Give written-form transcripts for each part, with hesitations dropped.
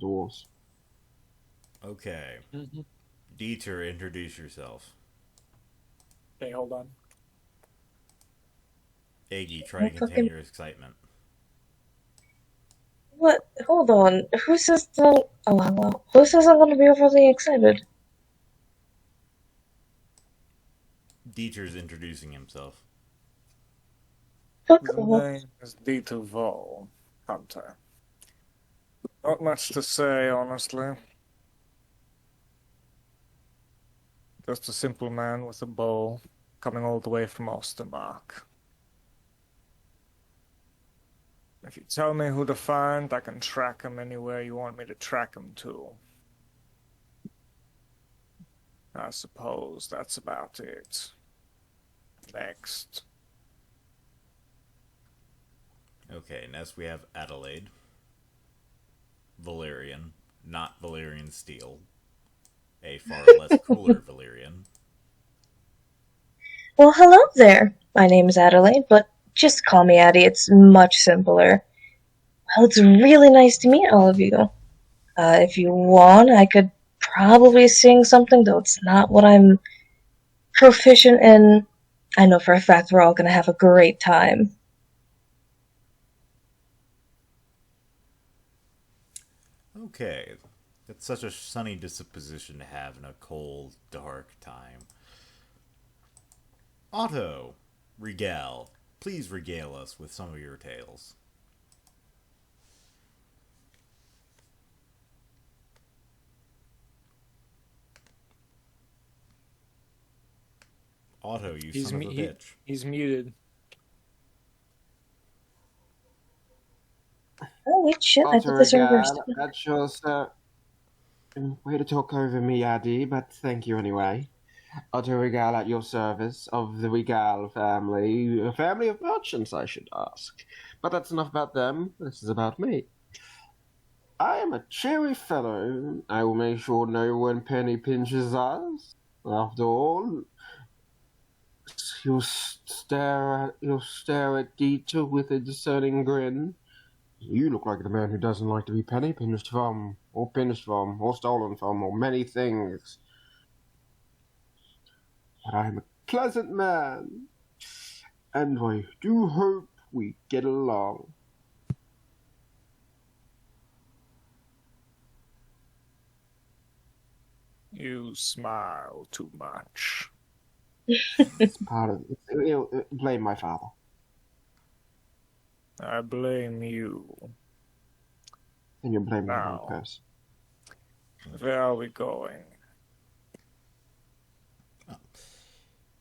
dwarves. Okay. Mm-hmm. Dieter, introduce yourself. Okay, hold on. Iggy, try to I'm contain fucking... your excitement. What? Hold on. Who says the... Oh, hello. Who says I'm gonna be overly excited? Dieter's introducing himself. Fuck The off. name is Dieter Vol, Hunter. Not much to say, honestly. Just a simple man with a bow, coming all the way from Ostermark. If you tell me who to find, I can track him anywhere you want me to track him to. I suppose that's about it. Next. Okay, next we have Adelaide Valerian, not Valerian Steel, a far less cooler Valerian. Well, hello there. My name is Adelaide, but just call me Addie. It's much simpler. Well, it's really nice to meet all of you. If you want, I could probably sing something, though it's not what I'm proficient in. I know for a fact we're all gonna have a great time. Okay, that's such a sunny disposition to have in a cold, dark time. Otto, please regale us with some of your tales. Otto, you son of a bitch. He's muted. Oh, wait, shit, I thought Otter this reversed. Regal, that's yours, way to talk over me, Addy, but thank you anyway. Otter Regal at your service of the Regal family, a family of merchants, I should ask. But that's enough about them. This is about me. I am a cheery fellow. I will make sure no one penny pinches us. After all, you'll stare at Dieter with a discerning grin. You look like the man who doesn't like to be penny pinched from, or stolen from, or many things. But I'm a pleasant man, and I do hope we get along. You smile too much. It's part of it. Blame my father. I blame you. And you're blaming the Now. wrong person. Where are we going?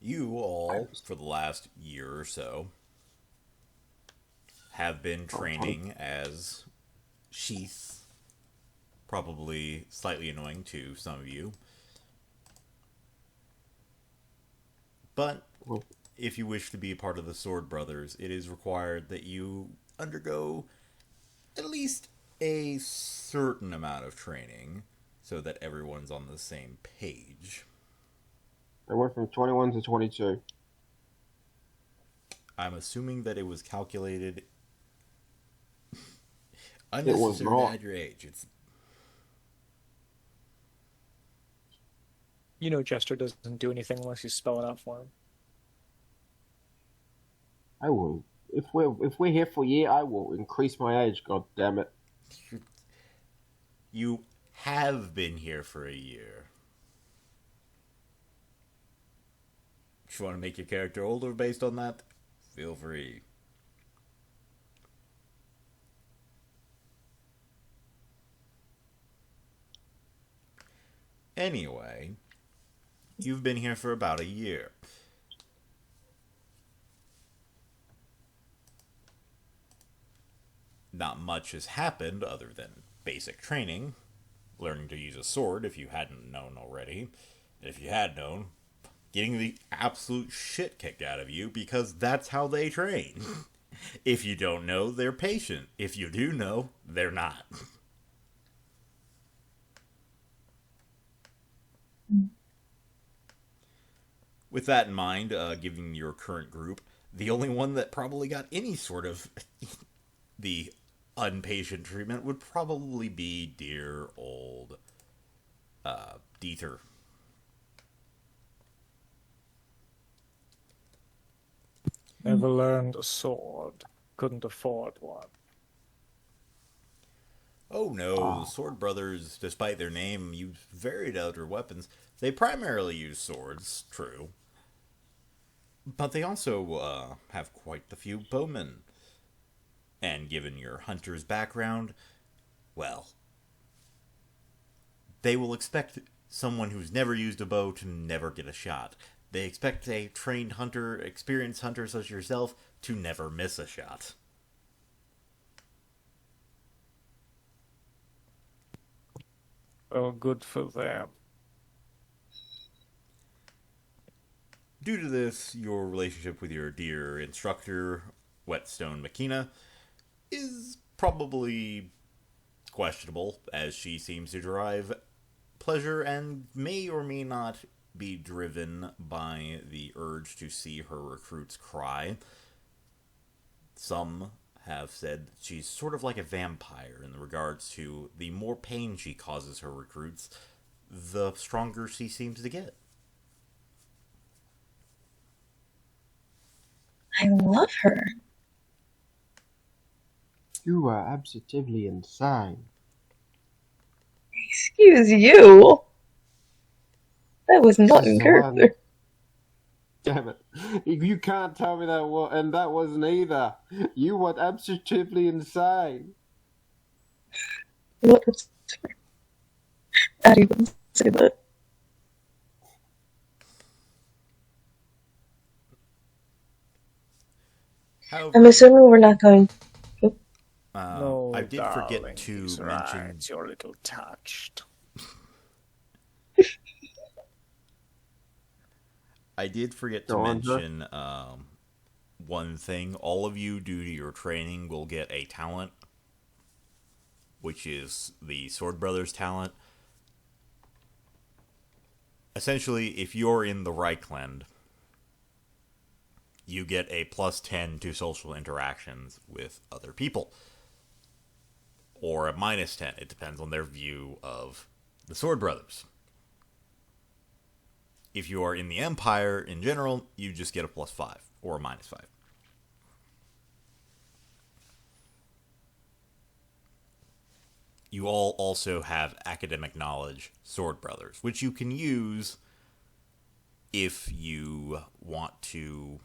You all, for the last year or so, have been training as sheath. Probably slightly annoying to some of you. But if you wish to be a part of the Sword Brothers, it is required that you undergo at least a certain amount of training so that everyone's on the same page. I went from 21 to 22. I'm assuming that it was calculated It was unnecessary to not. add your age. It's You know Jester doesn't do anything unless you spell it out for him. I will. If we're here for a year, I will increase my age. God damn it! you have been here for a year. If you want to make your character older based on that, feel free. Anyway, you've been here for about a year. Not much has happened other than basic training, learning to use a sword if you hadn't known already, and if you had known, getting the absolute shit kicked out of you because that's how they train. If you don't know, they're patient. If you do know, they're not. With that in mind, given your current group, the only one that probably got any sort of the unpatient treatment would probably be dear old Dieter. Never learned a sword. Couldn't afford one. Oh no, the Sword Brothers, despite their name, use varied other weapons. They primarily use swords, true. But they also have quite a few bowmen. And given your hunter's background, well, they will expect someone who's never used a bow to never get a shot. They expect a trained hunter, experienced hunter such as yourself, to never miss a shot. Well, good for them. Due to this, your relationship with your dear instructor, Whetstone Makina, is probably questionable, as she seems to derive pleasure and may or may not be driven by the urge to see her recruits cry. Some have said she's sort of like a vampire in regards to the more pain she causes her recruits, the stronger she seems to get. I love her. You are absolutely insane. Excuse you. That was not This is in the one. character. Damn it. You can't tell me that and that wasn't either. You were absolutely insane. What was I didn't even say that. However, I'm assuming we're not going. No, I did darling, forget to he's mention. right. You're a little touched. I did forget to Go on, sir. mention one thing. All of you, due to your training, will get a talent, which is the Sword Brothers talent. Essentially, if you're in the Reichland, you get a +10 to social interactions with other people. Or a -10. It depends on their view of the Sword Brothers. If you are in the Empire in general, you just get a +5 or a -5. You all also have academic knowledge, Sword Brothers, which you can use if you want to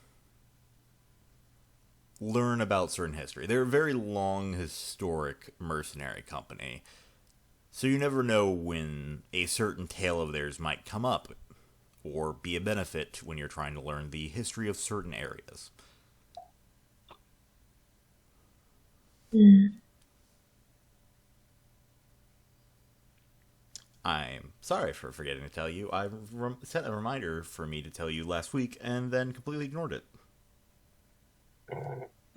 learn about certain history. They're a very long, historic mercenary company, so you never know when a certain tale of theirs might come up or be a benefit when you're trying to learn the history of certain areas. I'm sorry for forgetting to tell you. I set a reminder for me to tell you last week and then completely ignored it.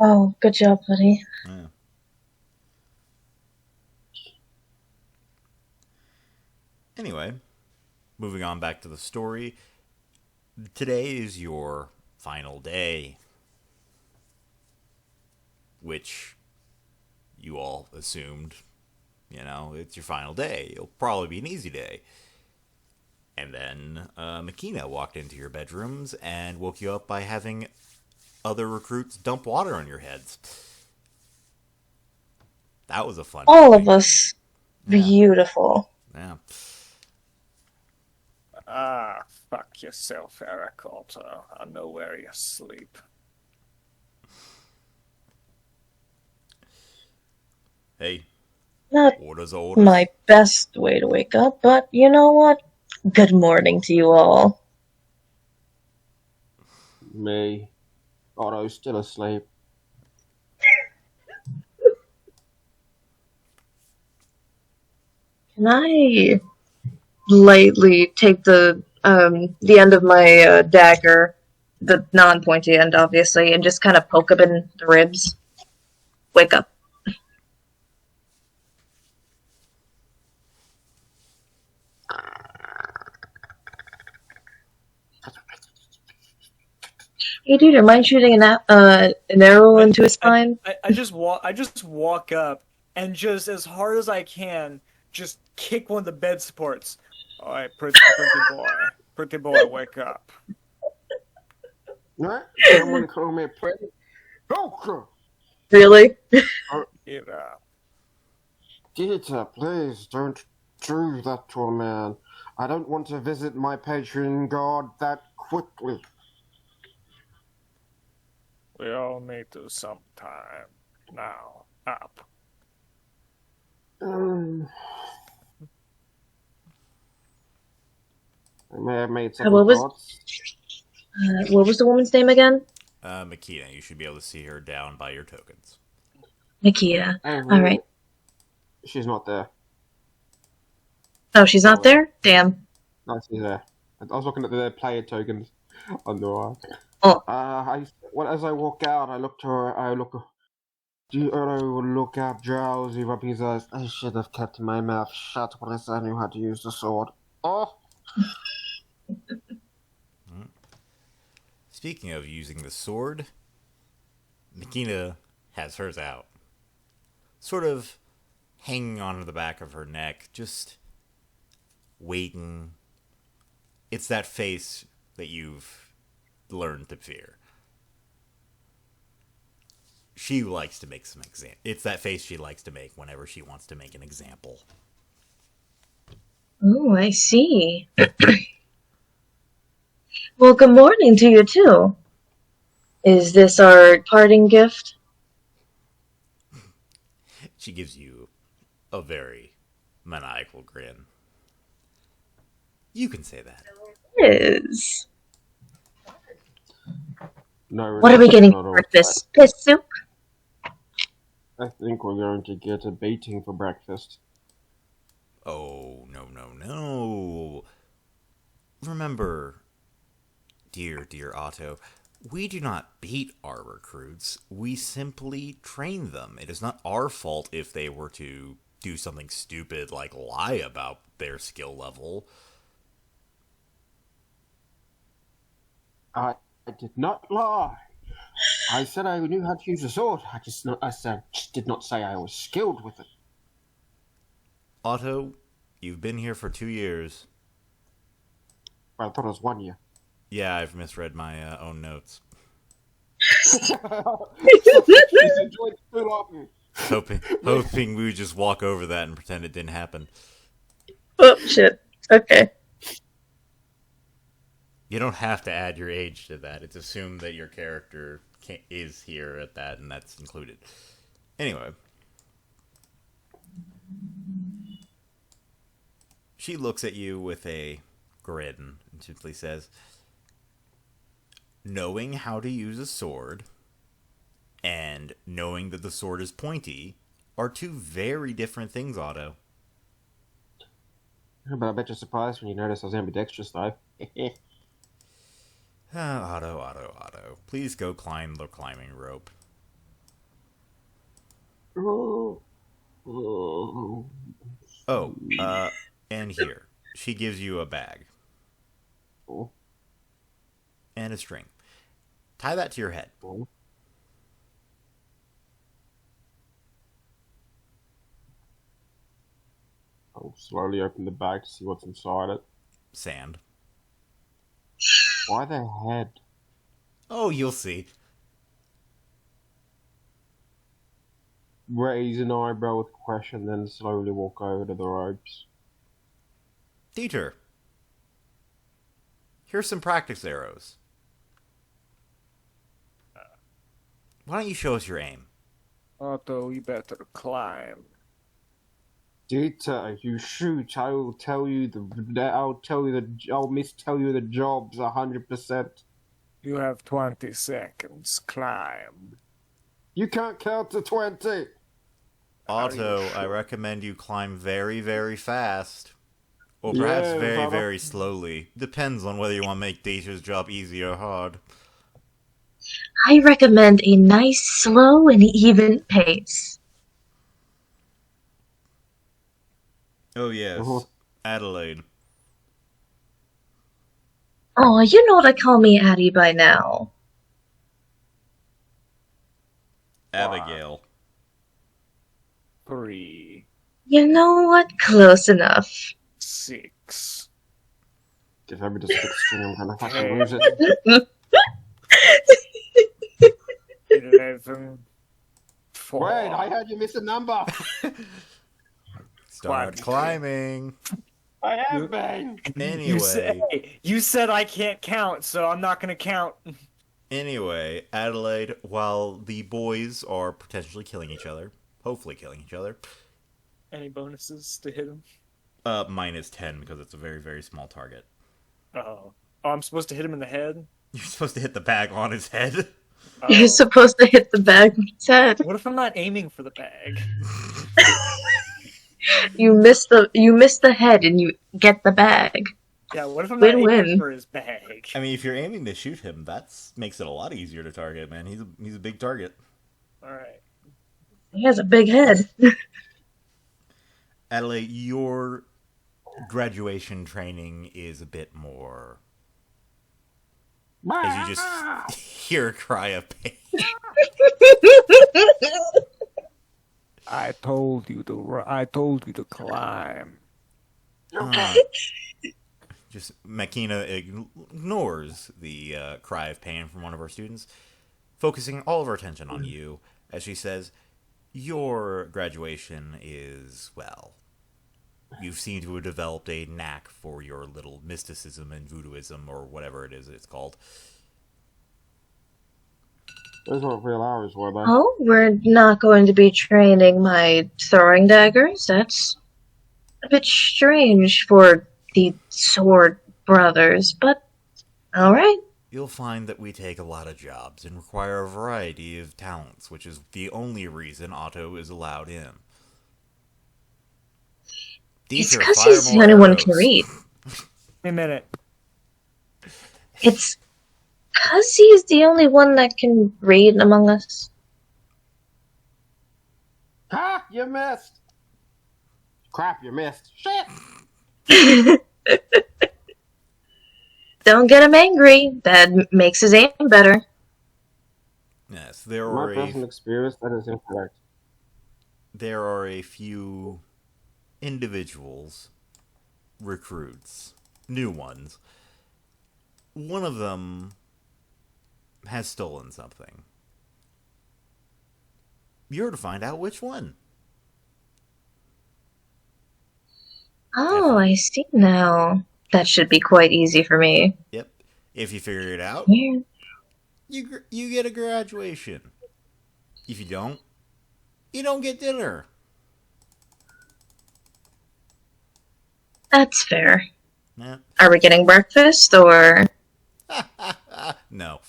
Oh, good job, buddy. Yeah. Anyway, moving on back to the story. Today is your final day, which you all assumed, it's your final day. It'll probably be an easy day. And then Makina walked into your bedrooms and woke you up by having other recruits dump water on your heads. That was a fun All morning. of us. Yeah. Beautiful. Yeah. Ah, fuck yourself, Eric Otto. I know where you sleep. Hey, Not orders are orders. my best way to wake up, but you know what? Good morning to you all. Me. Otto's still asleep. Can I lightly take the end of my dagger, the non-pointy end, obviously, and just kind of poke him in the ribs? Wake up. Hey, dude, mind shooting an arrow into his spine? I just walk up and just as hard as I can, just kick one of the bed supports. All right, pretty boy, wake up. What? Someone call me pretty? Joker! Really? Get up. Dieter, please don't do that to a man. I don't want to visit my patron god that quickly. We all need to sometime. Now, up. I may have made some What was- thoughts. What was the woman's name again? Makina, you should be able to see her down by your tokens. Nikita. Oh, All right. She's not there. Oh, she's not there? Damn. No, she's there. I was looking at the player tokens on the right. Oh. As I walk out, I look to her. I look out drowsy, rubbing his eyes. I should have kept my mouth shut when I knew how to use the sword. Oh. Speaking of using the sword, Makina has hers out. Sort of hanging onto the back of her neck, just waiting. It's that face that you've learned to fear. She likes to make some It's that face she likes to make whenever she wants to make an example. Oh, I see. Well, good morning to you, too. Is this our parting gift? She gives you a very maniacal grin. You can say that. It is. No, What are we getting not for all breakfast? Fish soup? I think we're going to get a beating for breakfast. Oh, no. Remember, dear Otto, we do not beat our recruits. We simply train them. It is not our fault if they were to do something stupid like lie about their skill level. I did not lie. I said I knew how to use a sword. I just did not say I was skilled with it. Otto, you've been here for 2 years. Well, I thought it was 1 year. Yeah, I've misread my own notes. She's enjoyed too long. Hoping we would just walk over that and pretend it didn't happen. Oh, shit. Okay. You don't have to add your age to that. It's assumed that your character is here at that, and that's included. Anyway. She looks at you with a grin and simply says, knowing how to use a sword and knowing that the sword is pointy are two very different things, Otto. But I bet you're surprised when you notice I was ambidextrous, though. Otto. Please go climb the climbing rope. And here. She gives you a bag. Oh. And a string. Tie that to your head. Oh. I'll slowly open the bag to see what's inside it. Sand. Why the head? Oh, you'll see. Raise an eyebrow with question, then slowly walk over to the ropes. Dieter. Here's some practice arrows. Why don't you show us your aim? Otto, you better climb. Dieter, if you shoot, I'll mistell you the jobs 100%. You have 20 seconds. Climb. You can't count to 20. Otto, I recommend you climb very, very fast. Or perhaps very, very slowly. Depends on whether you want to make Dieter's job easy or hard. I recommend a nice, slow, and even pace. Oh, yes. Uh-huh. Adelaide. Oh, you know to call me Addie by now. Abigail. 3. You know what? Close enough. 6. If I ever just fix string, I'm gonna fucking lose it. 11. 4. Wait, I heard you miss a number. Start climbing. I have been. Anyway. You said I can't count, so I'm not gonna count. Anyway, Adelaide, while the boys are potentially killing each other, hopefully killing each other, Any bonuses to hit him? -10 because it's a very, very small target. Oh, I'm supposed to hit him in the head? You're supposed to hit the bag on his head. Oh. You're supposed to hit the bag with his head. What if I'm not aiming for the bag? You miss the head and you get the bag. Yeah, what if I'm not aiming Win-win. for his bag? I mean, if you're aiming to shoot him, makes it a lot easier to target, man. He's a big target. Alright. He has a big head. Adelaide, your graduation training is a bit more... As you just hear a cry of pain. I told you to climb. Just Makina ignores the cry of pain from one of our students, focusing all of her attention on you as she says, your graduation is, well, you seem to have developed a knack for your little mysticism and voodooism, or whatever it is it's called. Those weren't real hours, were they? Oh, we're not going to be training my throwing daggers? That's a bit strange for the Sword Brothers, but alright. You'll find that we take a lot of jobs and require a variety of talents, which is the only reason Otto is allowed in. It's because he's the only one who can read. Wait a minute. It's because he's the only one that can read among us. Ha! You missed! Crap, you missed. Shit! Don't get him angry. That makes his aim better. Yes, My personal experience, that is incorrect. there are a few individuals, recruits, new ones. One of them has stolen something. You're to find out which one. Oh, I see now. That should be quite easy for me. Yep. If you figure it out, Yeah. you get a graduation. If you don't get dinner. That's fair. Nah. Are we getting breakfast, or... No.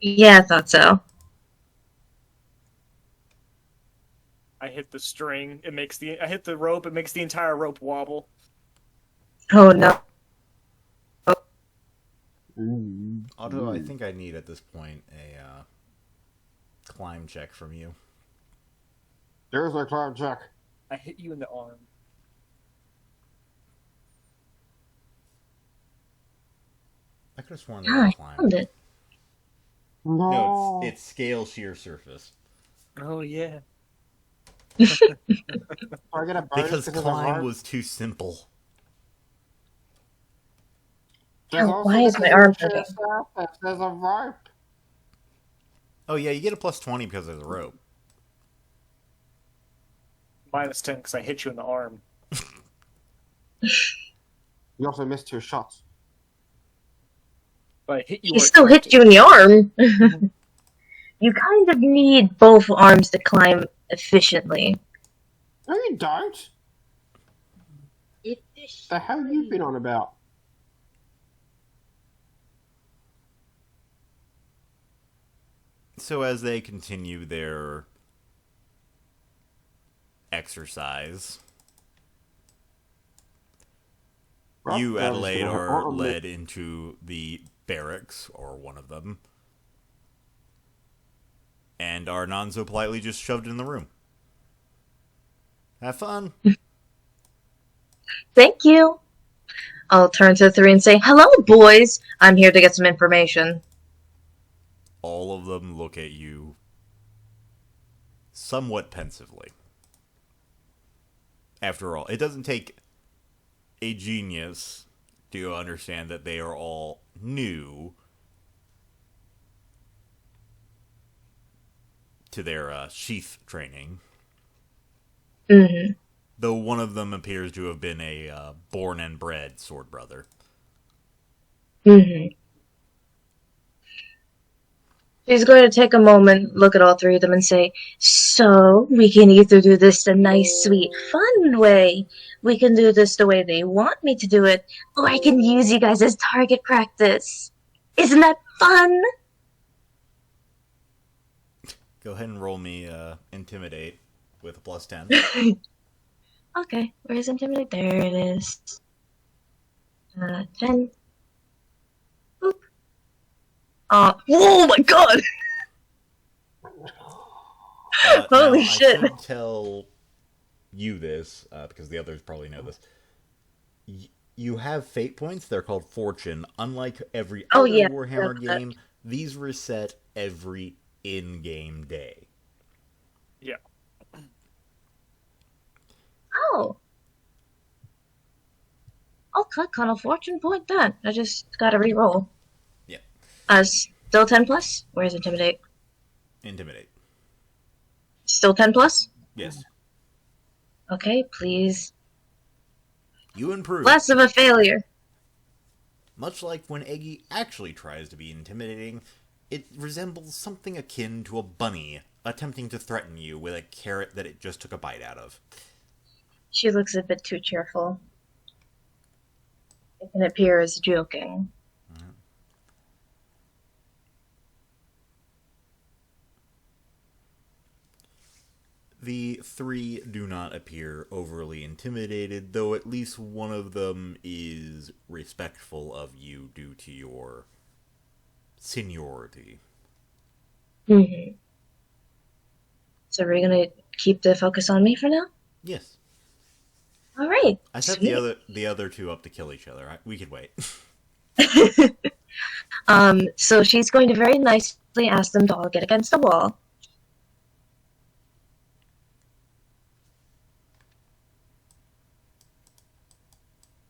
Yeah, I thought so. I hit the string. I hit the rope. It makes the entire rope wobble. Oh, no. Although I think I need at this point a climb check from you. There's my climb check. I hit you in the arm. I could have sworn Yeah, there was I a climb. found it. No. No, it's scale sheer surface. Oh, yeah. Do I get a bonus Because I climb rope? was too simple. There's Oh, also why is the my arm picture hurting? that There's a rope. Oh yeah, you get a +20 because of the rope. -10 because I hit you in the arm. You also missed 2 shots. But I hit you. He still hit you in the arm. You kind of need both arms to climb efficiently. No, you don't. The hell you been on about? So as they continue their exercise, you, Adelaide, are led into the barracks, or one of them, and are non so politely just shoved in the room. Have fun. Thank you. I'll turn to the 3 and say, "Hello, boys. I'm here to get some information." All of them look at you somewhat pensively. After all, it doesn't take a genius to understand that they are all new to their sheath training. Mm-hmm. Though one of them appears to have been a born and bred sword brother. Mm-hmm. She's going to take a moment, look at all three of them, and say, so, we can either do this the nice, sweet, fun way, we can do this the way they want me to do it, or I can use you guys as target practice. Isn't that fun? Go ahead and roll me Intimidate with a plus 10. Okay, where's Intimidate? There it is. 10. Boop. Oh my god! Holy shit. I should tell you this, because the others probably know this. You have fate points. They're called Fortune. Unlike every other Warhammer game, these reset every in-game day. Yeah. Oh. I'll click on a fortune point then. I just gotta re-roll. Yeah. Still 10 plus? Where's Intimidate? Intimidate. Still 10 plus? Yes. Okay, please. You improve. Less of a failure. Much like when Eggy actually tries to be intimidating, it resembles something akin to a bunny attempting to threaten you with a carrot that it just took a bite out of. She looks a bit too cheerful. It can appear as joking. The three do not appear overly intimidated, though at least one of them is respectful of you due to your seniority. Mm-hmm. So we're gonna keep the focus on me for now? Yes. Alright. I set the other two up to kill each other. We could wait. So she's going to very nicely ask them to all get against the wall.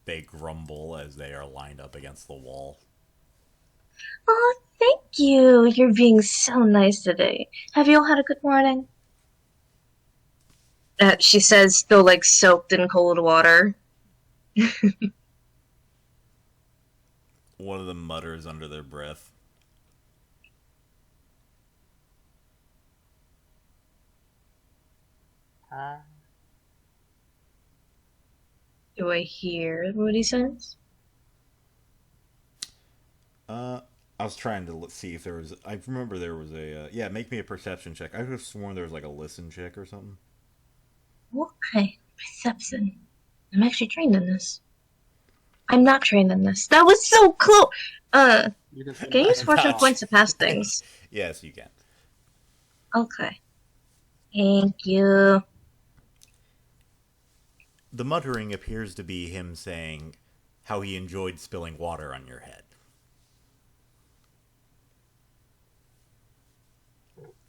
They grumble as they are lined up against the wall. Oh, thank you. You're being so nice today. Have you all had a good morning? She says, still like soaked in cold water. One of them mutters under their breath. Do I hear what he says? I was trying to see if there was... I remember there was a... yeah, make me a perception check. I could have sworn there was like a listen check or something. Okay, perception. I'm actually trained in this. I'm not trained in this. That was so cool! Can you use fortune points to pass things? Yes, you can. Okay. Thank you. The muttering appears to be him saying how he enjoyed spilling water on your head.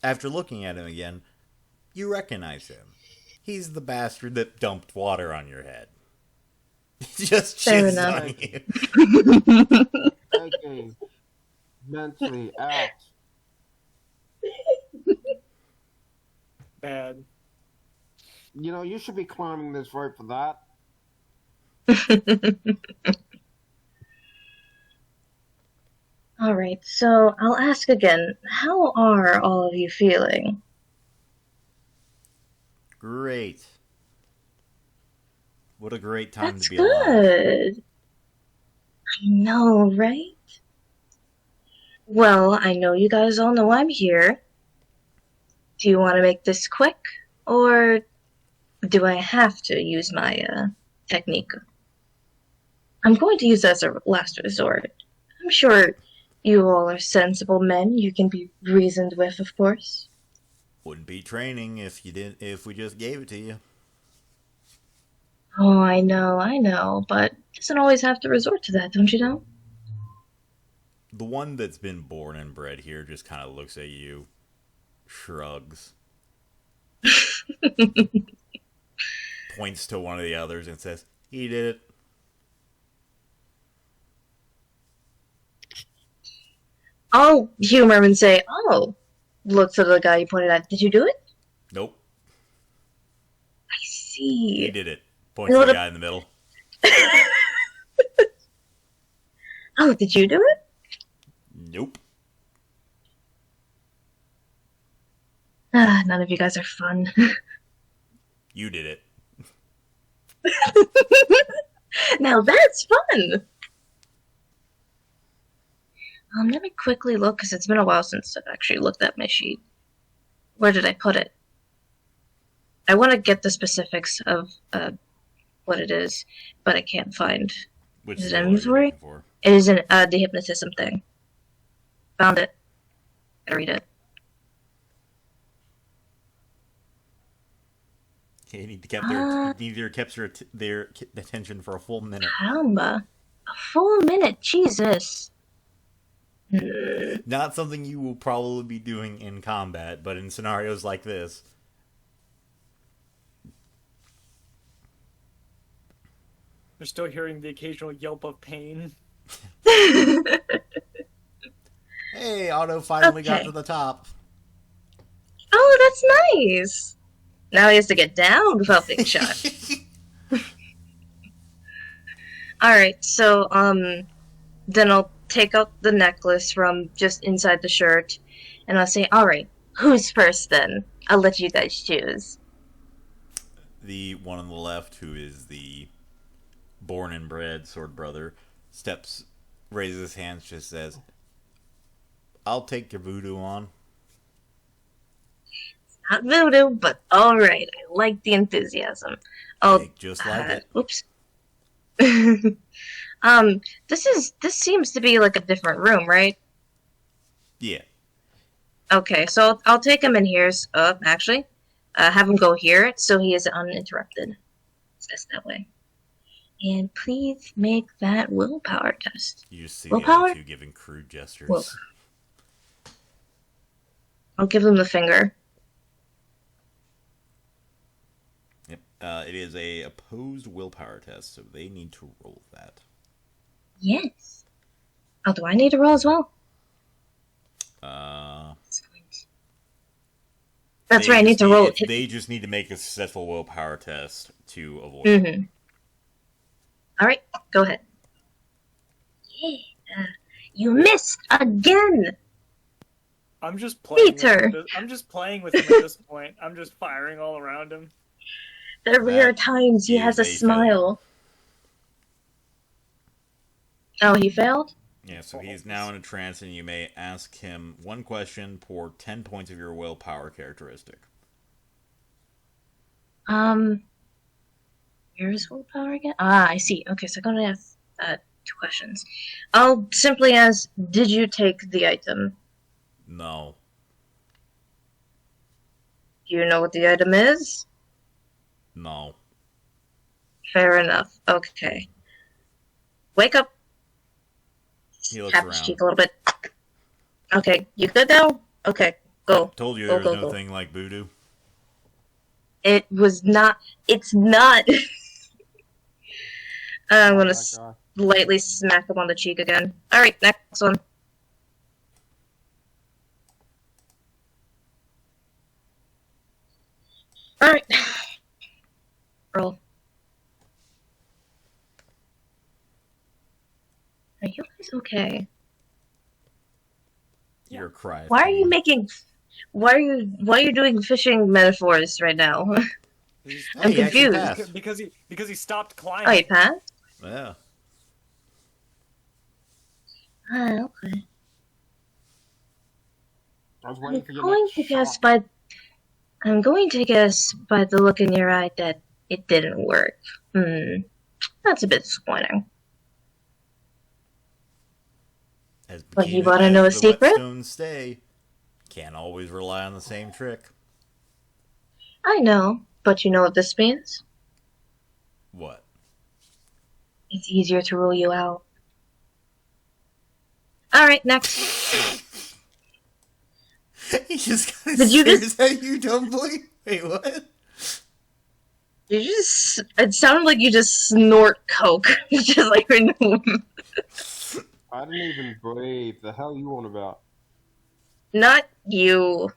After looking at him again, you recognize him. He's the bastard that dumped water on your head. Just shizzed on you. Okay. Mentally out. Bad. You know, you should be climbing this rope for that. Alright, so I'll ask again. How are all of you feeling? Great. What a great time That's to be alive. good. I know, right? Well, I know you guys all know I'm here. Do you want to make this quick? Or do I have to use my technique? I'm going to use that as a last resort. I'm sure you all are sensible men. You can be reasoned with, of course. Wouldn't be training if we just gave it to you. Oh, I know, but doesn't always have to resort to that, don't you know? The one that's been born and bred here just kind of looks at you, shrugs, points to one of the others and says, "He did it." I'll humor him and say, "Oh," look to the guy you pointed at. Did you do it? Nope. I see. He did it. Points to the guy in the middle. Oh, did you do it? Nope. None of you guys are fun. You did it. Now that's fun! Let me quickly look, because it's been a while since I've actually looked at my sheet. Where did I put it? I want to get the specifics of what it is, but I can't find. Which Is is it what you're inventory? looking for. It is the hypnotism thing. Found it. Gotta read it. Okay, need to keep their attention for a full minute. Caramba. A full minute, Jesus. Not something you will probably be doing in combat, but in scenarios like this. They're still hearing the occasional yelp of pain. Hey, Otto finally got Okay. to the top. Oh, that's nice. Now he has to get down without being shot. Alright, so, then I'll take out the necklace from just inside the shirt, and I'll say, alright, who's first then? I'll let you guys choose. The one on the left, who is the born and bred sword brother, raises his hands, just says, "I'll take your voodoo on." Not voodoo, but alright, I like the enthusiasm. Oh, Just like it. Oops. This seems to be like a different room, right? Yeah. Okay, so I'll take him in here. Actually, have him go here so he is uninterrupted. It says that way. And please make that willpower test. You just see Willpower? the other two giving crude gestures. Will. I'll give them the finger. Yep. It is a opposed willpower test, so they need to roll that. Yes. Oh, do I need to roll as well? That's right, I need to roll. They just need to make a successful willpower test to avoid. Mm-hmm. Alright, go ahead. Yeah, you missed again! I'm just playing. Peter! I'm just playing with him at this point. I'm just firing all around him. There are rare times he has a smile. Oh, he failed? Yeah, so he's now in a trance, and you may ask him one question per 10 points of your willpower characteristic. Where's willpower again? I see. Okay, so I'm gonna ask 2 questions. I'll simply ask, did you take the item? No. Do you know what the item is? No. Fair enough. Okay. Wake up. He looks Tap his around. cheek a little bit. Okay, you good now? Okay, go. Told you Go, there was go, no go. thing like voodoo. It was not. It's not. I'm gonna God. lightly smack him on the cheek again. Alright, next one. Alright. Roll. Are you guys okay? Your cry. Why are you making... Why are you doing fishing metaphors right now? I'm he actually confused. passed. Because he stopped climbing. Oh, you passed? Yeah. Okay. I was I'm waiting for your going next to guess shot. by... I'm going to guess by the look in your eye that it didn't work. That's a bit disappointing. As But you Bikini wanna know as a the secret? whetstones stay, can't always rely on the same trick. I know, but you know what this means? What? It's easier to rule you out. Alright, next. He just kind Did of you stares at you dumbly. Wait, what? It sounded like you just snort coke. Just like, I didn't even breathe. The hell you on about? not you.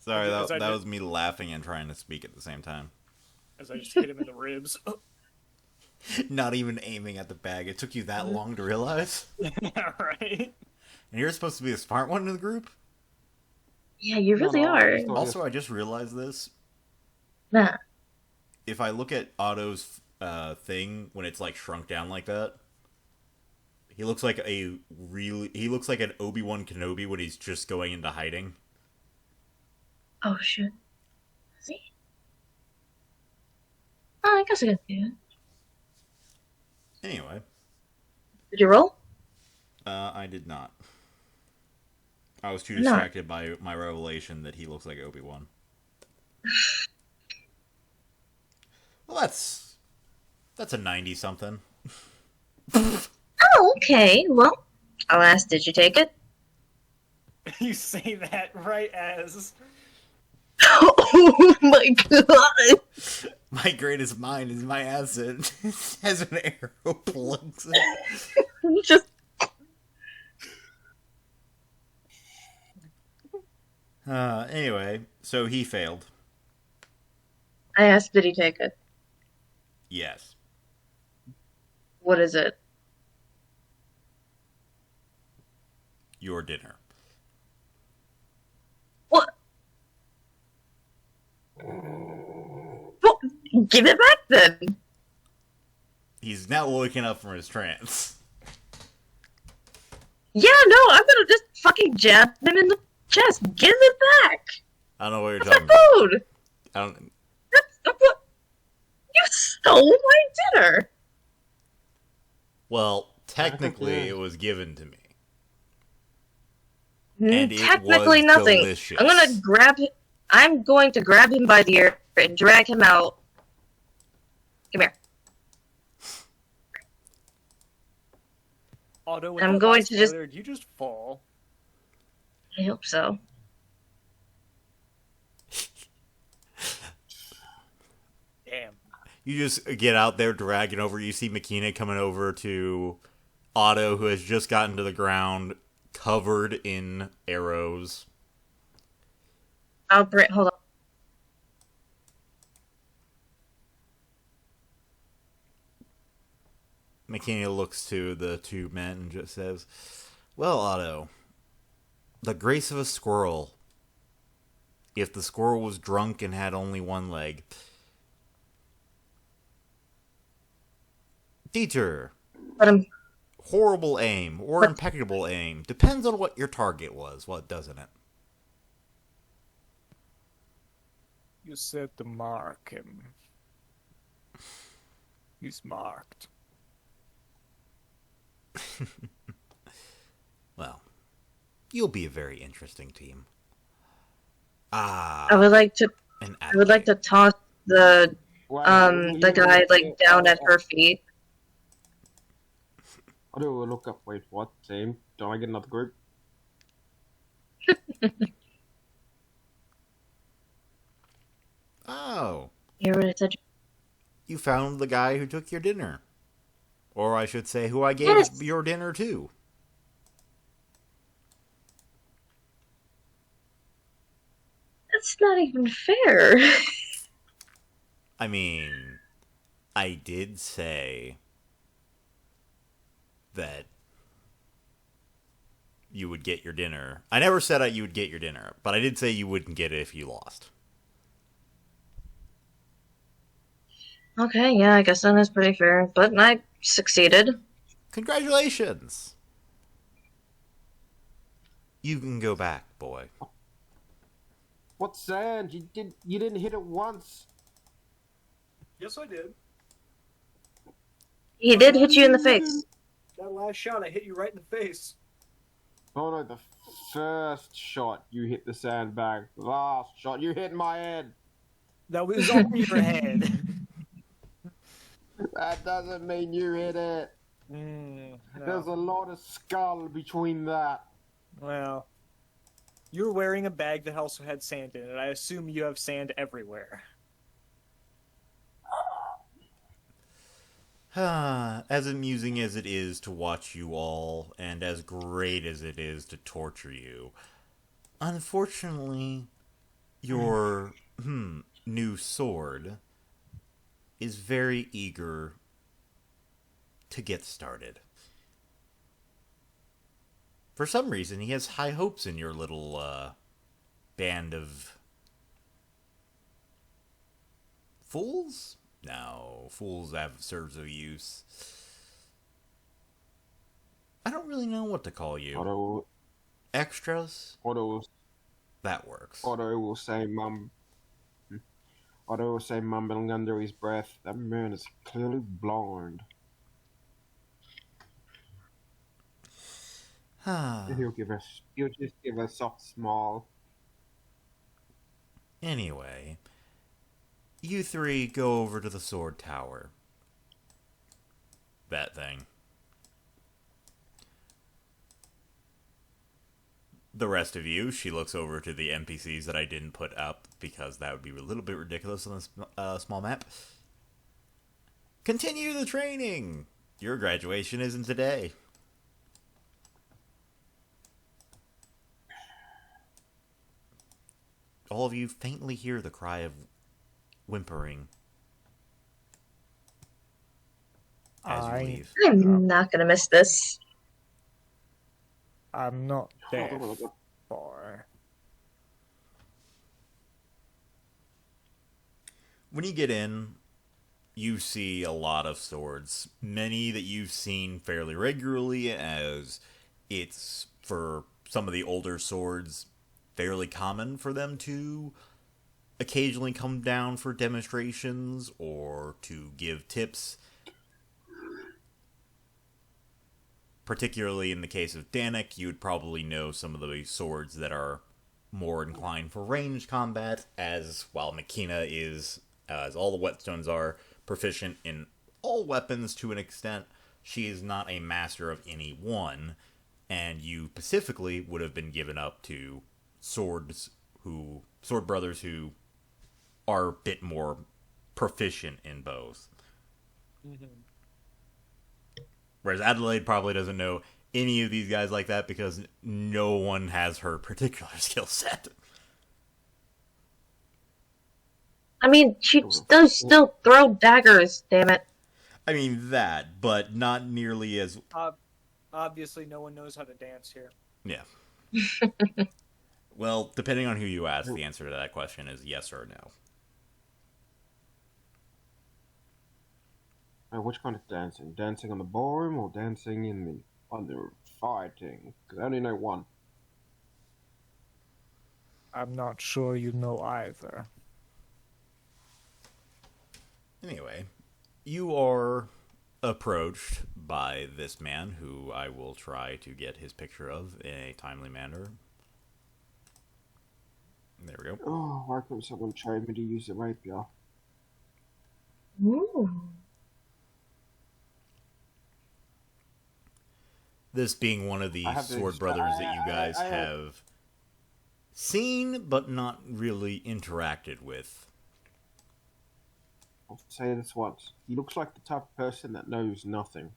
Sorry, As I that did- was me laughing and trying to speak at the same time. As I just hit him in the ribs. Not even aiming at the bag. It took you that long to realize? Yeah, right? And you're supposed to be the smart one in the group? Yeah, you really No, I are. just thought Also, I just realized this. Nah. If I look at Otto's thing when it's like shrunk down like that, he looks like an Obi-Wan Kenobi when he's just going into hiding. Oh shit. See? Oh, I guess I can do it. Anyway, Did you roll? I did not. I was too No. distracted by my revelation that he looks like Obi-Wan. Well, that's a 90-something. Oh, okay. Well, I'll ask, did you take it? You say that right as... Oh my god! My greatest mind is my acid. Has an arrow plugs it. Just Anyway, so he failed. I asked, did he take it? Yes. What is it? Your dinner. What? Well, give it back then. He's now waking up from his trance. Yeah, no, I'm gonna just fucking jab him in the chest. Give it back. I don't know what you're That's talking my about. food. I don't. That's what. You stole my dinner. Well, technically, it was given to me. Hmm, And it technically was nothing. delicious. I'm going to grab him by the ear and drag him out. Come here. Otto, with I'm that going last to just- failure, did you just fall? I hope so. Damn. You just get out there dragging over. You see Makina coming over to Otto, who has just gotten to the ground, covered in arrows. Hold on. Makina looks to the two men and just says, "Well, Otto, the grace of a squirrel. If the squirrel was drunk and had only one leg. Dieter, But horrible aim or But- impeccable aim. Depends on what your target was, what doesn't it? You said to mark him. He's marked. Well, you'll be a very interesting team. I would like to. An I would like to toss the Wait, guy like down at her feet. I'll do a look up. Wait, what? Team? Don't I get another group? Oh, Hear what I said? you found the guy who took your dinner. Or I should say, who I gave Yes. your dinner to. That's not even fair. I mean, I did say that you would get your dinner. I never said you would get your dinner, but I did say you wouldn't get it if you lost. Okay, yeah, I guess that is pretty fair. But I succeeded. Congratulations! You can go back, boy. What sand? You didn't hit it once. Yes, I did. He did hit you in the face. That last shot, I hit you right in the face. Oh no, the first shot you hit the sandbag. Last shot you hit my head. That was on your head. That doesn't mean you hit it. There's a lot of skull between that. Well, you're wearing a bag that also had sand in it. I assume you have sand everywhere. As amusing as it is to watch you all, and as great as it is to torture you, unfortunately, your new sword is very eager to get started. For some reason, he has high hopes in your little band of fools? No, fools have serves of use. I don't really know what to call you. Extras? That works. Otto will say mumbling under his breath, that man is clearly blind. He'll just give a soft smile. Anyway, you three go over to the sword tower. That thing. The rest of you, she looks over to the NPCs that I didn't put up because that would be a little bit ridiculous on a small map. Continue the training! Your graduation isn't today. All of you faintly hear the cry of whimpering as you leave. I'm not gonna miss this. I'm not deaf, boy. When you get in, you see a lot of swords. Many that you've seen fairly regularly, as it's, for some of the older swords, fairly common for them to occasionally come down for demonstrations or to give tips. Particularly in the case of Danik, you would probably know some of the swords that are more inclined for ranged combat, as while Makina is, as all the whetstones are, proficient in all weapons to an extent, she is not a master of any one, and you specifically would have been given up to sword brothers who are a bit more proficient in both. Mm-hmm. Whereas Adelaide probably doesn't know any of these guys like that because no one has her particular skill set. I mean, she does still throw daggers, damn it. I mean that, but not nearly as... Obviously, no one knows how to dance here. Yeah. Well, depending on who you ask, the answer to that question is yes or no. Which kind of dancing? Dancing on the ballroom or dancing on the fighting? Because I only know one. I'm not sure you know either. Anyway, you are approached by this man, who I will try to get his picture of in a timely manner. There we go. Oh, why couldn't someone train me to use the rapier? Ooh. This being one of the sword brothers that you guys have seen, but not really interacted with. I'll say this once. He looks like the type of person that knows nothing.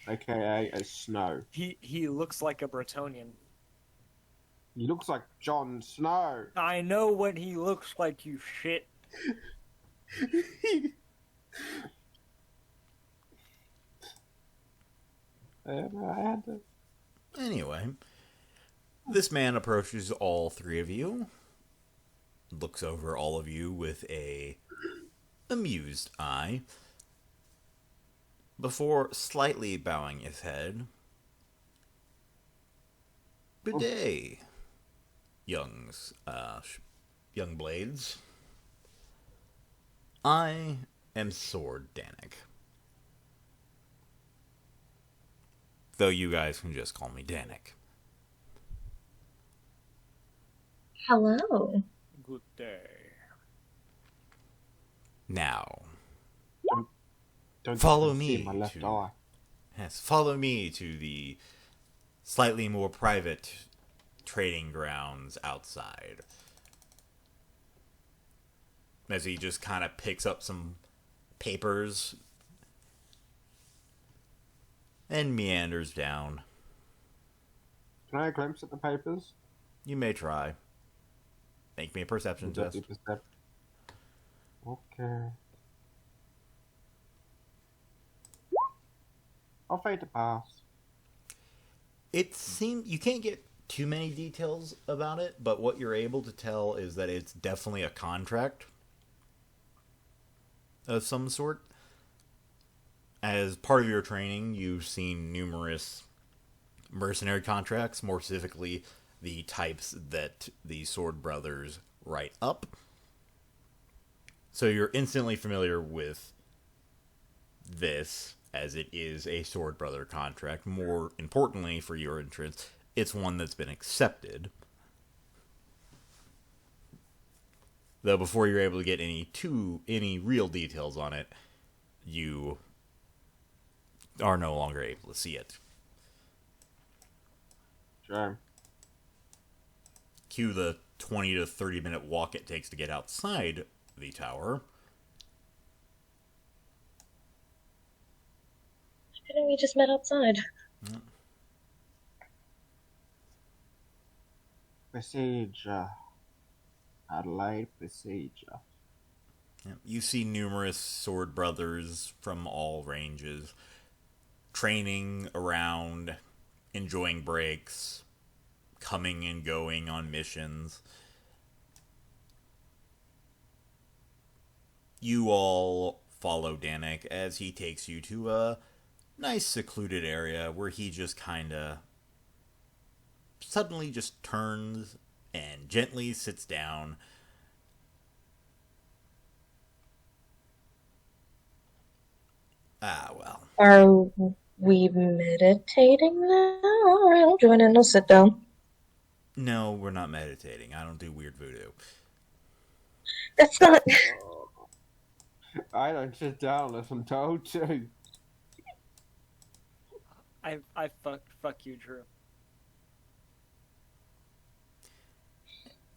AKA a Snow. He looks like a Bretonian. He looks like Jon Snow. I know what he looks like, you shit. I had to... Anyway, this man approaches all three of you, looks over all of you with a amused eye, before slightly bowing his head. Good day, young blades. I am Sword Danik. Though you guys can just call me Danik. Hello. Good day. Now, Don't follow see me my left to... eye. Yes, follow me to the slightly more private trading grounds outside. As he just kind of picks up some papers and meanders down. Can I glimpse at the papers? You may try. Make me a perception test. Okay. I'll fade to pass. It seems you can't get too many details about it, but what you're able to tell is that it's definitely a contract of some sort. As part of your training, you've seen numerous mercenary contracts, more specifically the types that the Sword Brothers write up. So you're instantly familiar with this, as it is a Sword Brother contract. More importantly for your entrance, it's one that's been accepted. Though before you're able to get any real details on it, you are no longer able to see it. Sure. Cue the 20 to 30 minute walk it takes to get outside the tower. Shouldn't we just met outside? Procedure. Adelaide, procedure. You see numerous Sword Brothers from all ranges, training around, enjoying breaks, coming and going on missions. You all follow Danik as he takes you to a nice secluded area where he just kinda suddenly just turns and gently sits down. Ah, well. Are we meditating now? Alright, I'll join in. I'll sit down. No, we're not meditating. I don't do weird voodoo. That's not. I don't sit down unless I'm told to. I fuck you, Drew.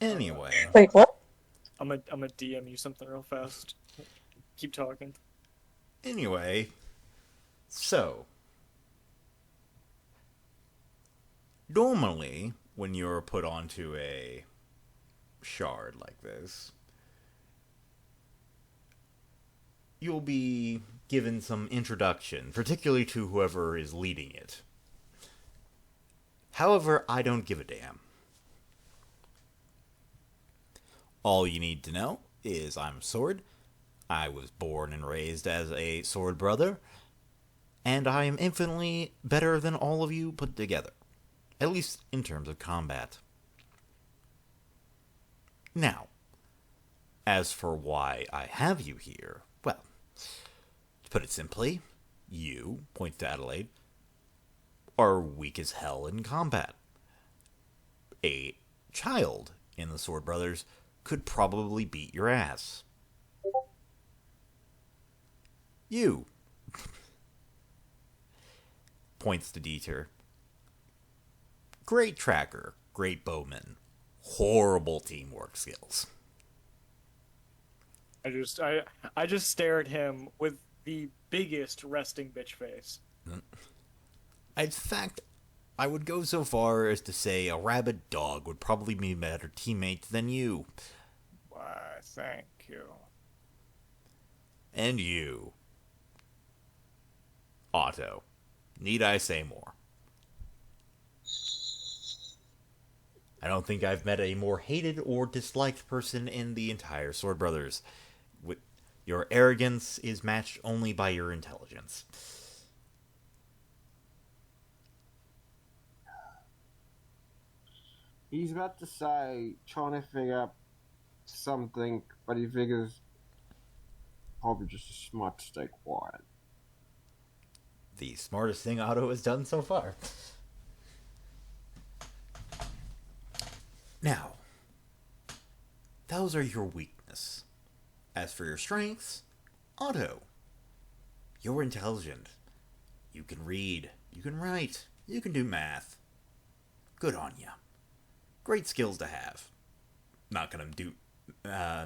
Anyway. Wait, what? I'm a DM you something real fast. Keep talking. Anyway. So. Normally, when you're put onto a shard like this, you'll be given some introduction, particularly to whoever is leading it. However, I don't give a damn. All you need to know is I'm Sword. I was born and raised as a Sword Brother, and I am infinitely better than all of you put together, at least in terms of combat. Now, as for why I have you here, well, to put it simply, you, point to Adelaide, are weak as hell in combat. A child in the Sword Brothers could probably beat your ass. You, points to Dieter, great tracker, great bowman, horrible teamwork skills. I just stare at him with the biggest resting bitch face. In fact, I would go so far as to say a rabid dog would probably be a better teammate than you. Why, thank you. And you, Otto. Need I say more? I don't think I've met a more hated or disliked person in the entire Sword Brothers. Your arrogance is matched only by your intelligence. He's about to say, trying to figure out something, but he figures probably just smart to stay quiet. The smartest thing Otto has done so far. Now, those are your weaknesses. As for your strengths, Otto, you're intelligent. You can read, you can write, you can do math. Good on ya. Great skills to have. Not gonna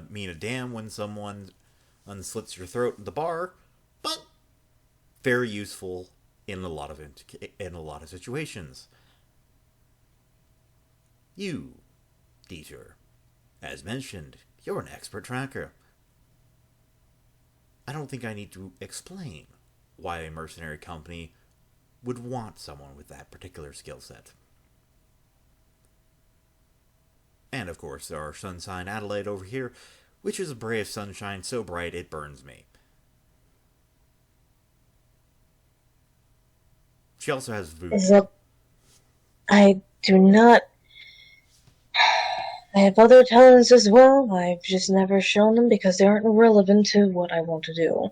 mean a damn when someone unslits your throat at the bar, but very useful in a lot of situations. You, Dieter, as mentioned, you're an expert tracker. I don't think I need to explain why a mercenary company would want someone with that particular skill set. And of course, there are Sunshine Adelaide over here, which is a ray of sunshine so bright it burns me. She also has voodoo. Is it? I do not. I have other talents as well. I've just never shown them because they aren't relevant to what I want to do.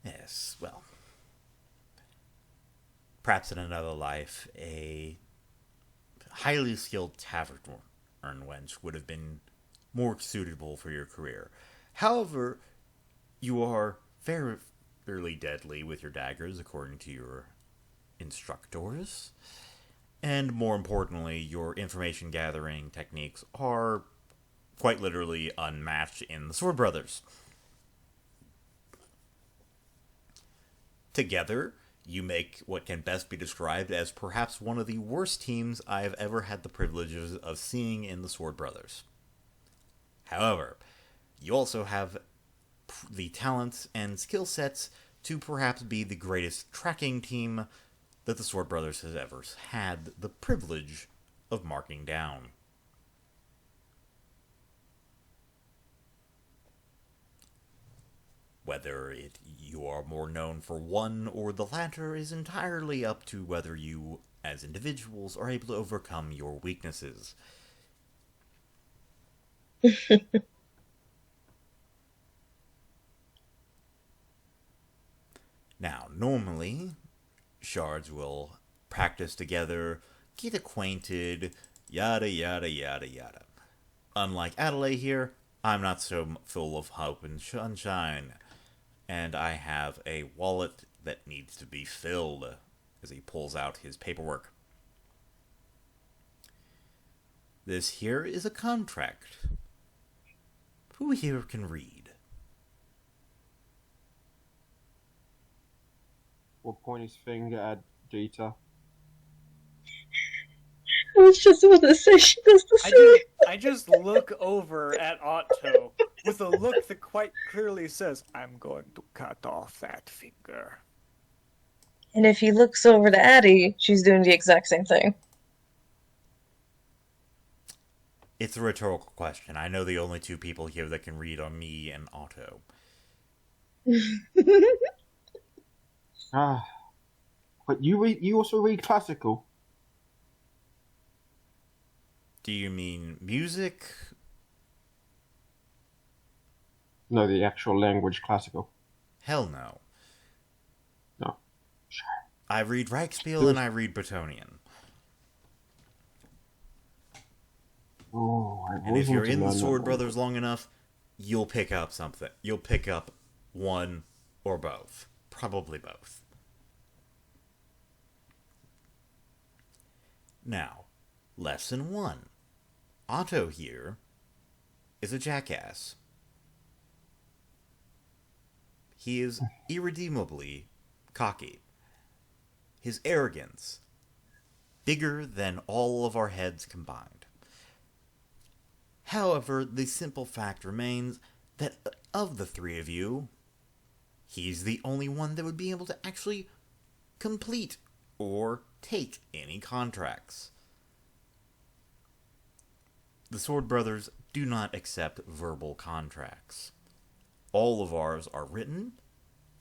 Yes, well. Perhaps in another life, a highly skilled tavern wench would have been more suitable for your career. However, you are fairly deadly with your daggers, according to your instructors. And more importantly, your information gathering techniques are quite literally unmatched in the Sword Brothers. Together, you make what can best be described as perhaps one of the worst teams I have ever had the privileges of seeing in the Sword Brothers. However, you also have the talents and skill sets to perhaps be the greatest tracking team that the Sword Brothers has ever had the privilege of marking down. Whether you are more known for one or the latter is entirely up to whether you, as individuals, are able to overcome your weaknesses. Now, normally, shards will practice together, get acquainted, yada yada yada yada. Unlike Adelaide here, I'm not so full of hope and sunshine. And I have a wallet that needs to be filled, as he pulls out his paperwork. This here is a contract. Who here can read? We'll point his finger at Dieter. I was just about to say she does the same. I just look over at Otto with a look that quite clearly says, I'm going to cut off that finger. And if he looks over to Addie, she's doing the exact same thing. It's a rhetorical question. I know the only two people here that can read are me and Otto. But you also read classical? Do you mean music? No, the actual language classical. Hell no. No. Sure. I read Reichspiel and I read Bretonnian. Oh, And if you're in the Sword Brothers long enough, you'll pick up something. You'll pick up one or both. Probably both. Now, Lesson 1. Otto here is a jackass. He is irredeemably cocky. His arrogance, bigger than all of our heads combined. However, the simple fact remains that of the three of you, he's the only one that would be able to actually complete or take any contracts. The Sword Brothers do not accept verbal contracts. All of ours are written,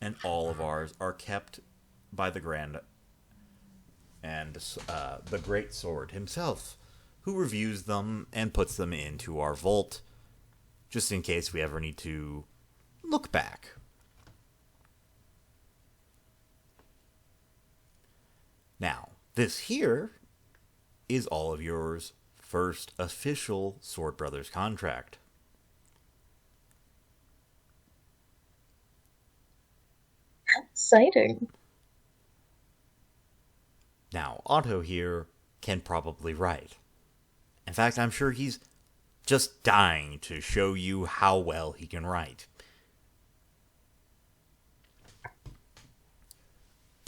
and all of ours are kept by the Grand and the Great Sword himself, who reviews them and puts them into our vault, just in case we ever need to look back. Now, this here is all of yours first official Sword Brothers contract. Exciting. Now, Otto here can probably write. In fact, I'm sure he's just dying to show you how well he can write.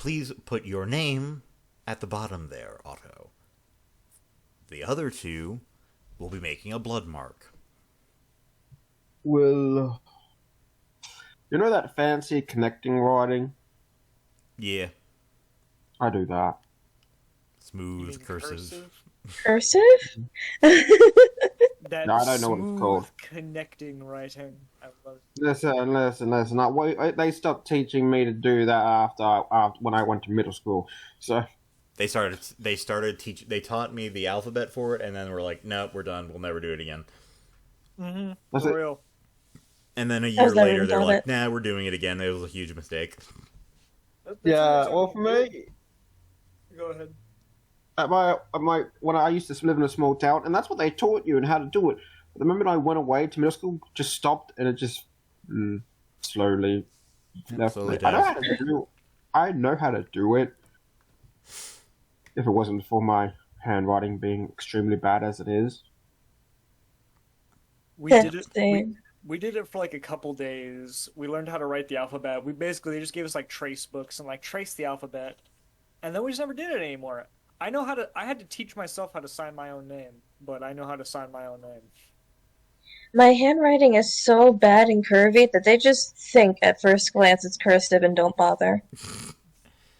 please put your name at the bottom there, Otto. The other two will be making a blood mark. Well, you know that fancy connecting writing? Yeah. I do that. Smooth cursive. Cursive? That No, I don't know what it's called. smooth connecting writing. I love it. Listen. They stopped teaching me to do that after when I went to middle school. So They taught me the alphabet for it, and then we're like, nope, we're done. We'll never do it again. that's For it. real. And then a I year was never later, even they're taught like, it. nah, we're doing it again. It was a huge mistake. Yeah. Well, for me, Go ahead. when I used to live in a small town, and that's what they taught you and how to do it. But the moment I went away to middle school, just stopped, and it just slowly left slowly me. I know dies. how to do. I know how to do it. If it wasn't for my handwriting being extremely bad as it is. We did it. Same. We did it for like a couple days. We learned how to write the alphabet. They just gave us like trace books and like trace the alphabet, and then we just never did it anymore. I had to teach myself how to sign my own name, but I know how to sign my own name. My handwriting is so bad and curvy that they just think at first glance it's cursive and don't bother.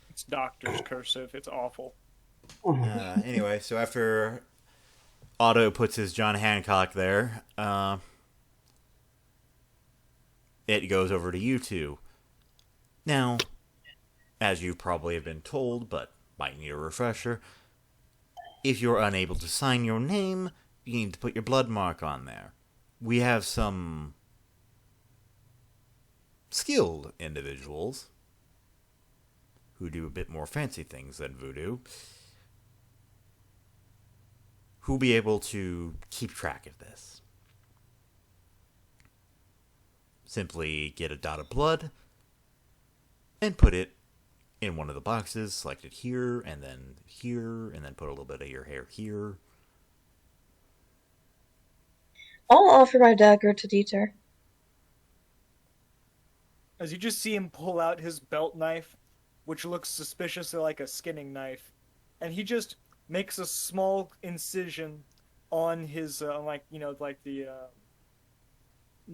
It's doctor's cursive. It's awful. Anyway, so after Otto puts his John Hancock there, it goes over to you two. Now, as you probably have been told, but might need a refresher, if you're unable to sign your name, you need to put your blood mark on there. We have some skilled individuals who do a bit more fancy things than voodoo, who'll be able to keep track of this. Simply get a dot of blood and put it in one of the boxes, select it here, and then put a little bit of your hair here. I'll offer my dagger to Dieter. As you just see him pull out his belt knife, which looks suspiciously like a skinning knife, and he just makes a small incision on his the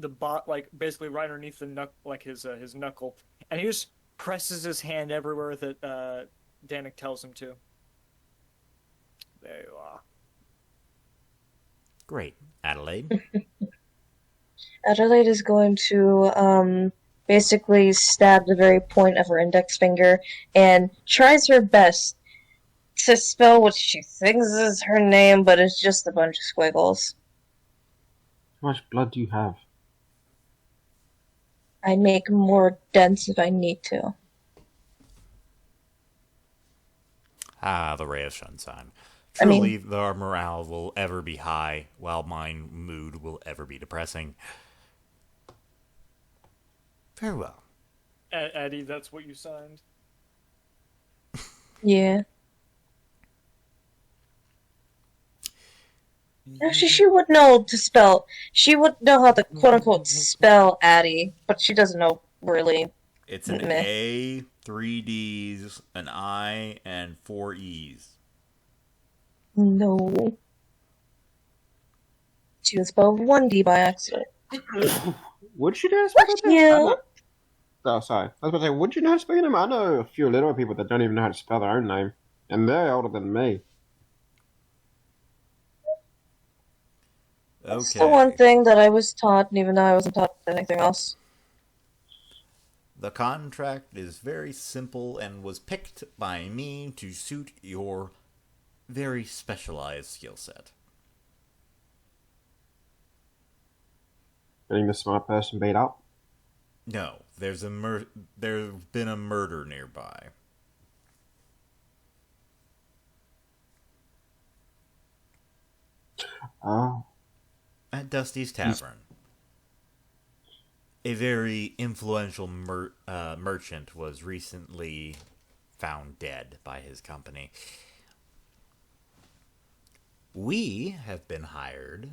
bot, like basically right underneath the his knuckle, and he just presses his hand everywhere that Danik tells him to. There you are. Great. Adelaide? Adelaide is going to basically stab the very point of her index finger and tries her best to spell what she thinks is her name, but it's just a bunch of squiggles. How much blood do you have? I make more dents if I need to. The ray of sunshine. I mean- Truly, our morale will ever be high, while my mood will ever be depressing. Very well. Eddie, that's what you signed. Yeah. Actually, she would know to spell. She would know how to quote-unquote spell Addie, but she doesn't know really. It's an Meh. A, 3 D's, an I, and 4 E's. No. She would spell 1D by accident. Would you know how to spell that? Yeah. Oh, sorry. I was going to say, would you know how to spell your name? I know a few little people that don't even know how to spell their own name, and they're older than me. That's Okay. the one thing that I was taught, even though I wasn't taught anything else. The contract is very simple and was picked by me to suit your very specialized skill set. Getting the smart person beat up. No, there's been a murder nearby. Oh. At Dusty's Tavern. A very influential merchant was recently found dead by his company. We have been hired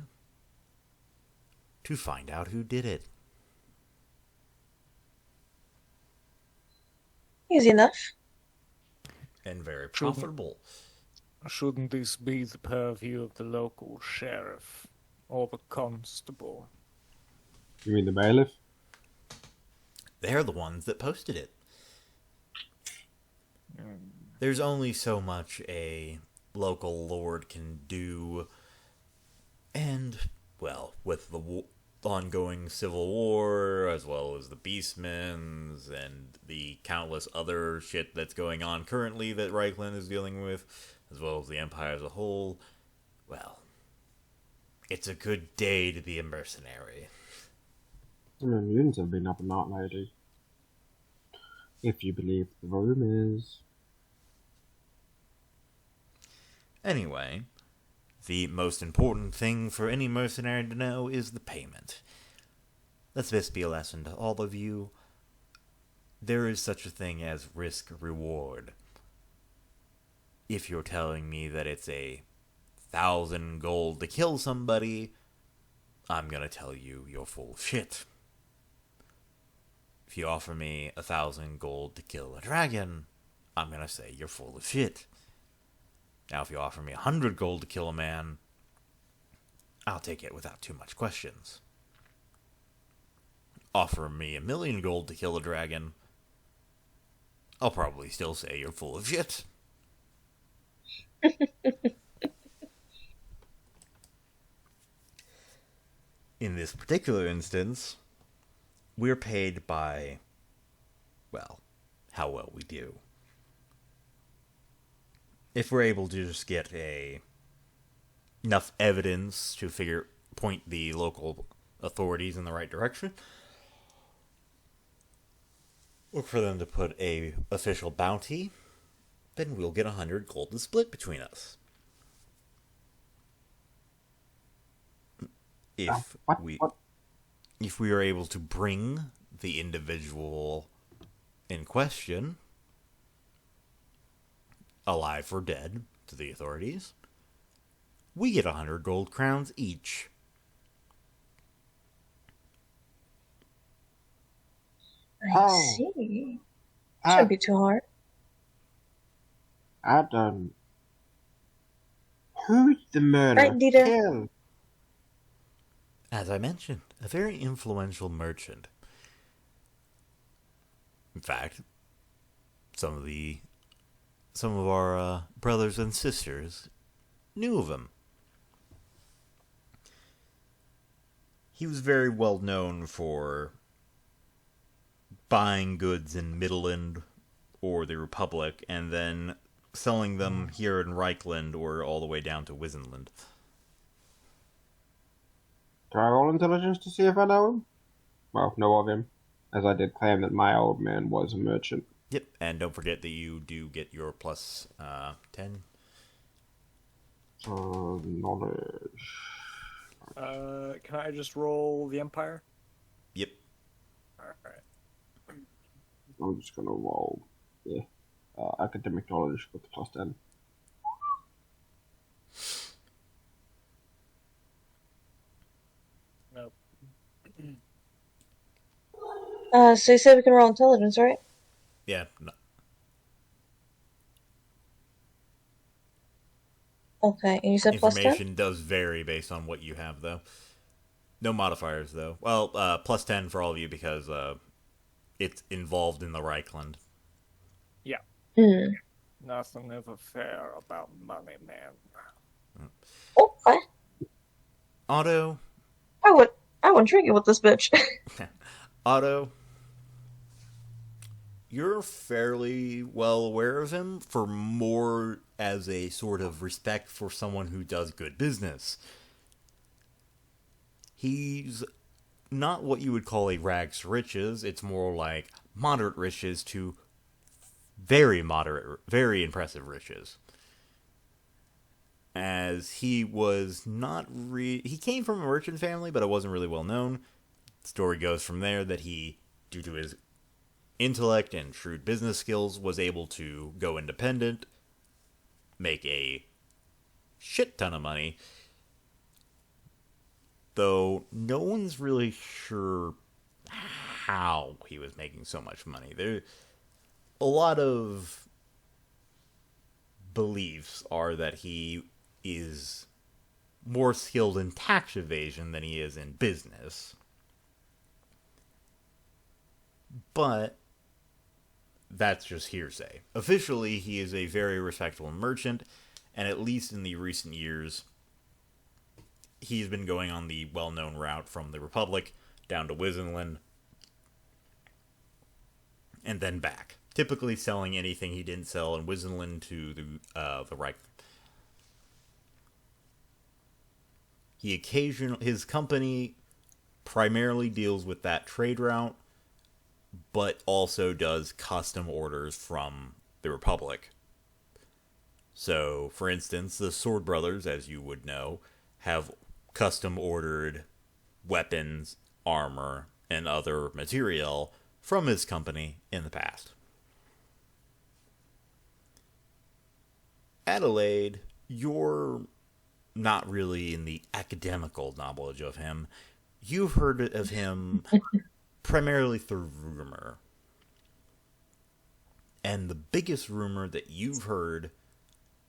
to find out who did it. Easy enough. and very profitable. Shouldn't this be the purview of the local sheriff or the constable? You mean the bailiff? They're the ones that posted it. There's only so much a local lord can do, and, well, with the ongoing civil war, as well as the beastmen, and the countless other shit that's going on currently that Reichland is dealing with, as well as the Empire as a whole, well, it's a good day to be a mercenary. I mean, mutants have been up and out lately. If you believe the rumors. Anyway, the most important thing for any mercenary to know is the payment. Let this be a lesson to all of you. There is such a thing as risk-reward. If you're telling me that it's 1,000 gold to kill somebody, I'm gonna tell you you're full of shit. If you offer me 1,000 gold to kill a dragon, I'm gonna say you're full of shit. Now, if you offer me 100 gold to kill a man, I'll take it without too much questions. Offer me 1,000,000 gold to kill a dragon, I'll probably still say you're full of shit. In this particular instance, we're paid by, well, how well we do. If we're able to just get enough evidence to point the local authorities in the right direction, look for them to put a official bounty, then we'll get 100 gold to split between us. If we are able to bring the individual in question, alive or dead, to the authorities, we get 100 gold crowns each. I see. Shouldn't be too hard. Who's the murderer? Right, Dieter? Kill. As I mentioned, a very influential merchant. In fact, some of our brothers and sisters knew of him. He was very well known for buying goods in Midland or the Republic and then selling them here in Reichland or all the way down to Wisenland. Do I roll intelligence to see if I know him? Well, know of him, as I did claim that my old man was a merchant. Yep, and don't forget that you do get your plus 10. Knowledge. Can I just roll the Empire? Yep. Alright. I'm just gonna roll. Yeah. Academic knowledge with the plus 10. Nope. So you said we can roll intelligence, right? Yeah. No. Okay, and you said plus 10? Information does vary based on what you have, though. No modifiers, though. Well, plus 10 for all of you because it's involved in the Reichland. Yeah. Hmm. Nothing ever fair about money, man. Okay. Otto. I wouldn't drink it with this bitch. Otto. You're fairly well aware of him for more as a sort of respect for someone who does good business. He's not what you would call a rags to riches. It's more like moderate riches to very moderate, very impressive riches. As he was not he came from a merchant family, but it wasn't really well known. The story goes from there that he, due to his intellect and shrewd business skills, was able to go independent, make a shit ton of money, though no one's really sure how he was making so much money. There a lot of beliefs are that he is more skilled in tax evasion than he is in business. But that's just hearsay. Officially, he is a very respectable merchant, and at least in the recent years, he's been going on the well-known route from the Republic down to Wizenland, and then back. Typically selling anything he didn't sell in Wizenland to the Reich. His company primarily deals with that trade route, but also does custom orders from the Republic. So, for instance, the Sword Brothers, as you would know, have custom ordered weapons, armor, and other material from his company in the past. Adelaide, you're not really in the academical knowledge of him. You've heard of him primarily through rumor. And the biggest rumor that you've heard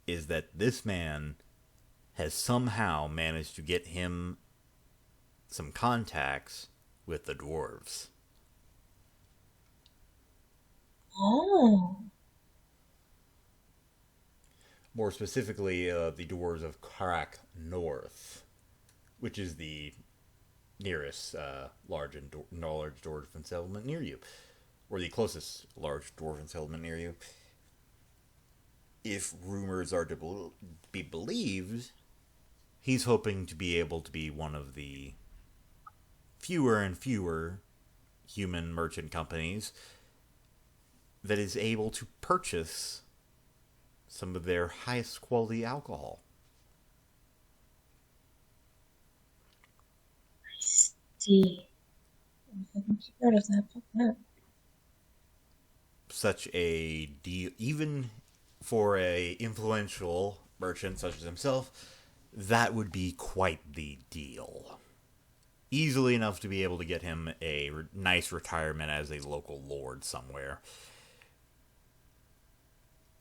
is that this man has somehow managed to get him some contacts with the dwarves. Oh. More specifically, the dwarves of Karak North, which is the nearest large dwarven settlement near you, or the closest large dwarven settlement near you. If rumors are to be believed, he's hoping to be able to be one of the fewer and fewer human merchant companies that is able to purchase some of their highest quality alcohol. See. I haven't heard of that before. Such a deal, even for a influential merchant such as himself, that would be quite the deal. Easily enough to be able to get him a nice retirement as a local lord somewhere.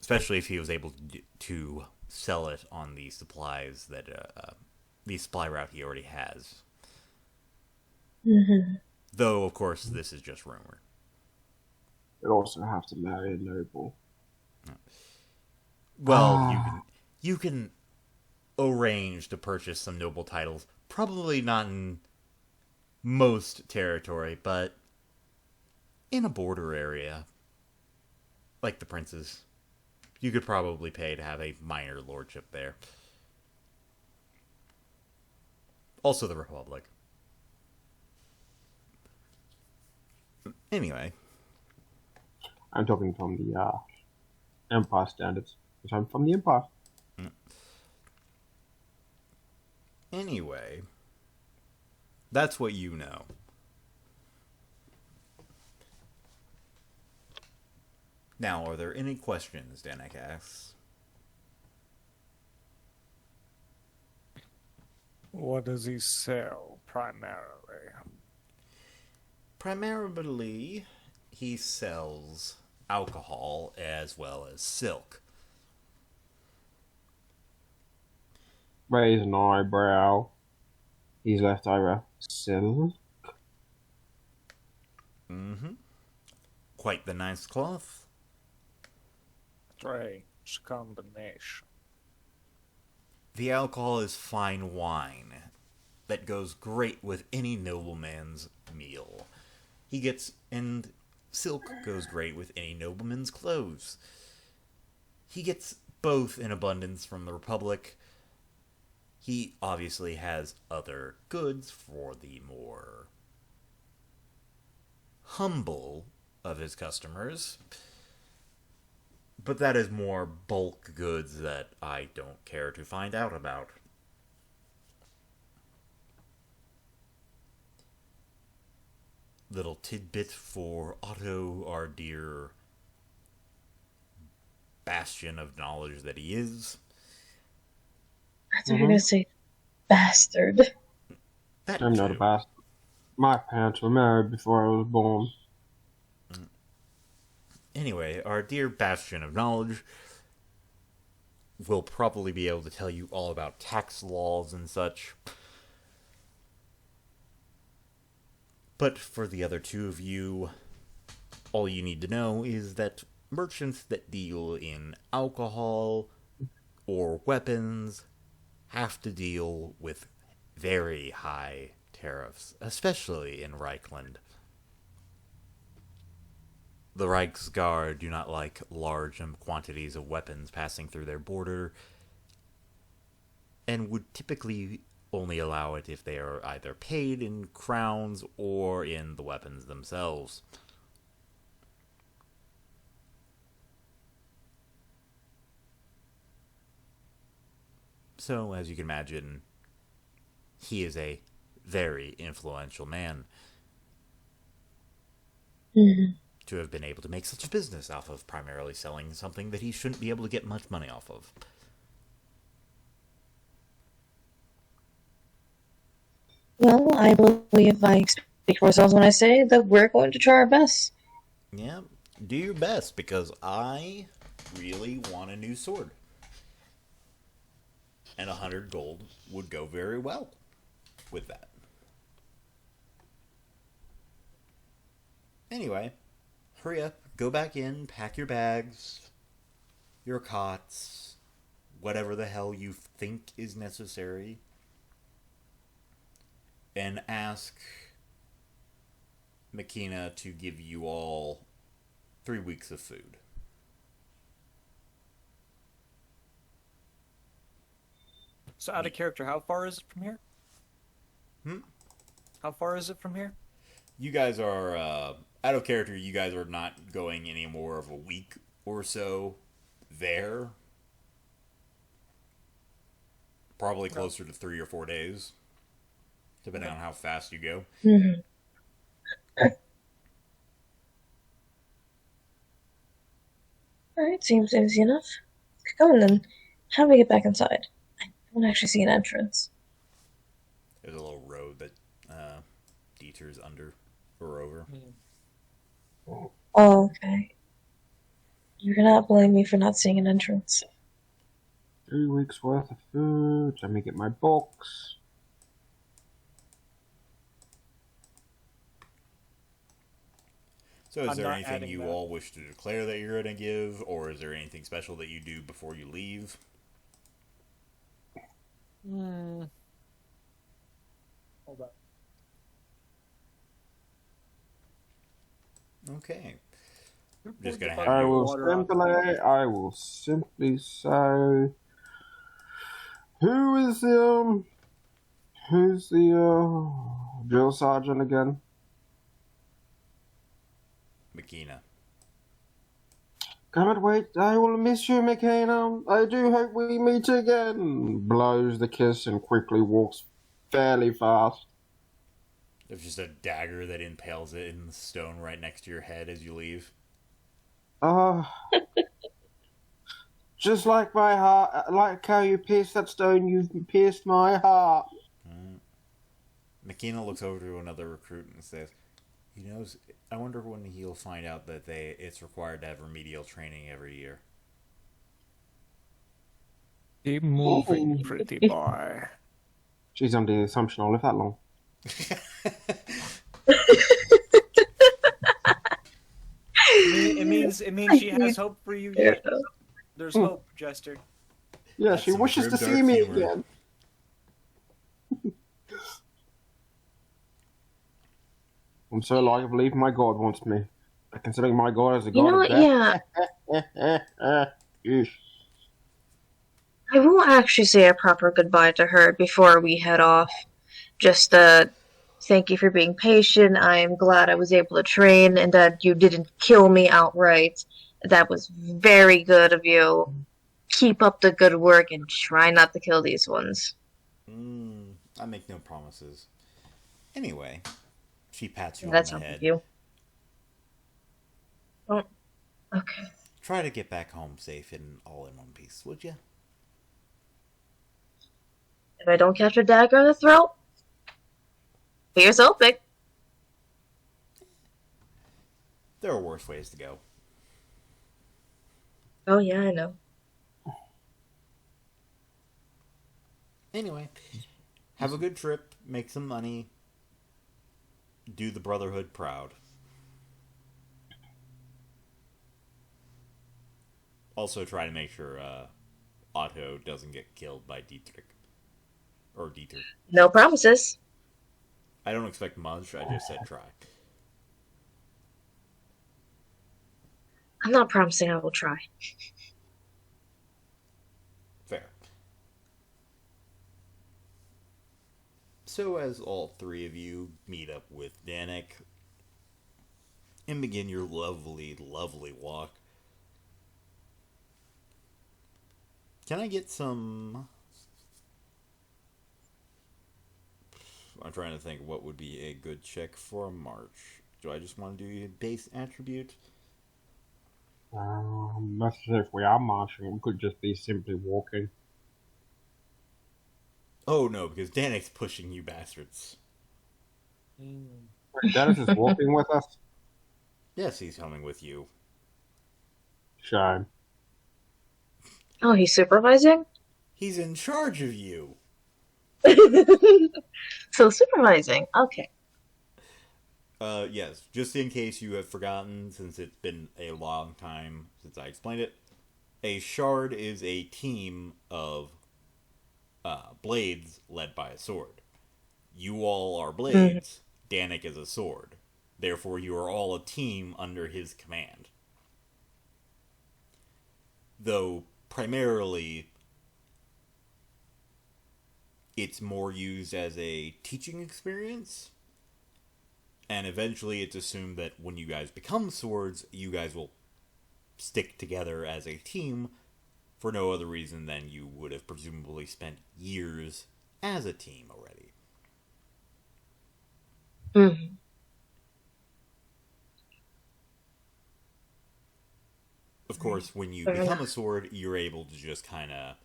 Especially if he was able to sell it on the supplies that the supply route he already has. Mm-hmm. Though, of course, this is just rumor. You'd also have to marry a noble. Well, you can arrange to purchase some noble titles. Probably not in most territory, but in a border area, like the princes, you could probably pay to have a minor lordship there. Also the Republic. Anyway. I'm talking from the Empire standards, because I'm from the Empire. Anyway, that's what you know. Now, are there any questions, Danik asks? What does he sell primarily? Primarily, he sells alcohol as well as silk. Raise an eyebrow. He's left over silk. Mm-hmm. Quite the nice cloth. Strange combination. The alcohol is fine wine that goes great with any nobleman's meal. And silk goes great with any nobleman's clothes. He gets both in abundance from the Republic. He obviously has other goods for the more humble of his customers. But that is more bulk goods that I don't care to find out about. Little tidbit for Otto, our dear bastion of knowledge that he is. I thought you were going to say bastard. I'm not a bastard. My parents were married before I was born. Anyway, our dear bastion of knowledge will probably be able to tell you all about tax laws and such. But for the other two of you, all you need to know is that merchants that deal in alcohol or weapons have to deal with very high tariffs, especially in Reichland. The Reichsguard do not like large quantities of weapons passing through their border, and would typically only allow it if they are either paid in crowns or in the weapons themselves. So, as you can imagine, he is a very influential man. To have been able to make such a business off of primarily selling something that he shouldn't be able to get much money off of. Well, I believe I speak for ourselves when I say that we're going to try our best. Yeah, do your best, because I really want a new sword. And 100 gold would go very well with that. Anyway, hurry up, go back in, pack your bags, your cots, whatever the hell you think is necessary, and ask Makina to give you all 3 weeks of food. So out of character, how far is it from here? How far is it from here? You guys are, out of character, you guys are not going any more of a week or so there. Probably closer to 3 or 4 days, depending on how fast you go. Alright, seems easy enough. Go on then. How do we get back inside? I don't actually see an entrance. There's a little road that detours under or over. Oh, okay. You cannot blame me for not seeing an entrance. 3 weeks worth of food. Let me get my box. So is I'm there not anything adding you that. all wish to declare that you're going to give, or is there anything special that you do before you leave? Hold on. Okay. Just gonna have I you. will simply say, who's the drill sergeant again? Makina. Come and wait, I will miss you, McKenna. I do hope we meet again. Blows the kiss and quickly walks fairly fast. There's just a dagger that impales it in the stone right next to your head as you leave. Just like my heart, like how you pierced that stone, you've pierced my heart. Makina looks over to another recruit and says, "He knows. I wonder when he'll find out that it's required to have remedial training every year." Keep moving, pretty boy. She's under the assumption I'll live that long. It means she has hope for you yet. There's hope, Jester. Yeah, That's she some wishes to grim, see dark me humor. again. I'm so alive, I believe my God wants me. Considering my God is a God You know of what? death. Yeah. Yeesh. I will actually say a proper goodbye to her before we head off. Just, thank you for being patient. I'm glad I was able to train and that you didn't kill me outright. That was very good of you. Keep up the good work and try not to kill these ones. I make no promises. Anyway, she pats you That's on the all head. of you. Oh, okay. Try to get back home safe and all in one piece, would you? If I don't catch a dagger in the throat, here's hoping. There are worse ways to go. Oh yeah, I know. Anyway, have a good trip, make some money, do the Brotherhood proud. Also try to make sure Otto doesn't get killed by Dietrich. Or Dieter. No promises. I don't expect much, I just said try. I'm not promising I will try. Fair. So as all three of you meet up with Danik and begin your lovely, lovely walk, can I get some... I'm trying to think what would be a good check for a march. Do I just want to do a base attribute? If we are marching, it could just be simply walking. Oh no, because Danik's pushing you bastards. Wait, Dennis is walking with us? Yes, he's coming with you. Shame. Oh, he's supervising? He's in charge of you. So supervising. Okay. Yes, just in case you have forgotten, since it's been a long time since I explained it, a shard is a team of blades led by a sword. You all are blades. Danik is a sword. Therefore, you are all a team under his command. Though, primarily, it's more used as a teaching experience. And eventually it's assumed that when you guys become swords, you guys will stick together as a team for no other reason than you would have presumably spent years as a team already. Mm-hmm. Of course, when you become a sword, you're able to just kind of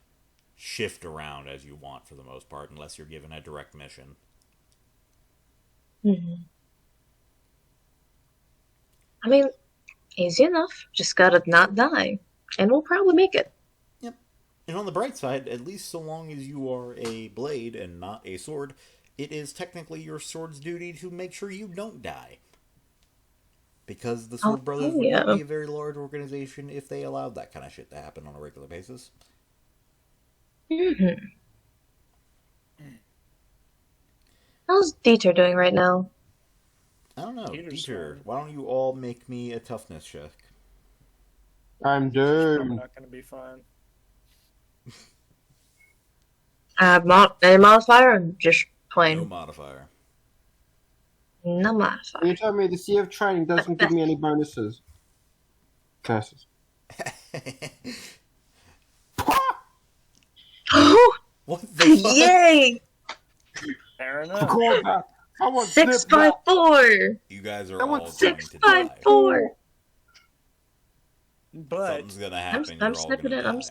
shift around as you want for the most part, unless you're given a direct mission. Mm-hmm. I mean, easy enough. Just gotta not die. And we'll probably make it. Yep. And on the bright side, at least so long as you are a blade and not a sword, it is technically your sword's duty to make sure you don't die. Because the Sword Brothers would not be a very large organization if they allowed that kind of shit to happen on a regular basis. Mm-hmm. How's Dieter doing right now? I don't know. Dieter's Dieter, fine. why don't you all make me a toughness check? I'm I'm doomed. not gonna be fine. Any modifier or just No plain? modifier. No modifier. You told me the Sea of Training doesn't give me any bonuses. Curses. What the fuck? Yay! Fair enough. Record that. Someone 654. You guys are That all was going to 654. die. But Something's gonna happen. I'm You're all snipping gonna it, I'm die.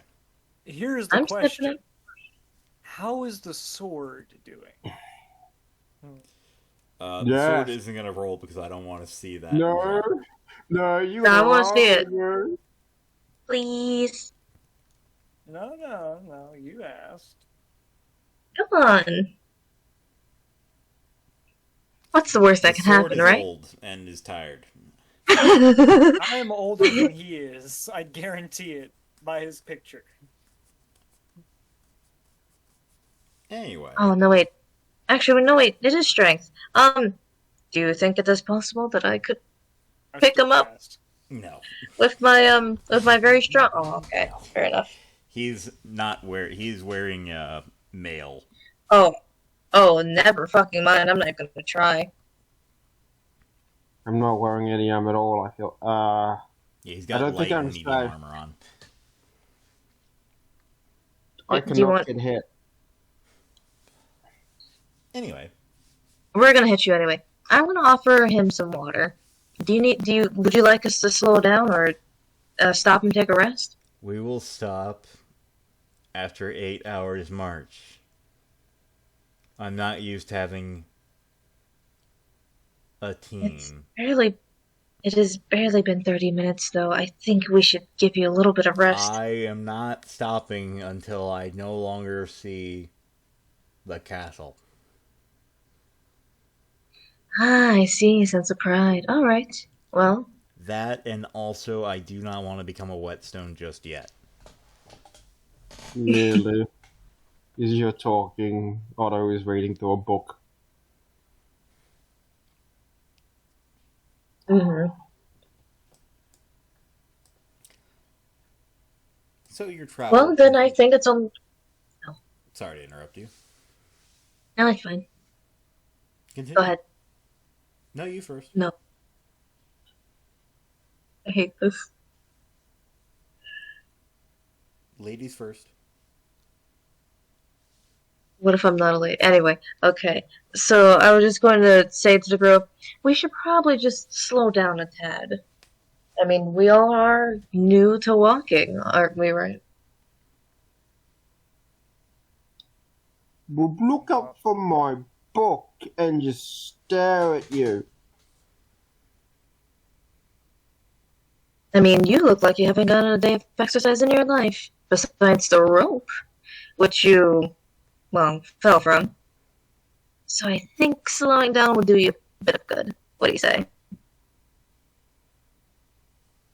here's the I'm snipping question: it. how is the sword doing? The Yes. sword isn't gonna roll because I don't want to see that. No. result. No, you I are wanna see it. wrong. Please. No, you asked. Come on. What's the worst that The can sword happen, is right? old and is tired. I am older than he is. I guarantee it by his picture. Anyway. Oh, no, wait. Actually, no, wait. It is strength. Do you think it is possible that I could I Pick still him up. cast. No. with my very strong... Oh, okay. Fair enough. He's not he's wearing mail. Oh, never fucking mind. I'm not gonna try. I'm not wearing any at all, I feel. Yeah, he's got I don't light think I'm and medium safe. armor on. I Do you cannot want- get hit. Anyway. We're gonna hit you anyway. I'm gonna offer him some water. Would you like us to slow down or stop and take a rest? We will stop after 8 hours march. I'm not used to having a team. It has barely been 30 minutes, though. I think we should give you a little bit of rest. I am not stopping until I no longer see the castle. Ah, I see. Sense of pride. All right. Well, That, and also, I do not want to become a whetstone just yet. Nearly. As you're talking, Otto is reading through a book. mhm. So your travel. Well, then I think it's on. Sorry to interrupt you. No, it's fine. Continue. Go ahead. No, you first. No. I hate this. Ladies first. What if I'm not a lady? Anyway, okay. So I was just going to say to the group, we should probably just slow down a tad. I mean, we all are new to walking, aren't we, right? Well, look up from my book and just stare at you. I mean, you look like you haven't gotten a day of exercise in your life, besides the rope, which you, well, fell from. So I think slowing down will do you a bit of good. What do you say?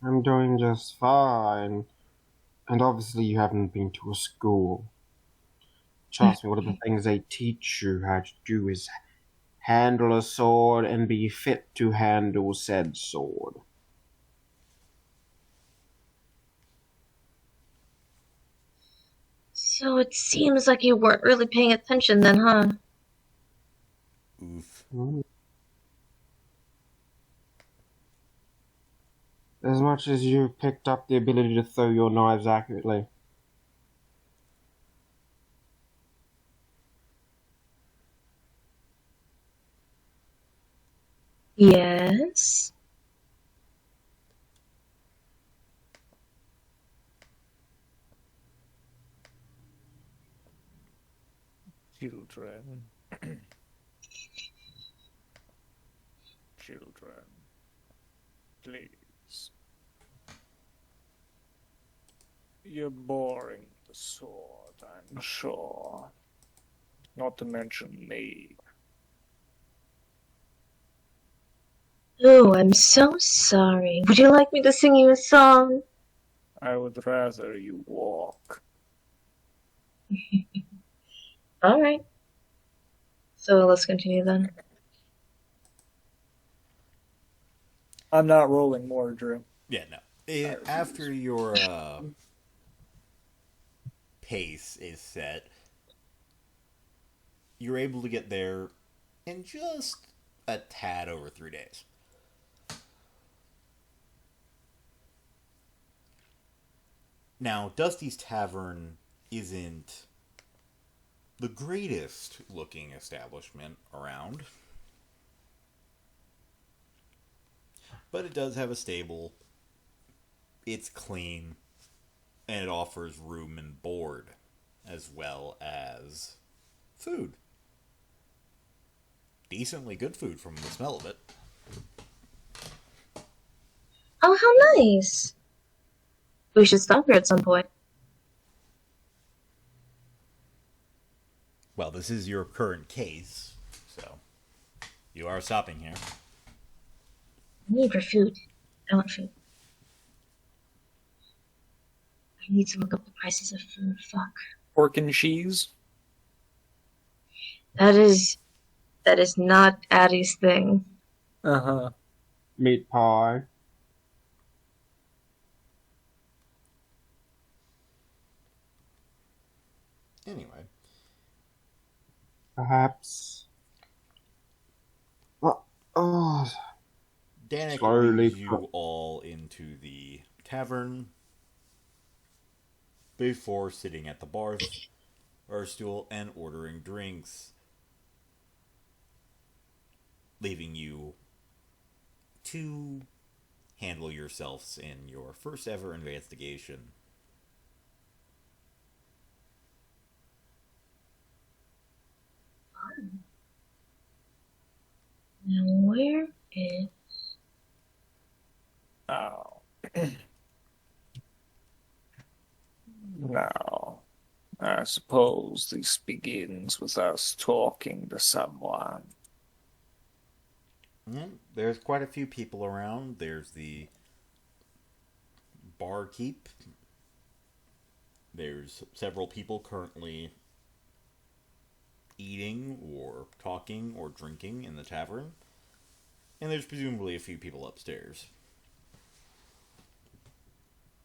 I'm doing just fine. And obviously you haven't been to a school. Trust me, one of the things they teach you how to do is handle a sword and be fit to handle said sword. So it seems like you weren't really paying attention then, huh? Oof. As much as you've picked up the ability to throw your knives accurately. Yes. Children. Children. Please. You're boring the sword, I'm sure. Not to mention me. Oh, I'm so sorry. Would you like me to sing you a song? I would rather you walk. Alright. So let's continue then. I'm not rolling more, Drew. Yeah, no. After your pace is set, you're able to get there in just a tad over 3 days. Now, Dusty's Tavern isn't the greatest looking establishment around, but it does have a stable. It's clean, and it offers room and board, as well as food. Decently good food from the smell of it. Oh, how nice! We should stop here at some point. Well, this is your current case, so you are stopping here. I need for food. I want food. I need to look up the prices of food. Fuck. Pork and cheese? That is not Addie's thing. Uh-huh. Meat pie. Anyway, Perhaps. Oh, Danik Slowly leads you all into the tavern before sitting at the bar stool and ordering drinks, leaving you to handle yourselves in your first ever investigation. Now where is... Oh. Now, I suppose this begins with us talking to someone. Yeah, there's quite a few people around. There's the barkeep. There's several people currently eating or talking or drinking in the tavern. And there's presumably a few people upstairs.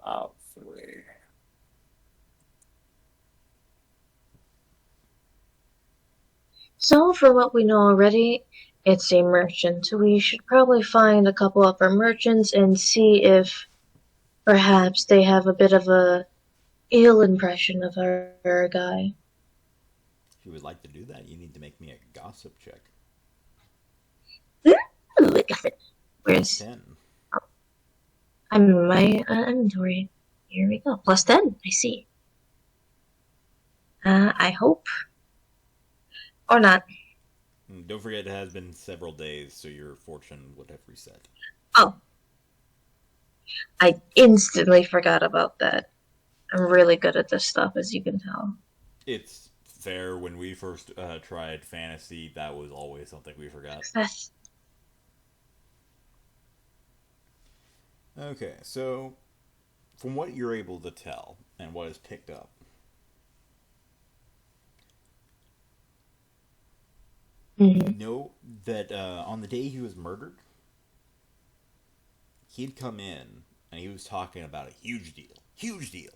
Lovely. So, for what we know already, it's a merchant. We should probably find a couple of our merchants and see if perhaps they have a bit of a ill impression of our guy. If you would like to do that, you need to make me a gossip check. Ooh, I got it. Where's 10. I'm in my inventory. Here we go. Plus 10. I see. I hope. Or not. Don't forget it has been several days, so your fortune would have reset. Oh. I instantly forgot about that. I'm really good at this stuff, as you can tell. It's fair. When we first tried Fantasy, that was always something we forgot. That's... Okay, so from what you're able to tell and what is picked up, you know that on the day he was murdered, he'd come in and he was talking about a huge deal. Huge deal.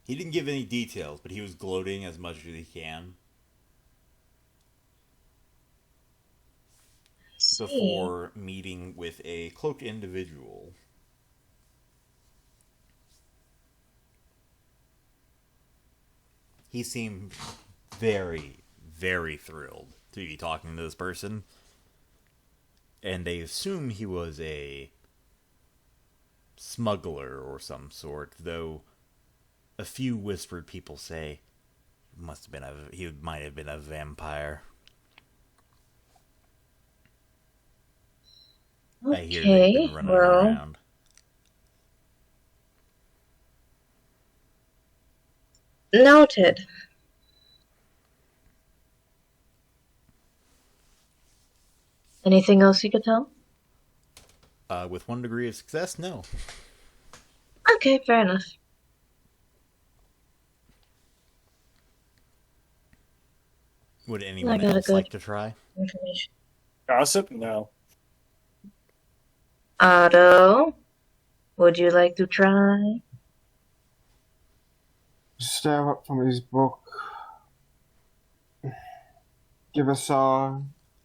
He didn't give any details, but he was gloating as much as he can. Before meeting with a cloaked individual. He seemed very, very thrilled to be talking to this person. And they assume he was a smuggler or some sort, though a few whispered people say he might have been a vampire. Okay, I hear they've been running around. Noted. Anything else you could tell? With 1 degree of success, no. Okay, fair enough. Would anyone else like to try? Information. Gossip? No. Otto, would you like to try? Stare up from his book. Give a sigh.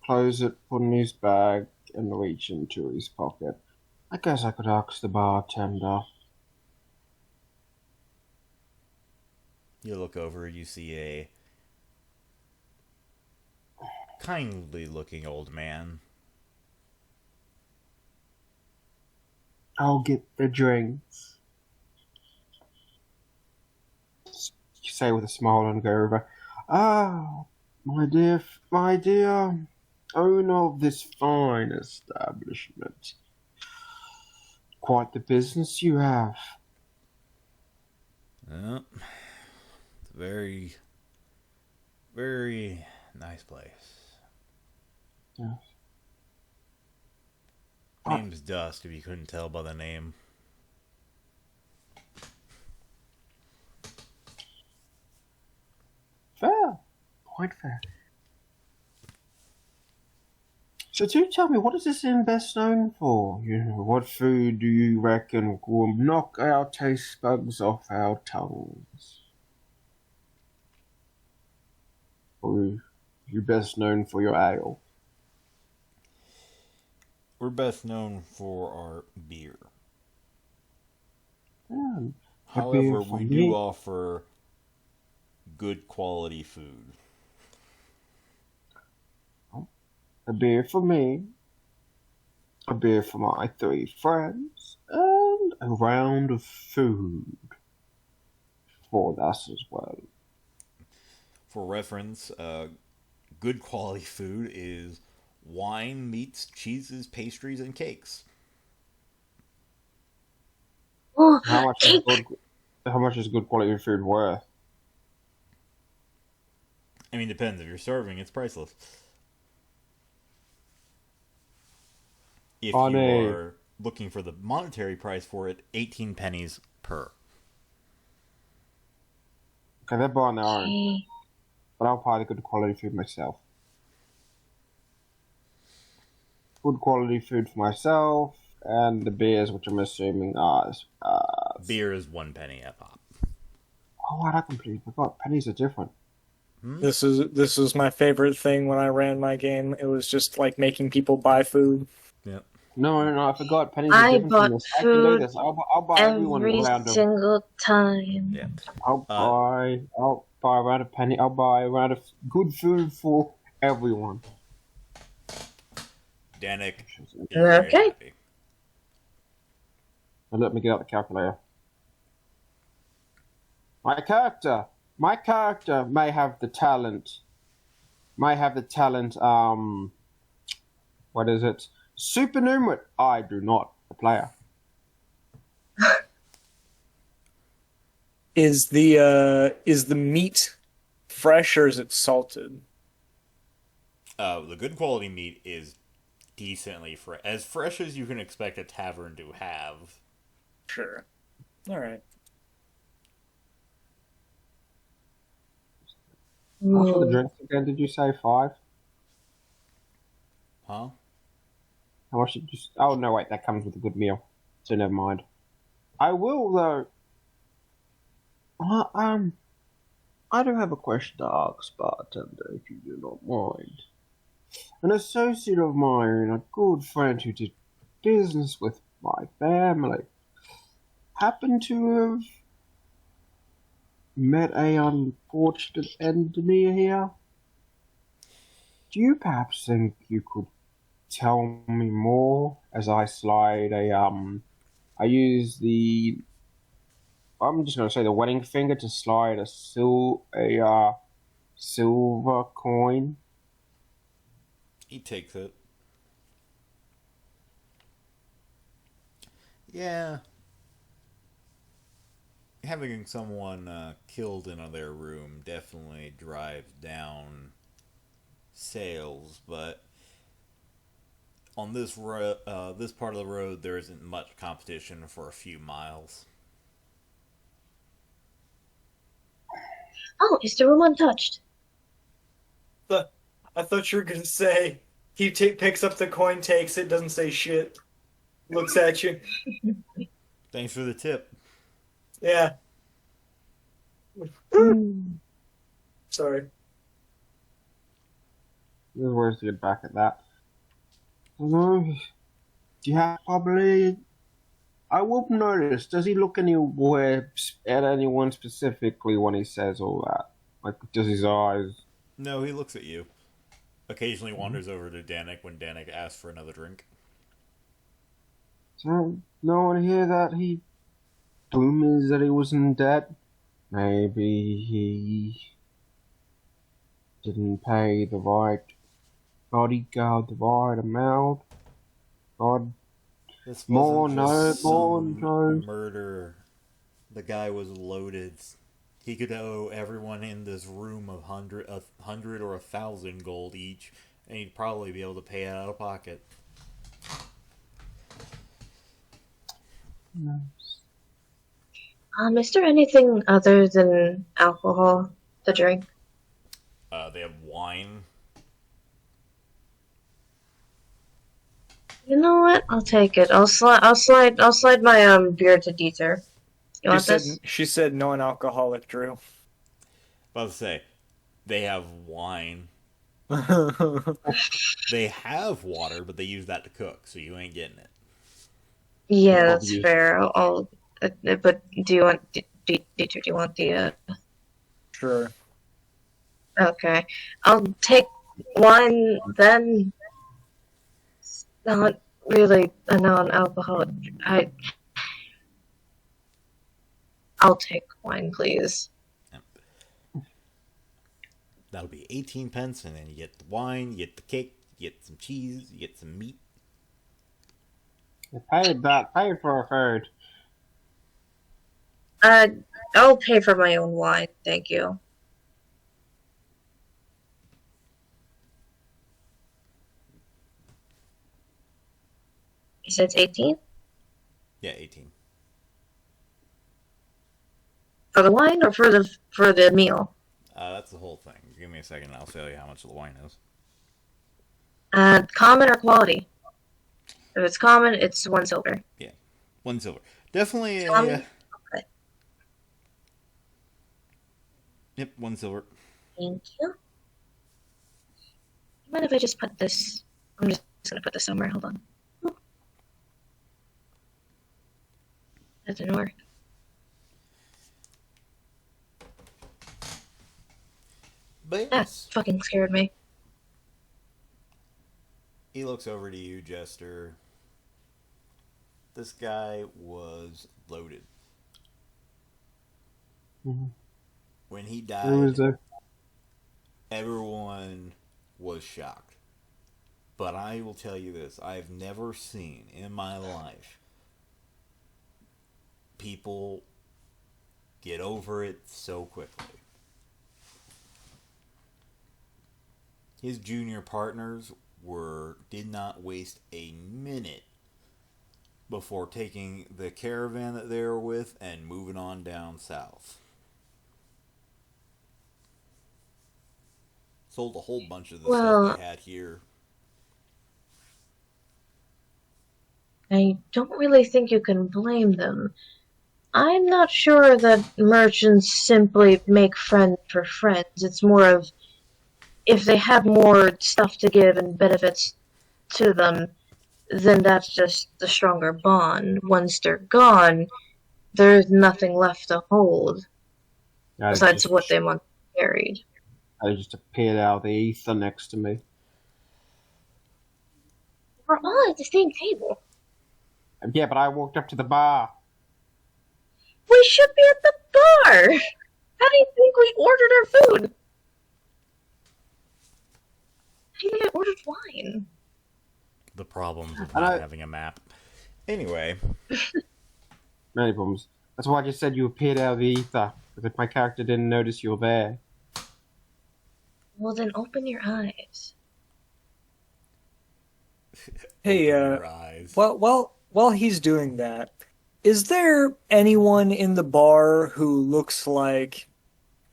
Close it, put in his bag, and reach into his pocket. I guess I could ask the bartender. You look over, you see a kindly looking old man. I'll get the drinks. You say with a smile and go over. Ah, my dear owner of this fine establishment. Quite the business you have. It's a very, very nice place. Yes. Name's Dust, if you couldn't tell by the name. Fair. Quite fair. So do tell me, what is this inn best known for? You know, what food do you reckon will knock our taste buds off our tongues? Or you best known for your ale? We're best known for our beer. Yeah, However, we do offer good quality food. A beer for me, a beer for my 3 friends, and a round of food for us as well. For reference, good quality food is wine, meats, cheeses, pastries, and cakes. Oh, How much cake! how much is good quality food worth? I mean, depends. If you're starving, it's priceless. If you are looking for the monetary price for it, 18 pennies per. Okay, they're buying their own, Okay. but I'll buy the good quality food myself. Good quality food for myself, and the beers, which I'm assuming are... Beer is 1 penny a pop. Oh, I completely forgot. Pennies are different. This is my favorite thing when I ran my game. It was just like making people buy food. Yep. No, I forgot. Pennies are I different bought from this. Actually, food this. I'll buy everyone every around them. single time. Yep. I'll buy around a penny. I'll buy around of good food for everyone. Danik. Okay. And let me get out the calculator. My character may have the talent. What is it? Supernumerate. I do not. The player. Is the meat fresh or is it salted? The good quality meat is decently fresh. As fresh as you can expect a tavern to have. Sure. All right. How much for the drinks again? Did you say 5? Huh? How much did you... Oh, no, wait. That comes with a good meal. So never mind. I will, though... I do have a question to ask, bartender, if you do not mind. An associate of mine, a good friend who did business with my family, happened to have met a unfortunate end near here. Do you perhaps think you could tell me more as I slide I use the... I'm just gonna say the wedding finger to slide a silver coin. He takes it. Yeah. Having someone killed in their room definitely drives down sales, but on this this part of the road, there isn't much competition for a few miles. Oh, is the room untouched? I thought you were gonna say he picks up the coin, takes it, doesn't say shit, looks at you. Thanks for the tip. Yeah. Sorry. There's ways to get back at that. I don't know. Do you have probably... I will notice, does he look anywhere at anyone specifically when he says all that? Like, does his eyes... No, he looks at you. Occasionally wanders over to Danik when Danik asks for another drink. So, no one here that he... rumors that he was in debt? Maybe he... didn't pay the right bodyguard the right amount? God... This More wasn't no, just more some no. murder. The guy was loaded. He could owe everyone in this room a hundred or 1,000 gold each, and he'd probably be able to pay it out of pocket. Is there anything other than alcohol to drink? They have wine. You know what? I'll take it. I'll slide my beer to Dieter. You want this? She said non-alcoholic, Drew. I was about to say, they have wine. They have water, but they use that to cook, so you ain't getting it. Yeah, that's fair. But do you want Dieter? Do you want the? Sure. Okay, I'll take wine then. Not really a non-alcoholic. I'll take wine, please. That'll be 18 pence, and then you get the wine, you get the cake, you get some cheese, you get some meat. You paid that. Paid for a food. Uh, I'll pay for my own wine, thank you. You said it's 18? Yeah, 18. For the wine or for the meal? That's the whole thing. Give me a second and I'll tell you how much the wine is. Common or quality? If it's common, it's 1 silver. Yeah, 1 silver. Definitely Common? a... Okay. Yep, 1 silver. Thank you. Mind if I just put this? I'm just gonna put this somewhere. Hold on. That didn't work. But That fucking scared me. he looks over to you, Jester. This guy was loaded. Mm-hmm. When he Who is died, it? everyone was shocked. But I will tell you this, I've never seen in my life people get over it so quickly. His junior partners did not waste a minute before taking the caravan that they were with and moving on down south. Sold a whole bunch of the stuff they had here. I don't really think you can blame them. I'm not sure that merchants simply make friends for friends. It's more of if they have more stuff to give and benefits to them, then that's just the stronger bond. Once they're gone, there's nothing left to hold besides what they once carried. I just appeared out of the ether next to me. We're all at the same table. Yeah, but I walked up to the bar. We should be at the bar! How do you think we ordered our food? How do you think I ordered wine? The problems of not having a map. Anyway. Many problems. That's why I just said you appeared out of the ether. Because if my character didn't notice you were there. Well, then open your eyes. Hey, while he's doing that, is there anyone in the bar who looks like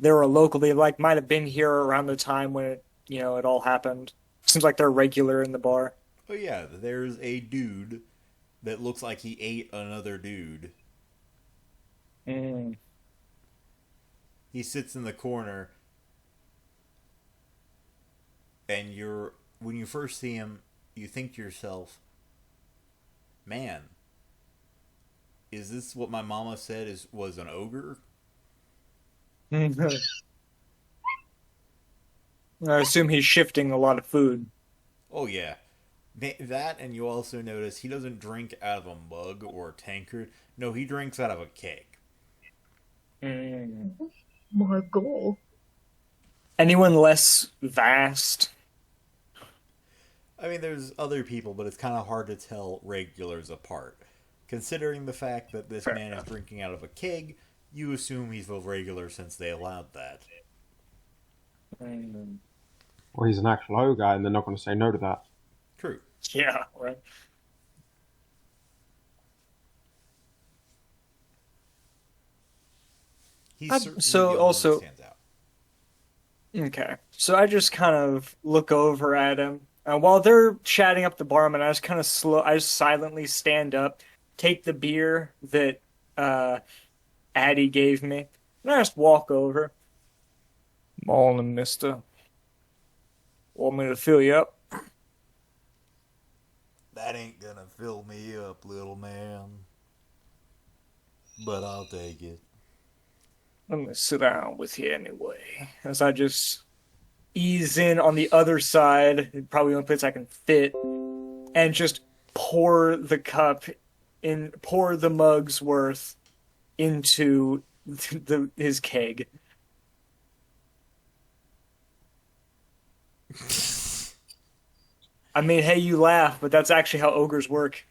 they're a local? They might have been here around the time when it all happened. Seems like they're regular in the bar. Oh yeah, there's a dude that looks like he ate another dude. Mm. He sits in the corner, and when you first see him, you think to yourself, man, is this what my mama said was an ogre? I assume he's shifting a lot of food. Oh yeah. That, and you also notice he doesn't drink out of a mug or a tankard. No, he drinks out of a keg. My goal. Anyone less vast? I mean, there's other people, but it's kind of hard to tell regulars apart. Considering the fact that this man is drinking out of a keg, you assume he's a regular since they allowed that. Well, he's an actual ogre, and they're not going to say no to that. True. Yeah, right. He's certainly so the only one also- that stands out. Okay. So I just kind of look over at him. While they're chatting up the barman, I just silently stand up, take the beer that Addie gave me, and I just walk over. Morning, mister. Want me to fill you up? That ain't gonna fill me up, little man. But I'll take it. Let me sit down with you anyway. As I just ease in on the other side, probably the only place I can fit, and just pour the mug's worth into his keg. I mean, hey, you laugh, but that's actually how ogres work.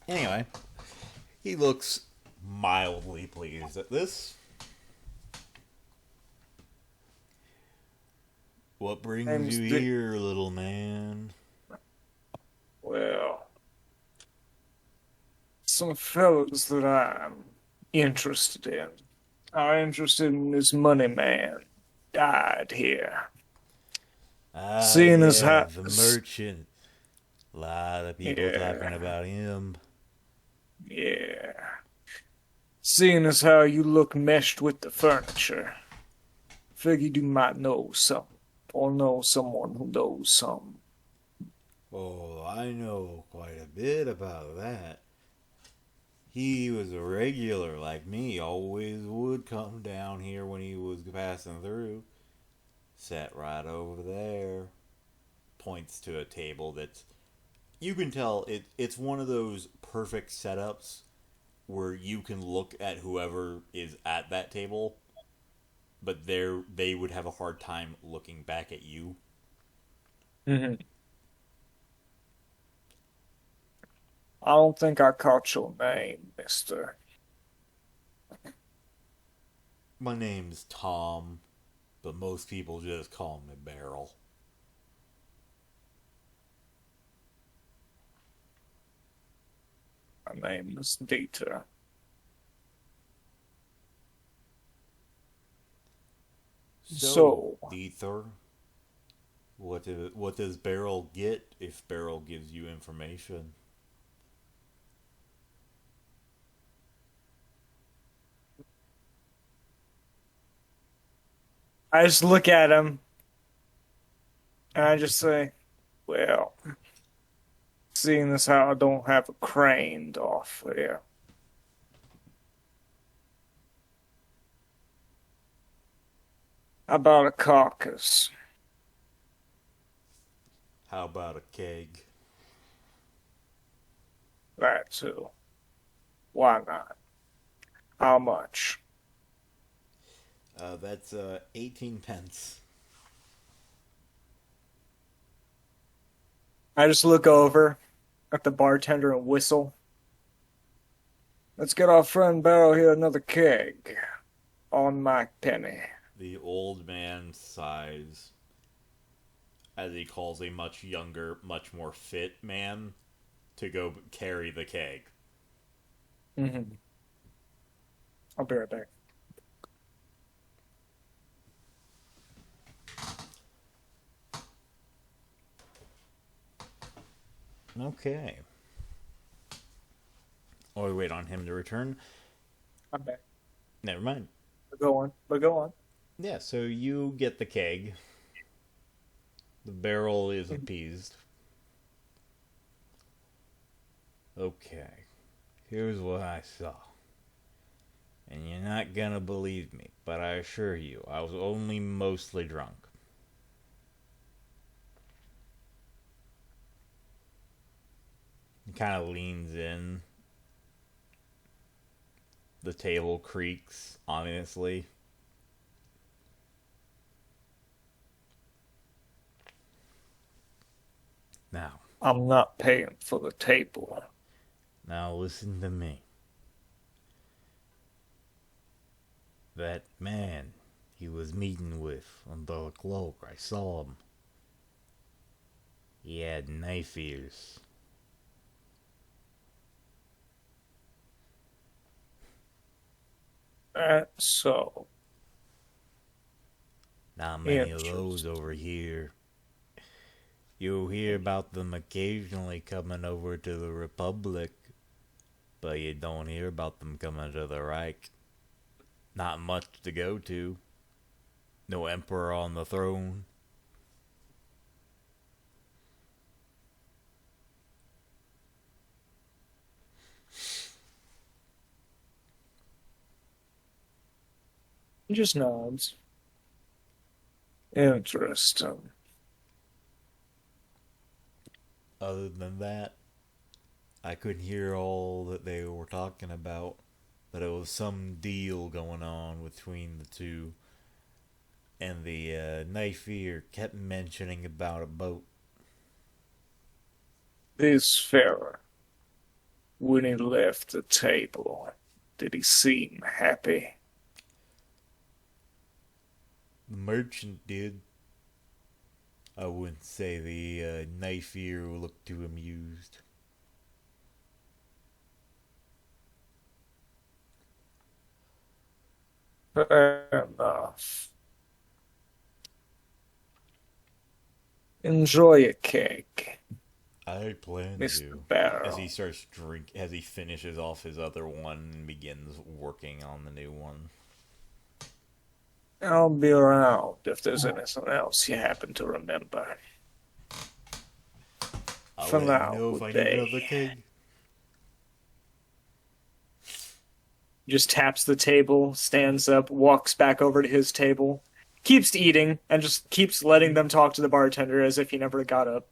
Anyway, he looks mildly pleased at this. What brings you here, little man? Well, some fellows that I'm interested in are interested in this money man. Died here. Seeing as how the merchant. A lot of people talking about him. Yeah. Seeing as how you look meshed with the furniture, figured you might know something, or know someone who knows something. Oh, I know quite a bit about that. He was a regular like me, always would come down here when he was passing through. Sat right over there. Points to a table that's, you can tell it's one of those perfect setups where you can look at whoever is at that table, but they would have a hard time looking back at you. Mm-hmm. I don't think I caught your name, mister. My name's Tom, but most people just call me Barrel. My name is Dieter. So, Dieter, what does Barrel get if Barrel gives you information? I just look at him and I just say, well, seeing as how I don't have a crane off there. How about a carcass? How about a keg? That too. Why not? How much? That's 18 pence. I just look over at the bartender and whistle. Let's get our friend Barrow here another keg. On my penny. The old man sighs as he calls a much younger, much more fit man to go carry the keg. Mm-hmm. I'll be right back. Okay. Or we wait on him to return. I'm back. Never mind. But go on. Yeah, so you get the keg. The barrel is appeased. Okay. Here's what I saw. And you're not gonna believe me, but I assure you, I was only mostly drunk. He kind of leans in. The table creaks ominously. Now, I'm not paying for the table. now listen to me. That man he was meeting with under the cloak, I saw him. He had knife ears. That's so. Not many of those over here. You'll hear about them occasionally coming over to the Republic, but you don't hear about them coming to the Reich. Not much to go to. No emperor on the throne. He just nods. Interesting. Other than that, I couldn't hear all that they were talking about, but it was some deal going on between the two. And the knife ear kept mentioning about a boat. This fella, when he left the table, Did he seem happy? The merchant did. I wouldn't say the knife ear looked too amused. Fair enough. Enjoy a cake, I plan Mr. to. Barrow. As he finishes off his other one and begins working on the new one. I'll be around if there's anything else you happen to remember. I'll For let now, you know if I good need day. another cake. Just taps the table, stands up, walks back over to his table, keeps eating, and just keeps letting them talk to the bartender as if he never got up.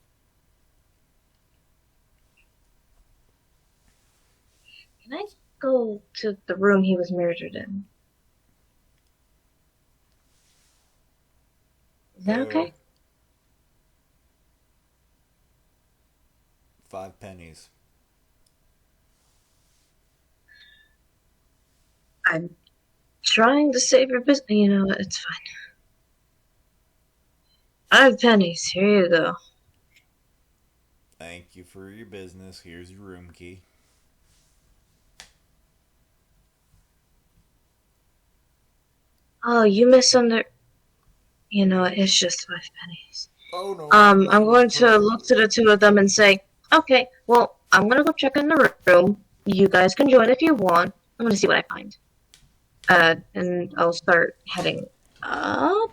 Can I go to the room he was murdered in? Is that okay? 5 pennies. I'm trying to save your business. You know what? It's fine. 5 pennies. Here you go. Thank you for your business. Here's your room key. Oh, you misunderstood. You know, it's just 5 pennies. Oh no. I'm going to look to the two of them and say, okay, well, I'm gonna go check in the room. You guys can join if you want. I'm gonna see what I find. And I'll start heading up.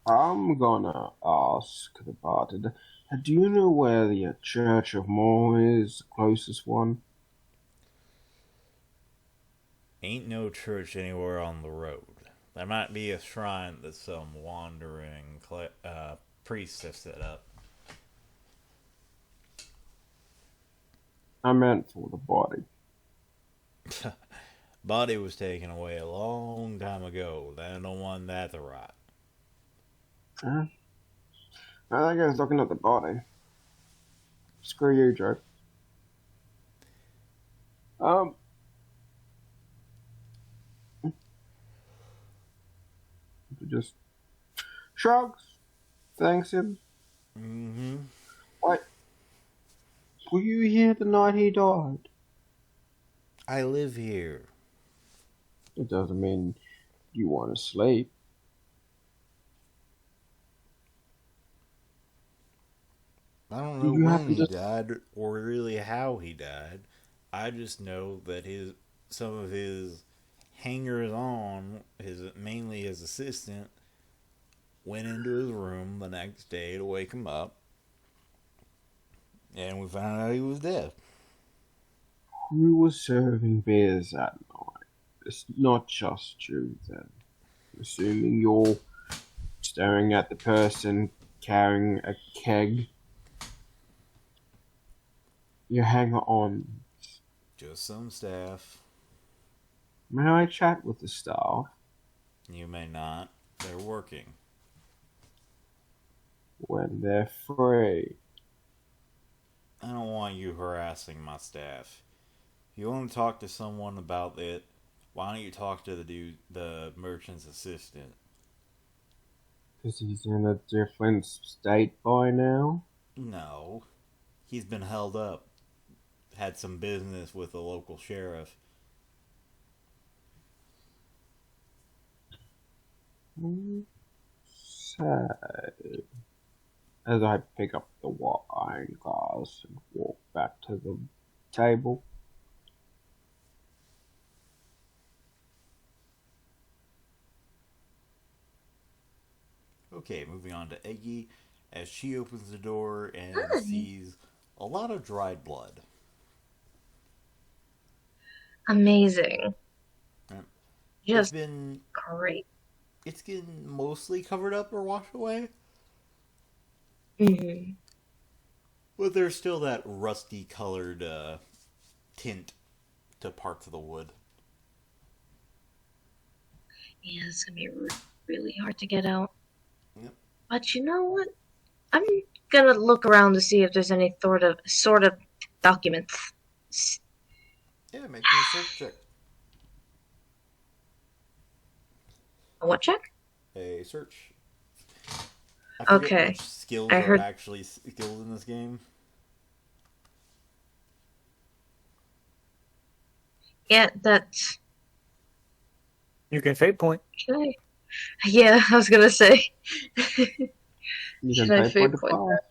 I'm gonna ask the bartender, do you know where the Church of Moor is, the closest one? Ain't no church anywhere on the road. There might be a shrine that some wandering priests have set up. I meant for the body. Body was taken away a long time ago. They don't want that to rot. Huh? I think I was looking at the body. Screw you, Joe. Just shrugs, thanks him. Mm-hmm. What? Were you here the night he died? I live here. It doesn't mean you want to sleep. I don't Do know you have when to he just- died or really how he died. I just know that some of his hangers-on, mainly his assistant, went into his room the next day to wake him up, and we found out he was dead. Who was serving beers that night? It's not just you then. Assuming you're staring at the person carrying a keg. You hang on. Just some staff. May I chat with the staff? You may not. They're working. When they're free. I don't want you harassing my staff. If you want to talk to someone about it, why don't you talk to the merchant's assistant? Because he's in a different state by now? No. He's been held up. Had some business with the local sheriff. Sad. As I pick up the wine glass and walk back to the table. Okay, moving on to Eggy, as she opens the door and Hi. sees a lot of dried blood. Amazing. Yep. Just It's been great. it's getting mostly covered up or washed away, Mm-hmm. but there's still that rusty colored tint to parts of the wood. Yeah, it's gonna be really hard to get out. Yep. But you know what? I'm gonna look around to see if there's any sort of documents. Yeah, make me a search check. A what check? A search. I forget Okay. which skills I are heard. actually skills in this game. Yeah, that's. You can fate point. Can I? Yeah, I was gonna say. You Should can I pay for fate the point class. that?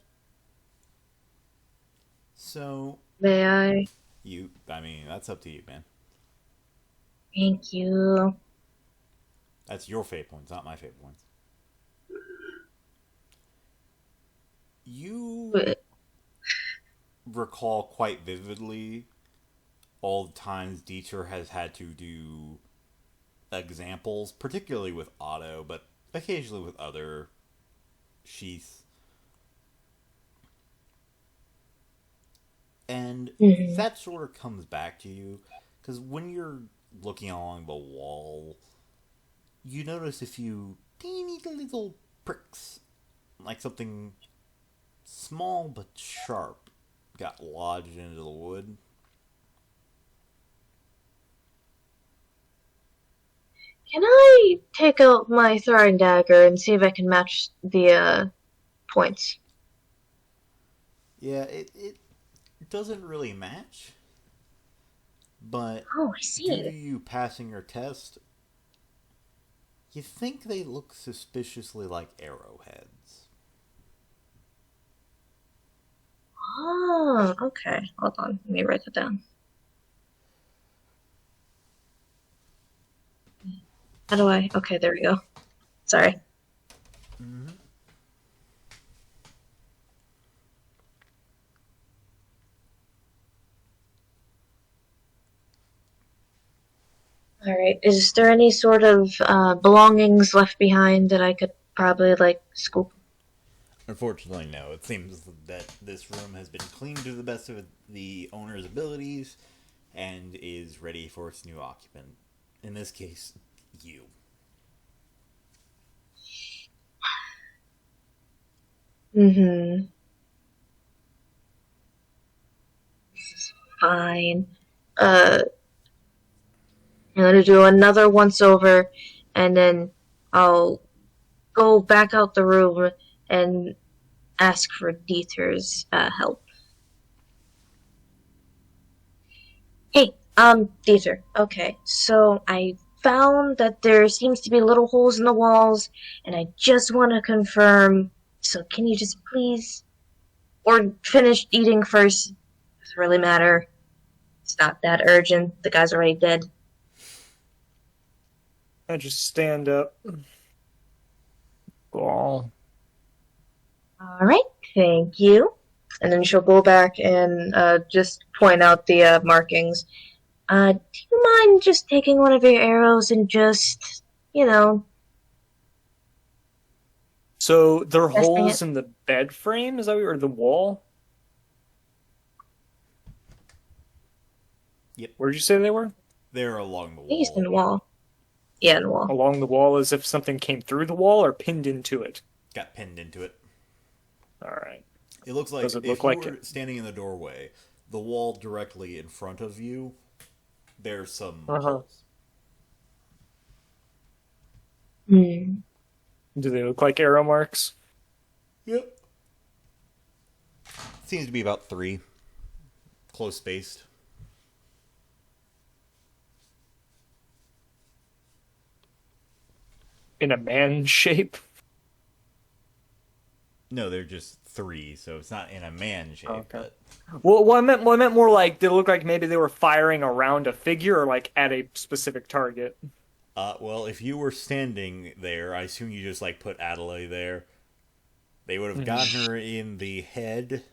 So, May I? I mean, that's up to you, man. Thank you. That's your fate points, not my fate points. You But, recall quite vividly all the times Dieter has had to do examples, particularly with Otto, but occasionally with other sheaths. And Mhm. that sort of comes back to you, because when you're looking along the wall, you notice a few teeny little pricks, like something small but sharp got lodged into the wood. Can I take out my throwing dagger and see if I can match the points? Yeah, it doesn't really match, but Oh, I due to see. you passing your test, you think they look suspiciously like arrowheads. Oh, okay. Hold on. Let me write that down. How do I? Okay, there we go. Sorry. Mm-hmm. All right. Is there any sort of belongings left behind that I could probably like scoop? Unfortunately, no. It seems that this room has been cleaned to the best of the owner's abilities and is ready for its new occupant. In this case, you. Mm-hmm. This is fine. I'm gonna do another once over, and then I'll go back out the room and ask for Dieter's help. Hey, Dieter. Okay, so I found that there seems to be little holes in the walls, and I just want to confirm. So can you just please, or finish eating first? Doesn't really matter. It's not that urgent. The guy's already dead. I just stand up. Well, All right, thank you. And then she'll go back and just point out the markings. Do you mind just taking one of your arrows and just, you know, so there are testing holes it? in the bed frame, is that what, or the wall? Yep. Where'd you say they were? They're along the I think he's in the wall. wall. Yeah, in the wall. Along the wall, as if something came through the wall or pinned into it. Got pinned into it. All right. It looks like Does it if look you like were it? standing in the doorway, the wall directly in front of you, there's some Uh-huh. holes. Hmm. Do they look like arrow marks? Yep. Seems to be about 3. Close spaced. In a man shape? No, they're just 3, so it's not in a man shape, Okay. but Well, I meant more like they look like maybe they were firing around a figure or like at a specific target. well, if you were standing there, I assume you just like put Adelaide there. They would have gotten her in the head,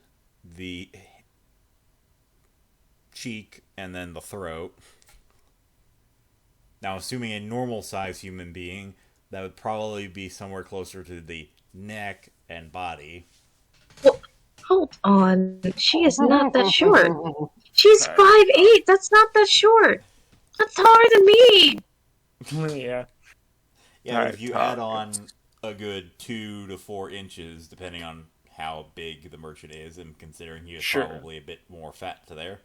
the cheek, and then the throat. Now, assuming a normal sized human being, that would probably be somewhere closer to the neck and body. Well, hold on. She is not that short. She's Sorry. 5'8". That's not that short. That's taller than me. Yeah, Yeah. but Alright, if you add on a good 2 to 4 inches, depending on how big the merchant is, and considering he is Sure. probably a bit more fat to there.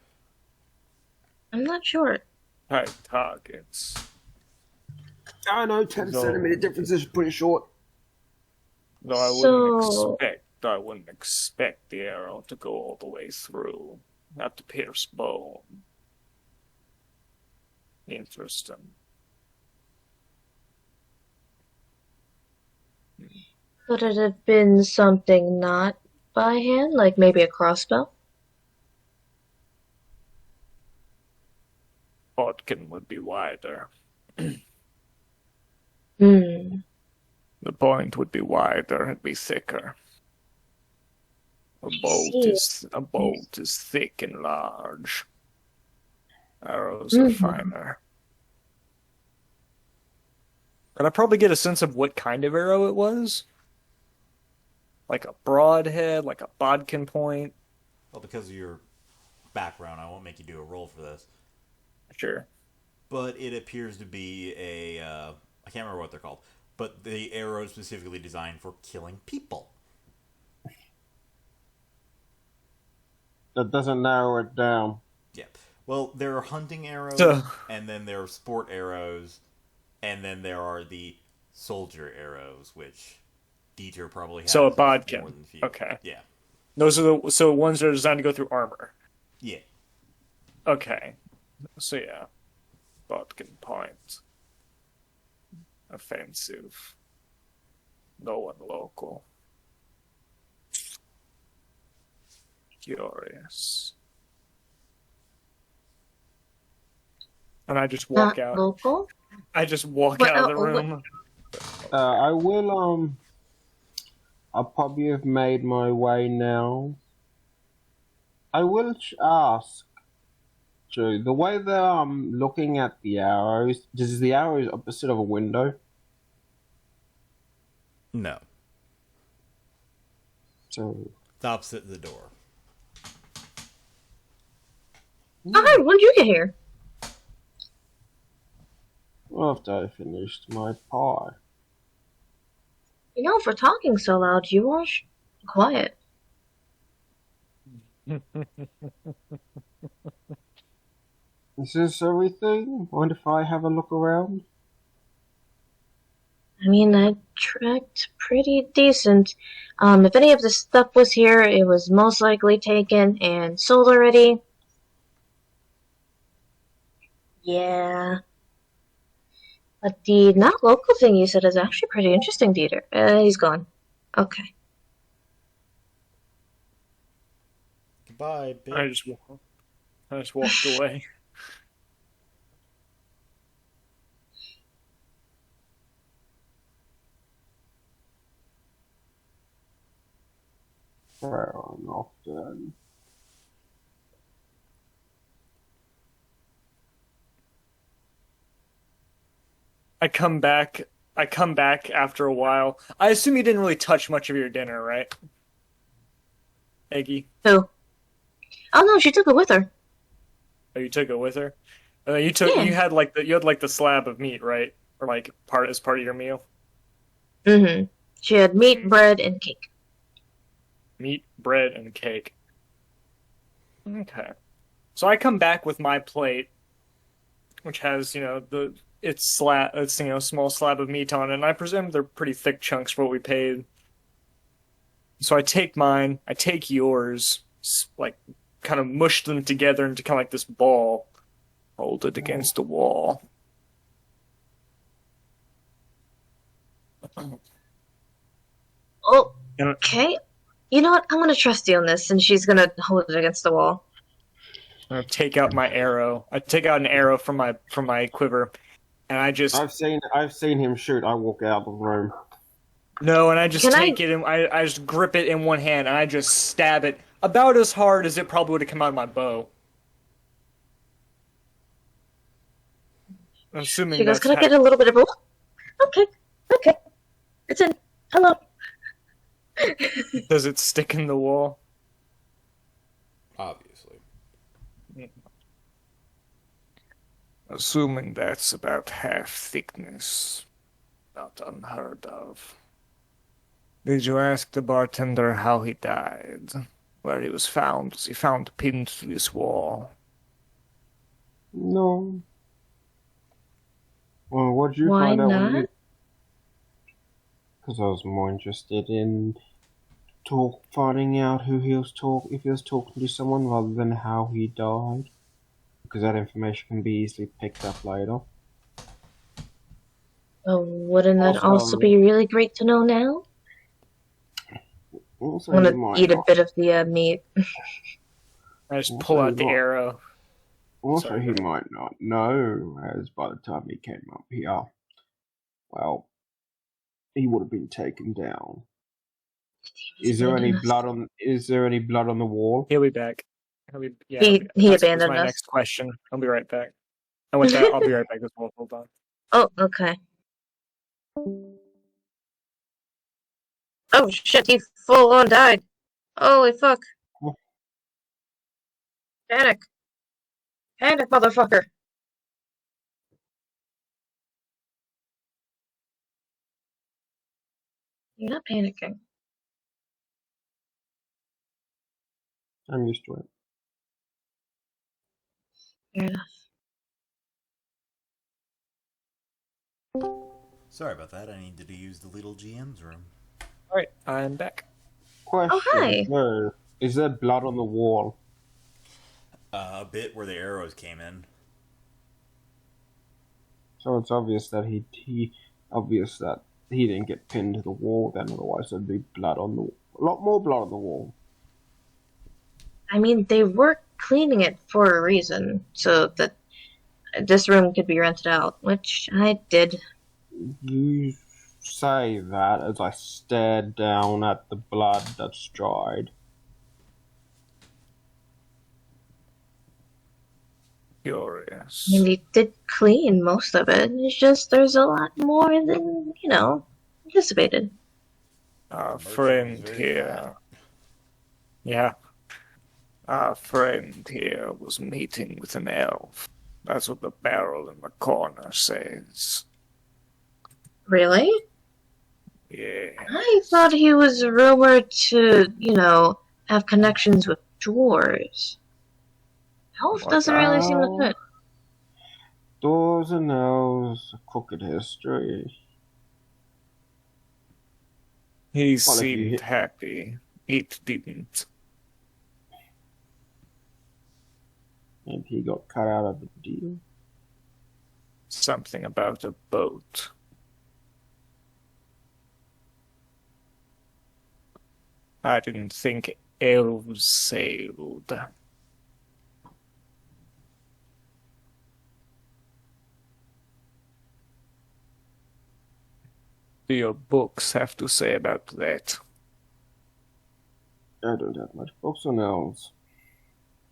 I'm not short. Alright, targets. I know, 10 No. centimeter difference is pretty short. Though I wouldn't expect the arrow to go all the way through. Not to pierce bone. Interesting. Could it have been something not by hand, like maybe a crossbow? Bodkin would be wider. Hmm. The point would be wider and be thicker. A bolt is thick and large. Arrows are finer. Could I probably get a sense of what kind of arrow it was? Like a broadhead, like a bodkin point? Well, because of your background, I won't make you do a roll for this. Sure. But it appears to be I can't remember what they're called, but the arrow is specifically designed for killing people. That doesn't narrow it down. Yeah. Well, there are hunting arrows, and then there are sport arrows, and then there are the soldier arrows, which Dieter probably has So a more bodkin. than a few. Okay. Yeah. Those are the ones that are designed to go through armor. Yeah. Okay. So yeah. Bodkin point. Offensive. No one local. Curious. And I just walk Not out. local? I just walk What- out of the oh, what- room. I will, I'll probably have made my way now. I will ask, Drew, the way that I'm looking at the arrows, is the arrows opposite of a window? No. So, It's opposite the door. Hi, when did you get here? after I finished my pie. You know, for talking so loud, you are quiet. Is this everything? Mind if I have a look around? I mean, I tracked pretty decent. If any of the stuff was here, it was most likely taken and sold already. Yeah. But the not local thing you said is actually pretty interesting, Dieter. He's gone. Okay. Goodbye, bitch. I just walked away. Fair enough then. I come back after a while. I assume you didn't really touch much of your dinner, right? Eggy. Who? Oh no, she took it with her. Oh, you took it with her? Yeah. You had the slab of meat, right? Or like as part of your meal? Mm-hmm. She had meat, bread, and cake. Meat, bread, and cake. Okay. So I come back with my plate, which has, it's small slab of meat on it, and I presume they're pretty thick chunks for what we paid. So I take mine, I take yours, like, kind of mush them together into kind of like this ball. Hold it against the wall. Oh, okay. You know what? I'm gonna trust you on this, and she's gonna hold it against the wall. I'm gonna take out my arrow. I take out an arrow from my quiver, and I just I've seen him shoot. I walk out of the room. no, and I just Can take it and I just grip it in one hand, and I just stab it about as hard as it probably would have come out of my bow. I'm assuming She goes, that's "Can I get a little bit of a?" Okay, it's in. Hello. Does it stick in the wall? Obviously. Assuming that's about half thickness. Not unheard of. Did you ask the bartender how he died? Where he was found? Was he found pinned to this wall? No. Well, What'd you Why find out when not? you... Because I was more interested in finding out who he was if he was talking to someone rather than how he died. Because that information can be easily picked up later. Oh, wouldn't that also Also, be really great to know now? also I'm he gonna might eat a not. bit of the meat. I just pull out the arrow. Also, Sorry, he go ahead. might not know, as by the time he came up here, well, he would have been taken down. Is there any blood on the wall? He'll be back. Yeah, He that was abandoned my us. next question. I'll be right back. I went that. I'll be right back as well. Hold on. Oh, okay. Oh shit, he full on died. Holy fuck. Oh. Panic. Panic, motherfucker. You're not panicking. I'm used to it. Fair enough. Sorry about that. I needed to use the little GM's room. All right, I'm back. Question: hi. Is there blood on the wall? A bit where the arrows came in. So it's obvious that he didn't get pinned to the wall. Then otherwise there'd be a lot more blood on the wall. I mean, they were cleaning it for a reason, so that this room could be rented out, which I did. You say that as I stared down at the blood that's dried. Curious. I mean, they did clean most of it. It's just there's a lot more than, anticipated. Our friend here. Yeah. Our friend here was meeting with an elf. That's what the barrel in the corner says. Really? Yeah. I thought he was rumored to, have connections with dwarves. Elf doesn't really seem to fit. Dwarves and elves, a crooked history. He seemed happy. It didn't. And he got cut out of the deal. Something about a boat. I didn't think elves sailed. Do your books have to say about that? I don't have much books on elves.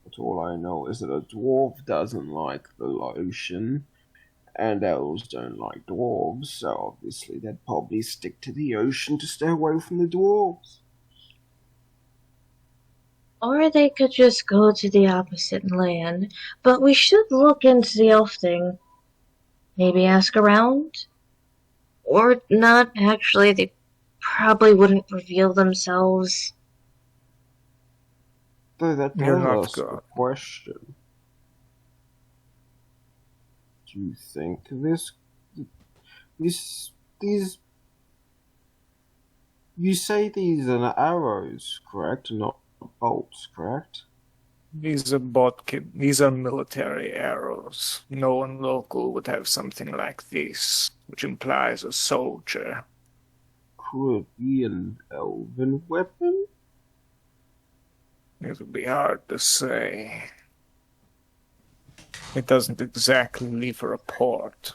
But all I know is that a dwarf doesn't like the ocean, and elves don't like dwarves, so obviously they'd probably stick to the ocean to stay away from the dwarves. Or they could just go to the opposite land. But we should look into the elf thing. Maybe ask around? Or not, actually, they probably wouldn't reveal themselves. Though that does ask a question. Do you think these you say these are arrows, correct? Not bolts, correct? These are military arrows. No one local would have something like this, which implies a soldier. Could it be an elven weapon? It would be hard to say. It doesn't exactly leave a report.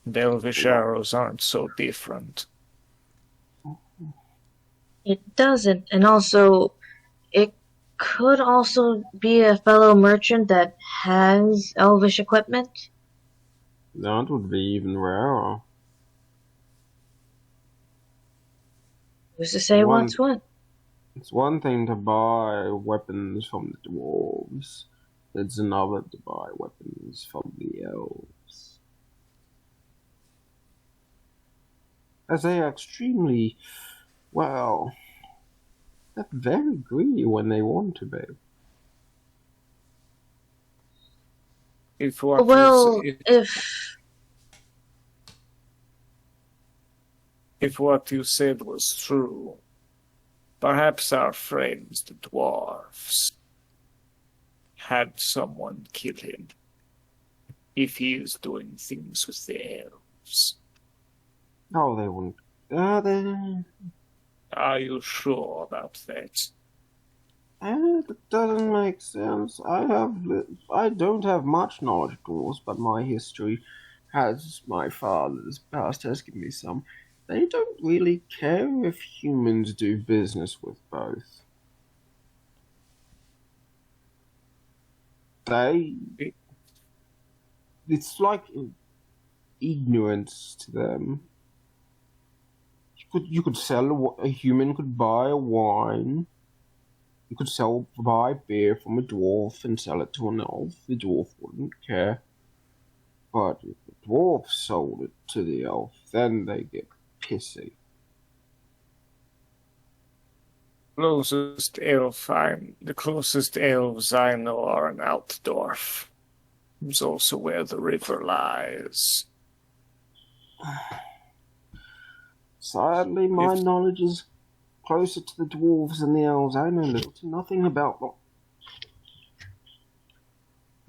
The elvish arrows aren't so different. It doesn't, and also, it could also be a fellow merchant that has elvish equipment. That would be even rarer. Who's to say what's what? It's one thing to buy weapons from the dwarves. It's another to buy weapons from the elves. As they are extremely, well, they're very greedy when they want to be. If if what you said was true, perhaps our friends, the dwarves, had someone kill him. If he is doing things with the elves. No, they wouldn't. Are you sure about that? That doesn't make sense. I don't have much knowledge of dwarves, but my history my father's past has given me some. They don't really care if humans do business with both. It's like ignorance to them. You could sell a human could buy a wine. You could buy beer from a dwarf and sell it to an elf. The dwarf wouldn't care. But if the dwarf sold it to the elf, then they get pissy. The closest elves I know are in Altdorf. It's also where the river lies. Sadly, my knowledge is closer to the dwarves than the elves. I know little to nothing about them.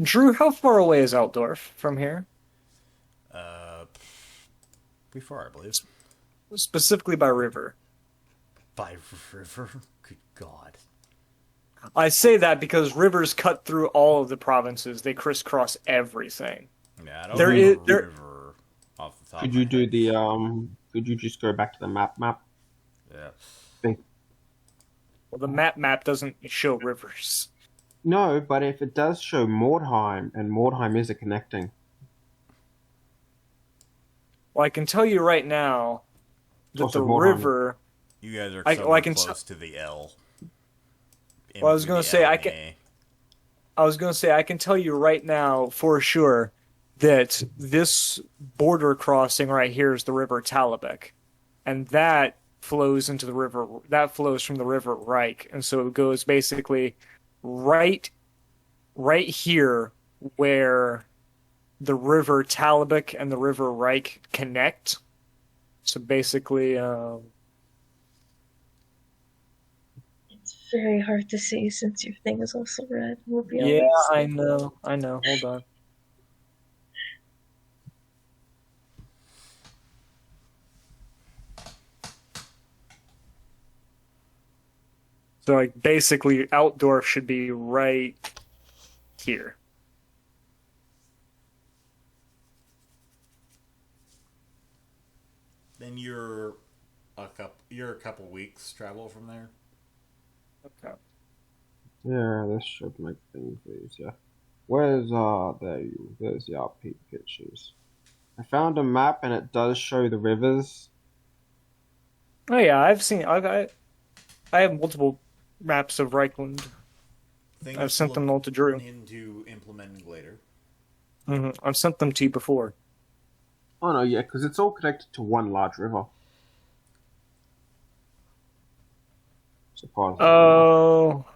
Drew, how far away is Altdorf from here? Pretty far, I believe. Specifically by river. By river? Good God. I say that because rivers cut through all of the provinces. They crisscross everything. Yeah, I don't know river off the top Could of you my do head. the Could you just go back to the map? Yeah. Well, the map doesn't show rivers. No, but if it does show Mordheim, and Mordheim is a connecting. Well, I can tell you right now that Also the Mordheim. river. You guys are I can close to the L. Well, I was gonna say I can tell you right now for sure that this border crossing right here is the river Talabek, and that flows into the river. That flows from the river Reich, and so it goes basically right here where the river Talabek and the river Reich connect. So basically, It's very hard to see since your thing is also red. We'll be yeah, honest. I know. Hold on. So, like, basically, Altdorf should be right here. Then you're a couple weeks travel from there. Okay. Yeah, this should make things easier. There's the RP pictures. I found a map and it does show the rivers. Oh yeah, I have multiple maps of Reichland. Things I've sent to them look all to Drew. into implementing later. I've sent them to you before. Oh no, yeah, because it's all connected to one large river. Surprisingly. Oh.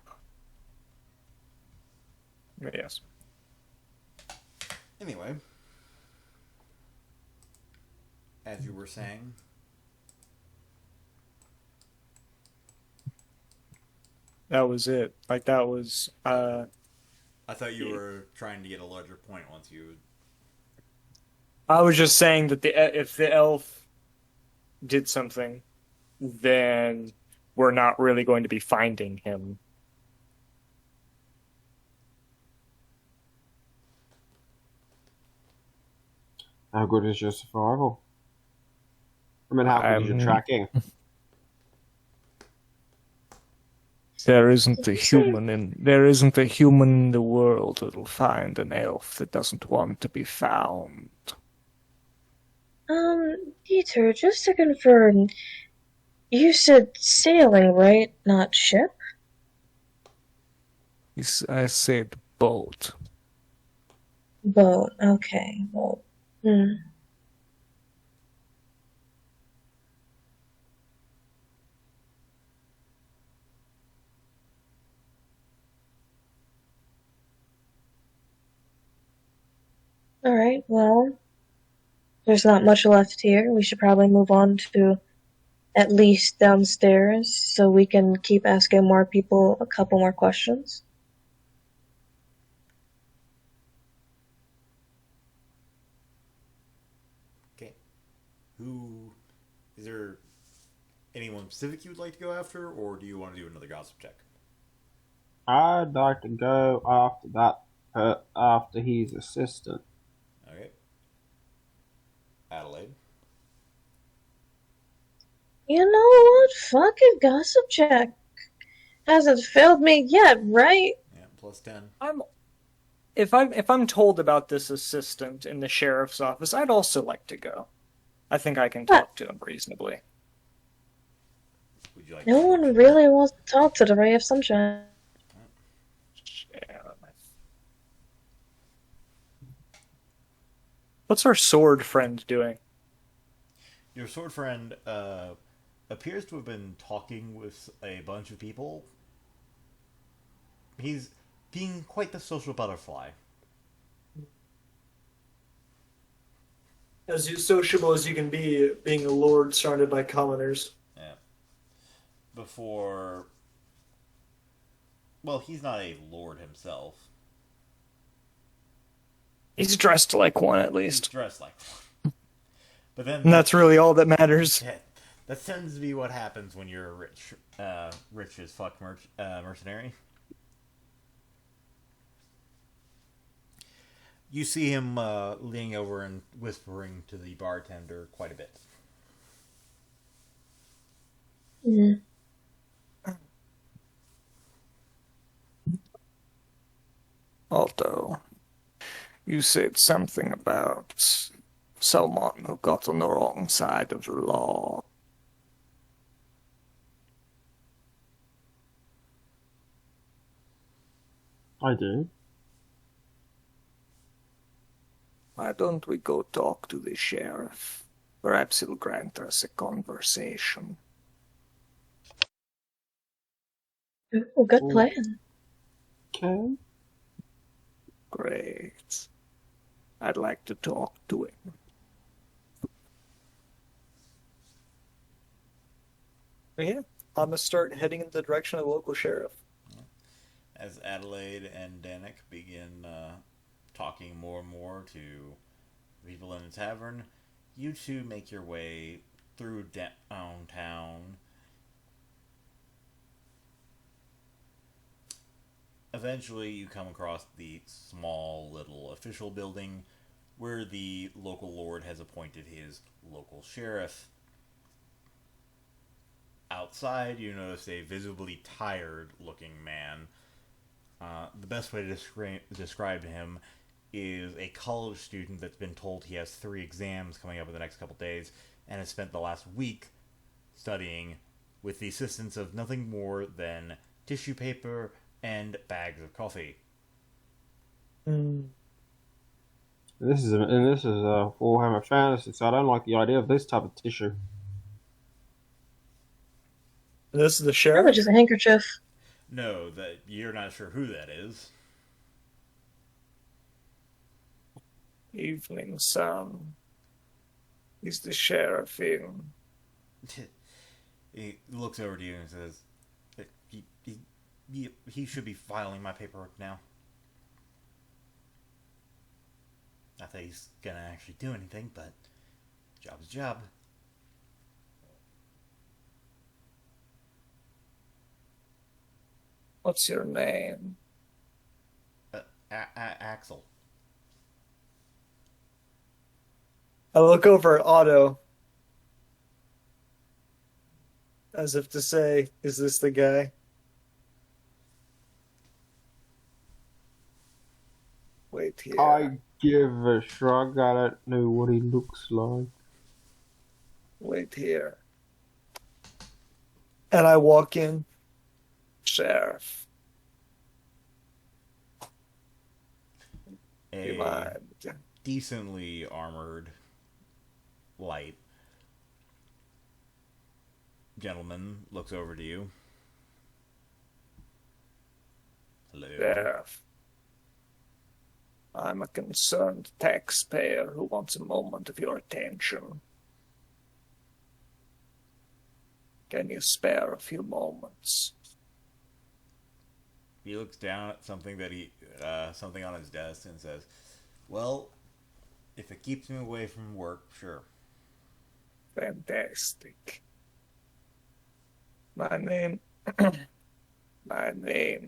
Yes. Anyway, as you were saying, That was it. Like, that was, I thought you were trying to get a larger point once you... I was just saying that if the elf did something, then we're not really going to be finding him. How good is your survival? I mean, how good is your tracking? There isn't a human in the world that'll find an elf that doesn't want to be found. Dieter, just to confirm, you said sailing, right? Not ship? I said boat. Boat, okay. Well, Alright, well, there's not much left here. We should probably move on to at least downstairs, so we can keep asking more people a couple more questions? Okay. Who is there anyone specific you would like to go after, or do you want to do another gossip check? I'd like to go after that, after his assistant. Okay. Adelaide. You know what? Fuck it, gossip check. Hasn't failed me yet, right? Yeah, plus 10. If I'm told about this assistant in the sheriff's office, I'd also like to go. I think I can talk to him reasonably. Would you like No to one really wants to talk to the Ray of Sunshine. What's our sword friend doing? Your sword friend appears to have been talking with a bunch of people. He's being quite the social butterfly. As sociable as you can be, being a lord surrounded by commoners. Yeah. Before. Well, he's not a lord himself. He's dressed like one, at He's least. dressed like one. But then. And that's really all that matters. Yeah, that tends to be what happens when you're a rich as fuck mercenary. You see him leaning over and whispering to the bartender quite a bit. Mm. Alto, you said something about someone who got on the wrong side of the law. I do. Why don't we go talk to the sheriff? Perhaps he'll grant us a conversation. Ooh, good plan. Okay. Great. I'd like to talk to him. Yeah, I'm gonna start heading in the direction of the local sheriff. As Adelaide and Danik begin talking more and more to people in the tavern, you two make your way through downtown. Eventually, you come across the small little official building where the local lord has appointed his local sheriff. Outside, you notice a visibly tired looking man. The best way to describe him is a college student that's been told he has 3 exams coming up in the next couple days and has spent the last week studying with the assistance of nothing more than tissue paper and bags of coffee. This is a Warhammer Fantasy, so I don't like the idea of this type of tissue. This is the Probably sheriff? just a handkerchief. No, that you're not sure who that is. Evening sun. He's the sheriff in. He looks over to you and says, he should be filing my paperwork now. Not that he's gonna actually do anything, but job's a job. What's your name? Axel. I look over at Otto. As if to say, is this the guy? Wait here. I give a shrug. I don't know what he looks like. Wait here. And I walk in. Sheriff. Do you mind? Decently armored, light gentleman looks over to you. Hello. Sheriff. I'm a concerned taxpayer who wants a moment of your attention. Can you spare a few moments? He looks down at something something on his desk and says, "Well, if it keeps me away from work, sure." Fantastic. My name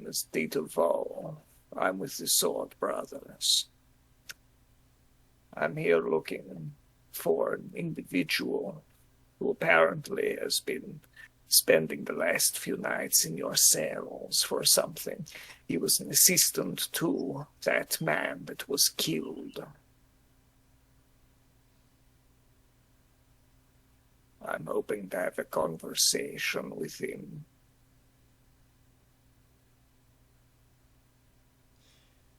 is Tito. I'm with the Sword Brothers. I'm here looking for an individual who apparently has been spending the last few nights in your cells for something. He was an assistant to that man that was killed. I'm hoping to have a conversation with him.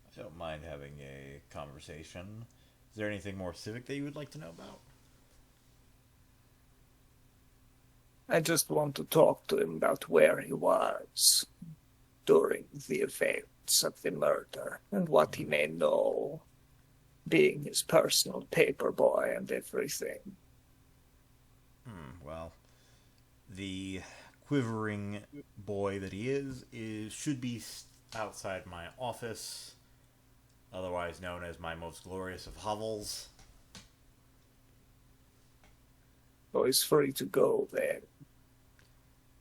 I don't mind having a conversation. Is there anything more civic that you would like to know about? I just want to talk to him about where he was during the events of the murder and what he may know, being his personal paper boy and everything. Well, the quivering boy that he is should be outside my office, otherwise known as my most glorious of hovels. So he's free to go then.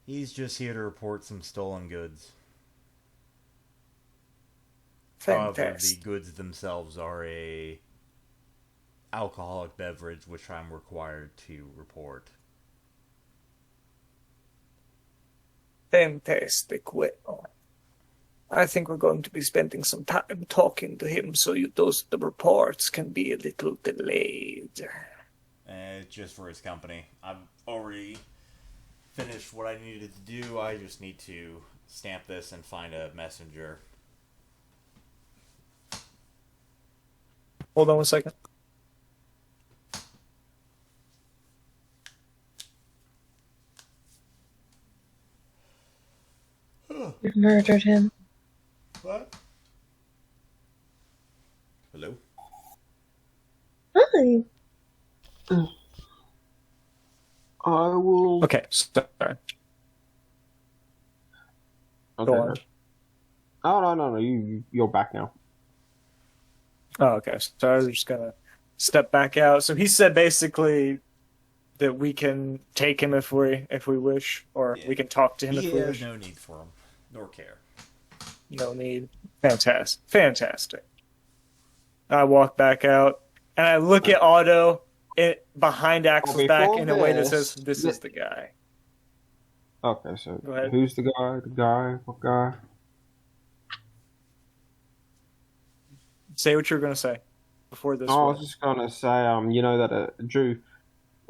He's just here to report some stolen goods. Fantastic. However, the goods themselves are a alcoholic beverage, which I'm required to report. Fantastic. Well, I think we're going to be spending some time talking to him, so the reports can be a little delayed. Just for his company. I've already finished what I needed to do. I just need to stamp this and find a messenger. Hold on one second. You murdered him. What? Hello? Hi. I will. Okay, sorry. Okay. Go on. Oh no! You're back now. Oh, okay. So I was just gonna step back out. So he said basically that we can take him if we wish, or we can talk to him if we wish. No need for him, nor care. No need. Fantastic. I walk back out and I look at Otto behind Axel's back in a way that says, "This is the guy." Okay, so Go ahead. who's the guy? The guy? What guy? Say what you were gonna say before this. I was just gonna say, you know that Drew,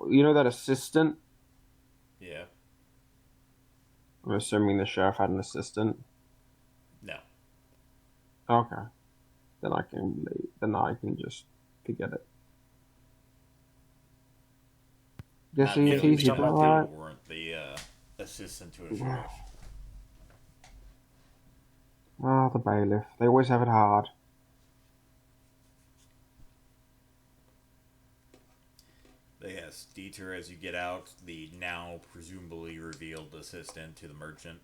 you know that assistant. Yeah. I'm assuming the sheriff had an assistant. No. Okay, then I can leave. Then I can just forget it. Guessing Not it's the easy, other two right? weren't the assistant to a sheriff. Oh, the bailiff. They always have it hard. Yes, Dieter, as you get out, the now presumably revealed assistant to the merchant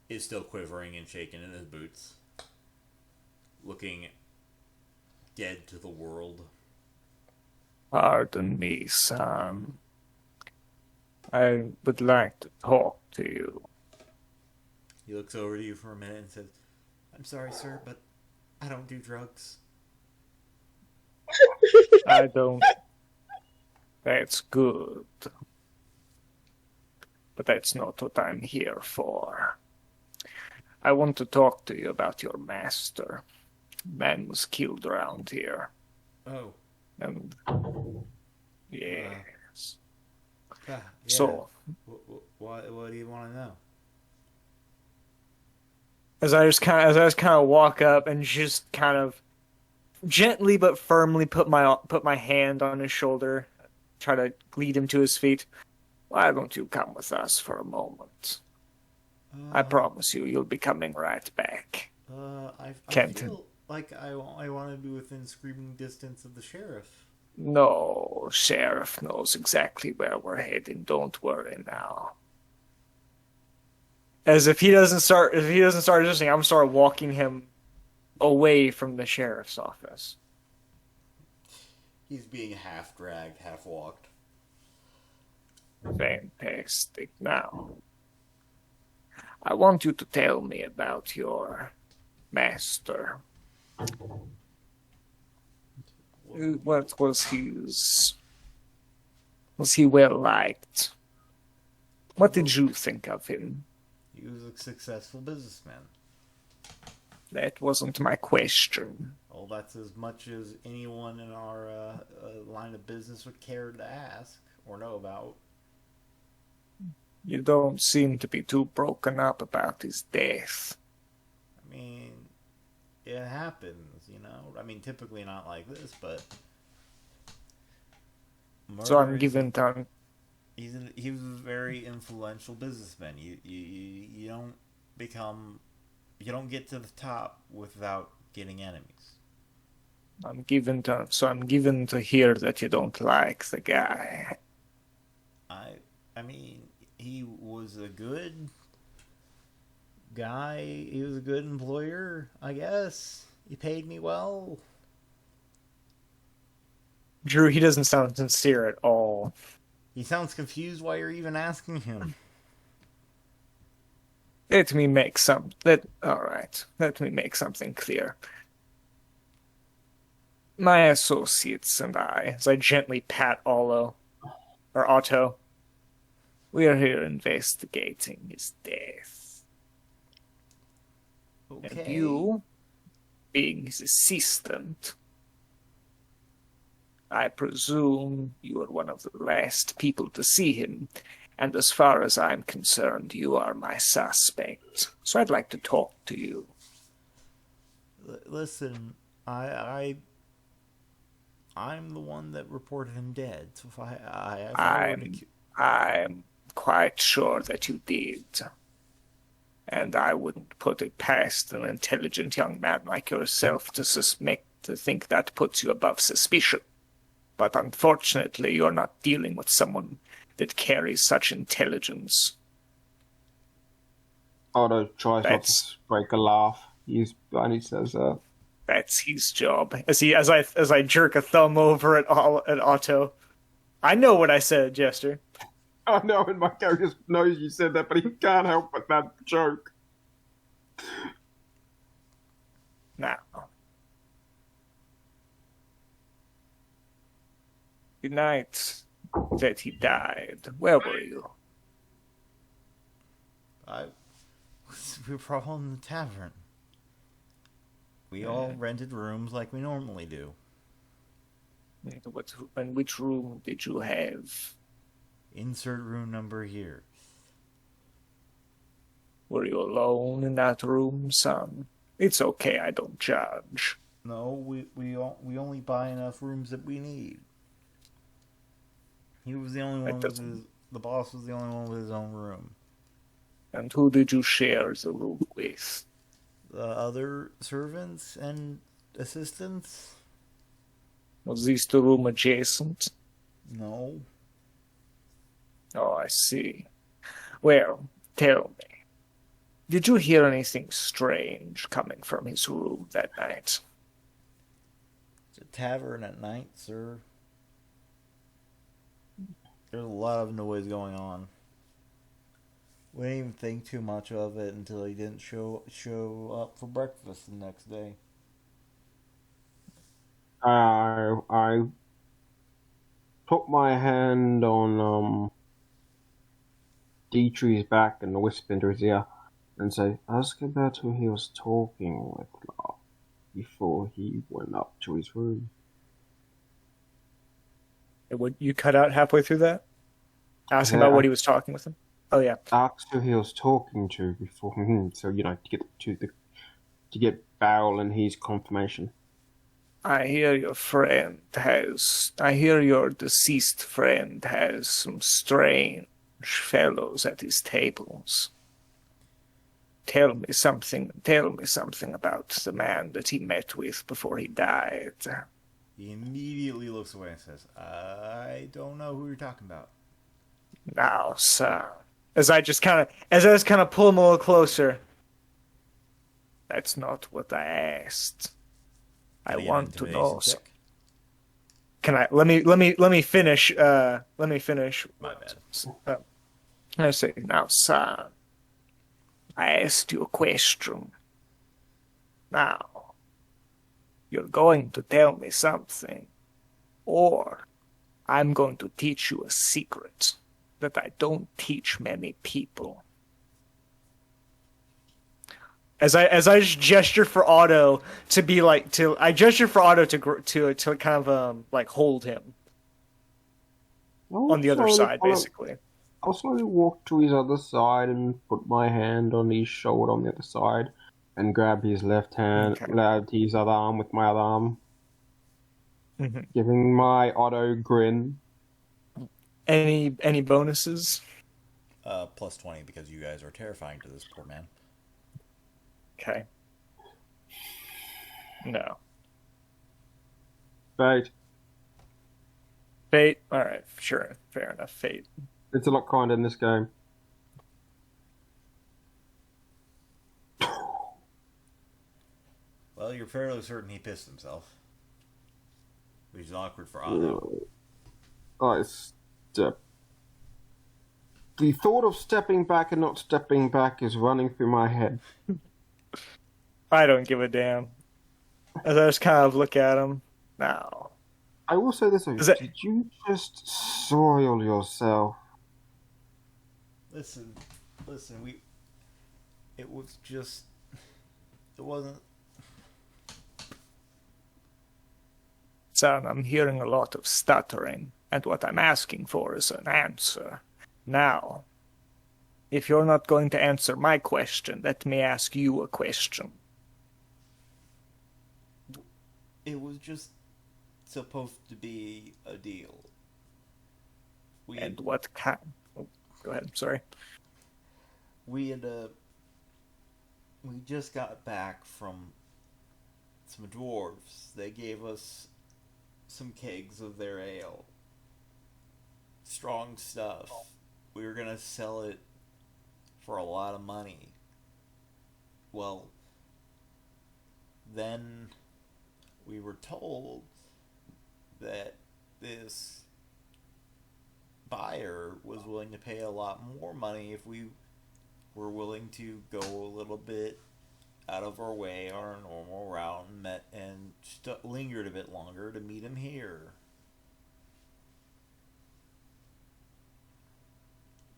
is still quivering and shaking in his boots, looking dead to the world. Pardon me, son. I would like to talk to you. He looks over to you for a minute and says, "I'm sorry, sir, but I don't do drugs." I don't. That's good. But that's not what I'm here for. I want to talk to you about your master. Man was killed around here. Oh. And yes. Yeah. So, What do you want to know? as I just kind of walk up and just kind of gently but firmly put my hand on his shoulder, try to lead him to his feet. Why don't you come with us for a moment? I promise you'll be coming right back. I Kenton. feel like I want to be within screaming distance of the sheriff. No, Sheriff knows exactly where we're heading. Don't worry now. As if he doesn't start resisting, I'm gonna start walking him away from the sheriff's office. He's being half dragged, half walked. Fantastic. Now, I want you to tell me about your master. What was his? Was he well liked? What did you think of him? He was a successful businessman. That wasn't my question. Well, that's as much as anyone in our line of business would care to ask or know about. You don't seem to be too broken up about his death. I mean, it happens, you know? I mean, typically not like this, but... So I'm given time. He was a very influential businessman. You don't become... You don't get to the top without getting enemies. I'm given to hear that you don't like the guy. I mean, he was a good guy. He was a good employer, I guess. He paid me well. Drew, he doesn't sound sincere at all. He sounds confused why you're even asking him. Let me make something clear. My associates and I, as I gently pat Otto, we are here investigating his death. Okay. And you, being his assistant, I presume you are one of the last people to see him, and as far as I'm concerned, you are my suspect. So I'd like to talk to you. Listen, I'm the one that reported him dead. So if I'm quite sure that you did. And I wouldn't put it past an intelligent young man like yourself to think that puts you above suspicion. But unfortunately, you're not dealing with someone that carries such intelligence. Otto tries not to break a laugh. And he says, That's his job. As I jerk a thumb over at Otto. I know what I said, Jester. I know, and my character knows you said that, but he can't help but that joke. Now, the night that he died, where were you? We were all in the tavern. We all rented rooms like we normally do. And which room did you have? Insert room number here. Were you alone in that room, son? It's okay, I don't judge. No, we only buy enough rooms that we need. He was the only one the boss was the only one with his own room. And who did you share the room with? The other servants and assistants? Was this the room adjacent? No. Oh, I see. Well, tell me. Did you hear anything strange coming from his room that night? It's a tavern at night, sir. There's a lot of noise going on. We didn't even think too much of it until he didn't show up for breakfast the next day. I put my hand on Dietrich's back and whisper into his ear and say, "Ask about who he was talking with before he went up to his room." Would you cut out halfway through that? Ask him about what he was talking with him. Oh yeah. Ask who he was talking to before, so to get Barrel and his confirmation. I hear your deceased friend has some strange fellows at his tables. Tell me something about the man that he met with before he died. He immediately looks away and says, "I don't know who you're talking about." Now, sir, As I just kind of, as I just kind of pull him a little closer. That's not what I asked. I Can I get an want to know. intimidation check? Can I? Let me finish. Let me finish. My bad. I say now, son. I asked you a question. Now, you're going to tell me something, or I'm going to teach you a secret that I don't teach many people. As I just gesture for Otto to be like to I gesture for Otto to kind of like hold him on the other side, basically. I'll slowly walk to his other side and put my hand on his shoulder on the other side and grab his left hand, grab his other arm with my other arm, giving my Otto grin. Any bonuses? Plus 20 because you guys are terrifying to this poor man. Okay. No. Fate. Fate? Alright, sure. Fair enough. Fate. It's a lot kinder in this game. Well, you're fairly certain he pissed himself. Which is awkward for Otto. I step. The thought of stepping back and not stepping back is running through my head. I don't give a damn. As I just kind of look at him. Now. I will say this, did you just soil yourself? Listen, it was just, it wasn't. Son, I'm hearing a lot of stuttering, and what I'm asking for is an answer. Now, if you're not going to answer my question, let me ask you a question. It was just supposed to be a deal. And what kind? Oh, go ahead, sorry. We just got back from some dwarves. They gave us some kegs of their ale. Strong stuff. We were gonna sell it for a lot of money. Well, then we were told that this buyer was willing to pay a lot more money if we were willing to go a little bit out of our way, our normal route, and lingered a bit longer to meet him here.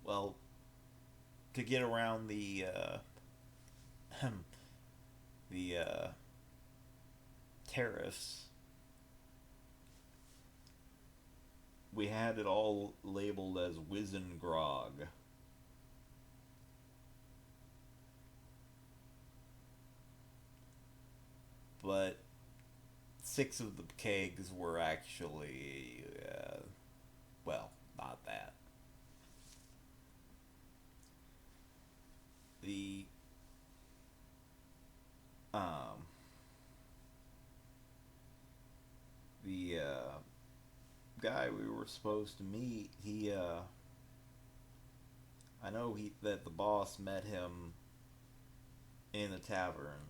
Well, to get around the tariffs, we had it all labeled as Wizen Grog. But 6 of the kegs were actually, well, not that. The guy we were supposed to meet, I know that the boss met him in the tavern,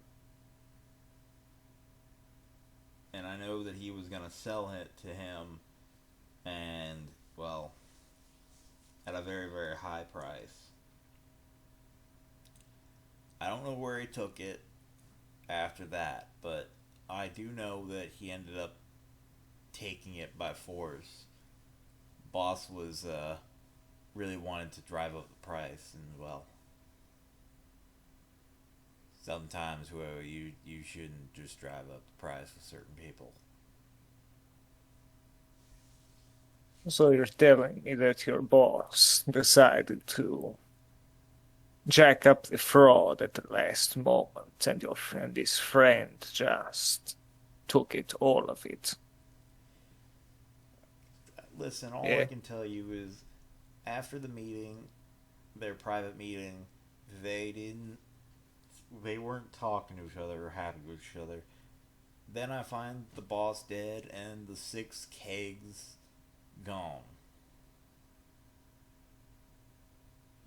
and I know that he was gonna sell it to him, and well, at a very, very high price. I don't know where he took it after that, but I do know that he ended up taking it by force. Boss was really wanted to drive up the price, and well, sometimes you shouldn't just drive up the price with certain people. So you're telling me that your boss decided to jack up the fraud at the last moment, and your friend, his friend, just took it, all of it. Listen, all I can tell you is, after the meeting, their private meeting, they weren't talking to each other or happy with each other. Then I find the boss dead and the 6 kegs gone.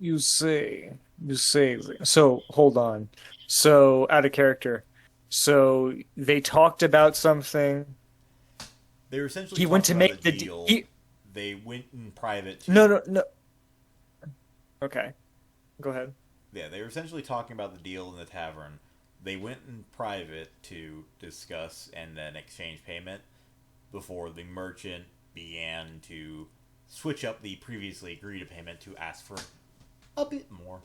You say, So, hold on. So, out of character. So, they talked about something. They were essentially He went talking to about make the the deal. They went in private to... No, no, no. Okay. Go ahead. Yeah, they were essentially talking about the deal in the tavern. They went in private to discuss and then exchange payment before the merchant began to switch up the previously agreed payment to ask for a bit more.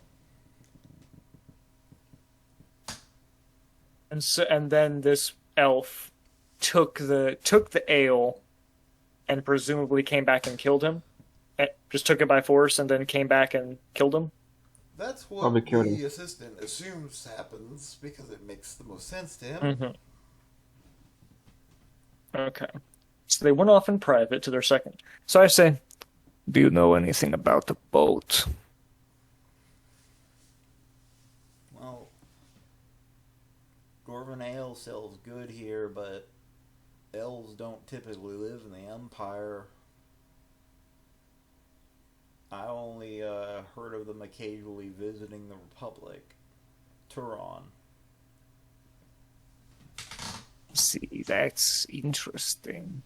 And then this elf took the ale and presumably came back and killed him. Just took it by force and then came back and killed him. That's what Probably killed the him. assistant assumes happens because it makes the most sense to him. Mm-hmm. Okay. So they went off in private to their second. So I say, do you know anything about the boat? Well, Dwarven Ale sells good here, but elves don't typically live in the Empire. I only heard of them occasionally visiting the Republic. Turon. See, that's interesting.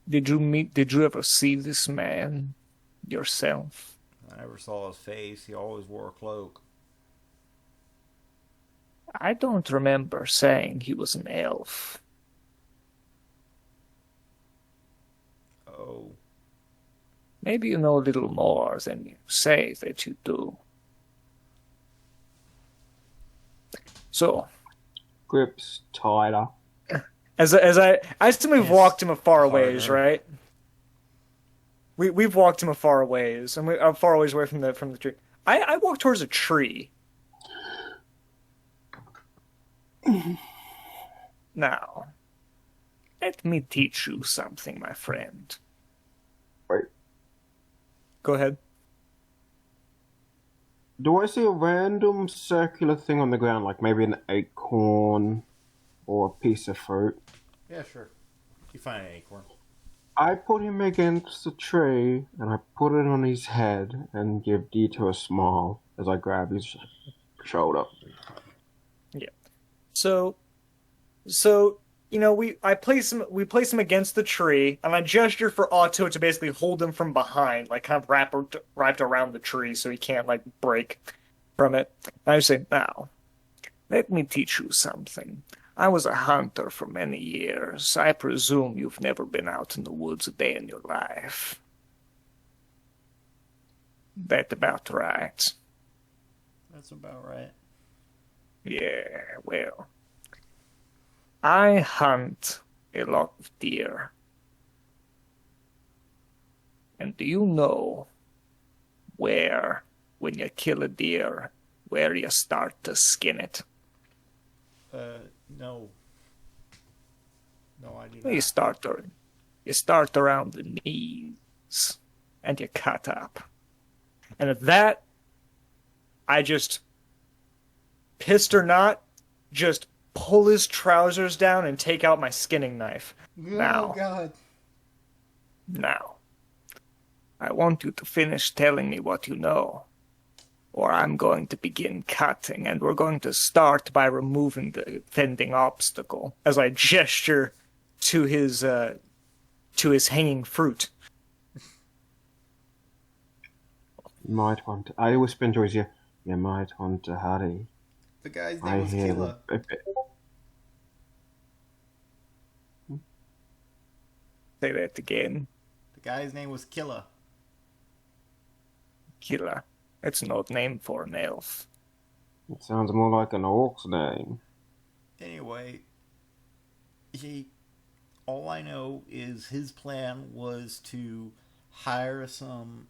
Did you ever see this man yourself? I never saw his face. He always wore a cloak. I don't remember saying he was an elf. Oh. Maybe you know a little more than you say that you do. So, Grips tighter. as I assume we've Yes, walked him a far ways, harder. right? We've walked him a far ways, and we are far ways away from the tree. I walk towards a tree. Now, let me teach you something, my friend. Wait. Go ahead. Do I see a random circular thing on the ground, like maybe an acorn or a piece of fruit? Yeah, sure. You find an acorn. I put him against the tree and I put it on his head and give Dito a smile as I grab his shoulder. Yeah. So you know, we place him against the tree, and I gesture for Otto to basically hold him from behind, like kind of wrapped around the tree, so he can't like break from it. And I say, now, let me teach you something. I was a hunter for many years. I presume you've never been out in the woods a day in your life. That about right. That's about right. Yeah, well, I hunt a lot of deer. And do you know where, when you kill a deer, where you start to skin it? No. No, I do You start around the knees, and you cut up. And at that, I just, pissed or not, just pull his trousers down and take out my skinning knife. Oh, God. Now, I want you to finish telling me what you know, or I'm going to begin cutting, and we're going to start by removing the offending obstacle, as I gesture to his hanging fruit. You might want to, I whisper into his ear, you might want to hurry. The guy's I name was hear Killa. a bit. Say that again. The guy's name was Killa. Killer. That's no name for an elf. It sounds more like an orc's name. Anyway, all I know is his plan was to hire some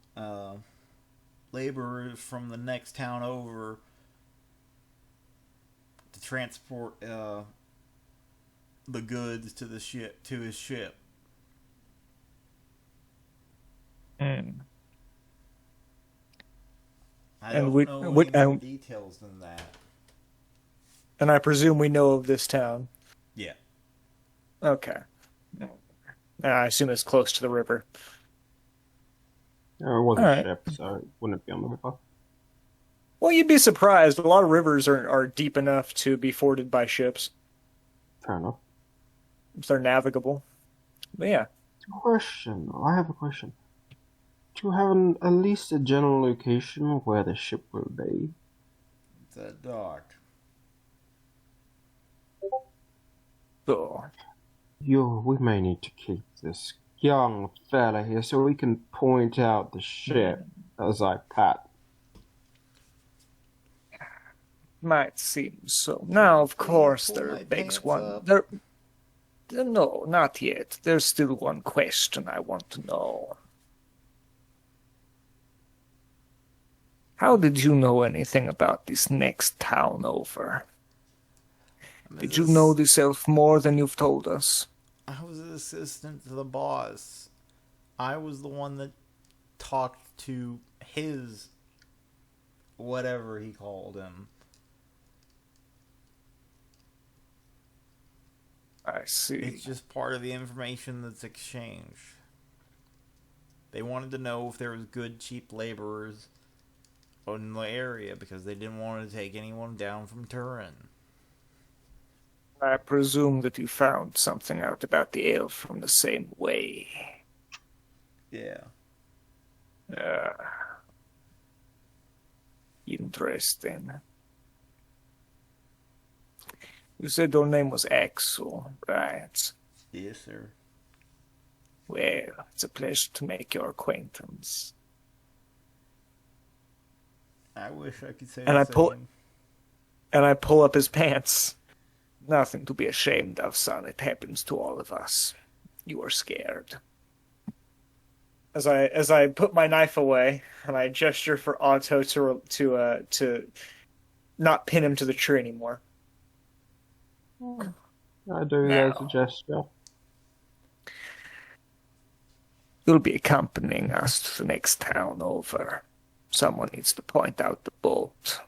laborers from the next town over to transport the goods to his ship. Mm. I And don't we- know we- any more details than that. And I presume we know of this town. Yeah. Okay. I assume it's close to the river. It was a Alright. ship, so it wouldn't be on the river. Well, you'd be surprised. A lot of rivers are deep enough to be forded by ships. Fair enough. They're navigable. But yeah. Question. I have a question. Do you have at least a general location of where the ship will be? It's a dock. So, We may need to keep this young fella here so we can point out the ship as I pat. might seem so. Now, of course, pull there my begs pants one. up? No, not yet. There's still one question I want to know. How did you know anything about this next town over? Did you know this elf more than you've told us? I was an assistant to the boss. I was the one that talked to his whatever he called him. I see. It's just part of the information that's exchanged. They wanted to know if there was good, cheap laborers in the area because they didn't want to take anyone down from Turin. I presume that you found something out about the elf from the same way. Yeah. Interesting. You said your name was Axel, right? Yes, sir. Well, it's a pleasure to make your acquaintance. I wish I could say And the I pull- same. And I pull up his pants. Nothing to be ashamed of, son. It happens to all of us. You are scared. As I put my knife away and I gesture for Otto to not pin him to the tree anymore. I do as a gesture. You'll be accompanying us to the next town over. Someone needs to point out the boat.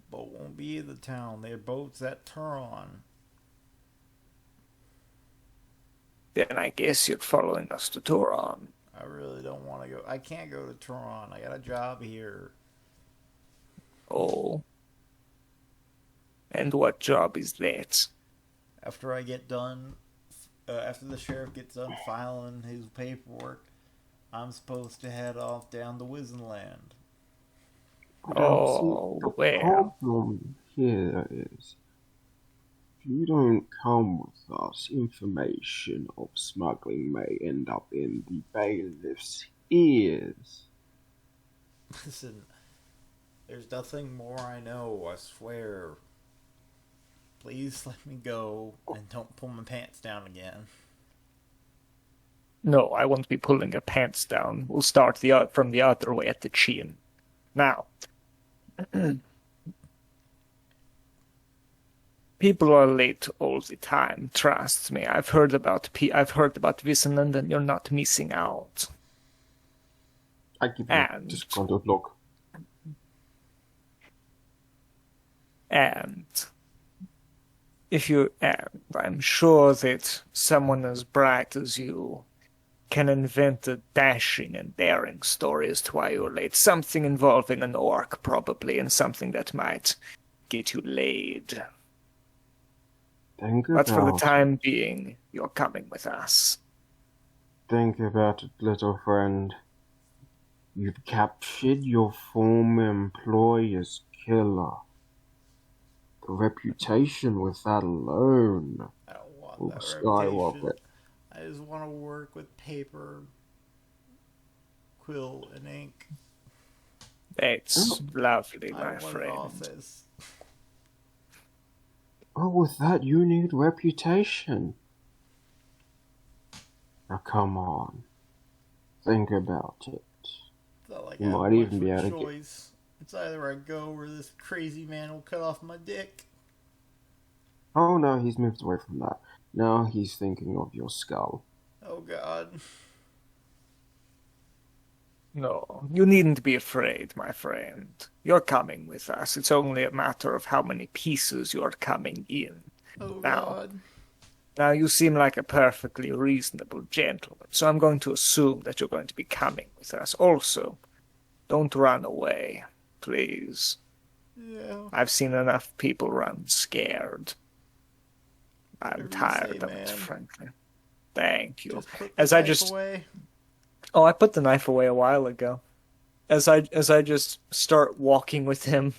Boat won't be in the town. Their boat's at Turon. Then I guess you're following us to Turon. I really don't want to go. I can't go to Turon. I got a job here. Oh. And what job is that? After I get done, after the sheriff gets done filing his paperwork, I'm supposed to head off down to Wizenland. Oh, The well. problem here is, if you don't come with us, information of smuggling may end up in the bailiff's ears. Listen, there's nothing more I know, I swear. Please let me go and don't pull my pants down again. No, I won't be pulling your pants down. We'll start from the other way at the chin. Now, people are late all the time. Trust me. I've heard about Visenland, and you're not missing out. I give you a And- disgruntled look. And I'm sure that someone as bright as you can invent a dashing and daring story as to why you're late. Something involving an orc, probably, and something that might get you laid. Think But for the about time being, you're coming with us. Think about it, little friend. You've captured your former employer's killer. The reputation with that alone I don't want will that skyrocket. reputation. I just want to work with paper, quill, and ink. That's lovely, I my want an friend. office. Oh, with that you need reputation. Now come on. Think about it. It's not like You I have might much even be of a able to get- choice. It's either I go or this crazy man will cut off my dick. Oh no, he's moved away from that. Now he's thinking of your skull. Oh God. No, you needn't be afraid, my friend. You're coming with us. It's only a matter of how many pieces you're coming in. Oh Now. God. Now, you seem like a perfectly reasonable gentleman, so I'm going to assume that you're going to be coming with us also. Don't run away, please. Yeah. I've seen enough people run scared. I'm Whatever you tired say, of it, man. frankly. Thank you. Just put As the I knife just away. Oh, I put the knife away a while ago. As I just start walking with him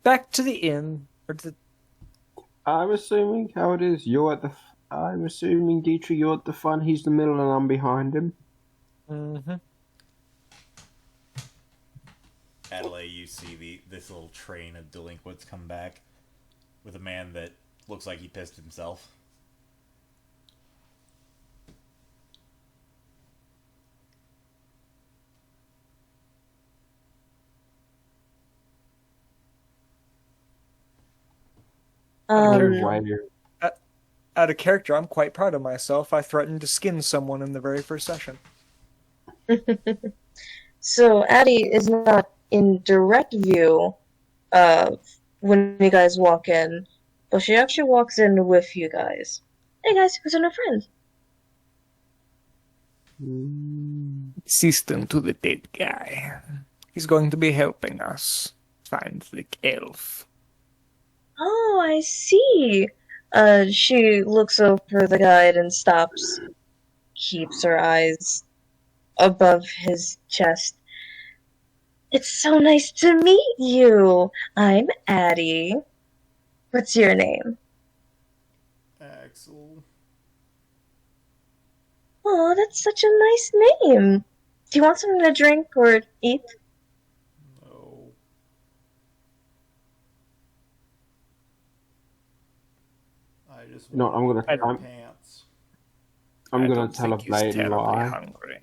back to the inn or to I'm assuming how it is. I'm assuming, Dietrich, you're at the front, he's the middle, and I'm behind him. mm-hmm. Adelaide, you see this little train of delinquents come back with a man that looks like he pissed himself. Why? Out of character, I'm quite proud of myself. I threatened to skin someone in the very first session. So Addie is not in direct view when you guys walk in, but she actually walks in with you guys. Hey guys, who's our friend? Assistant to the dead guy. He's going to be helping us find the elf. Oh, I see. She looks over the guide and stops, keeps her eyes above his chest. It's so nice to meet you. I'm Addie. What's your name? Axel. Oh, that's such a nice name. Do you want something to drink or eat? No. I just No, want I'm gonna. pants. I'm I gonna don't tell a think he's blatant terribly lie. hungry.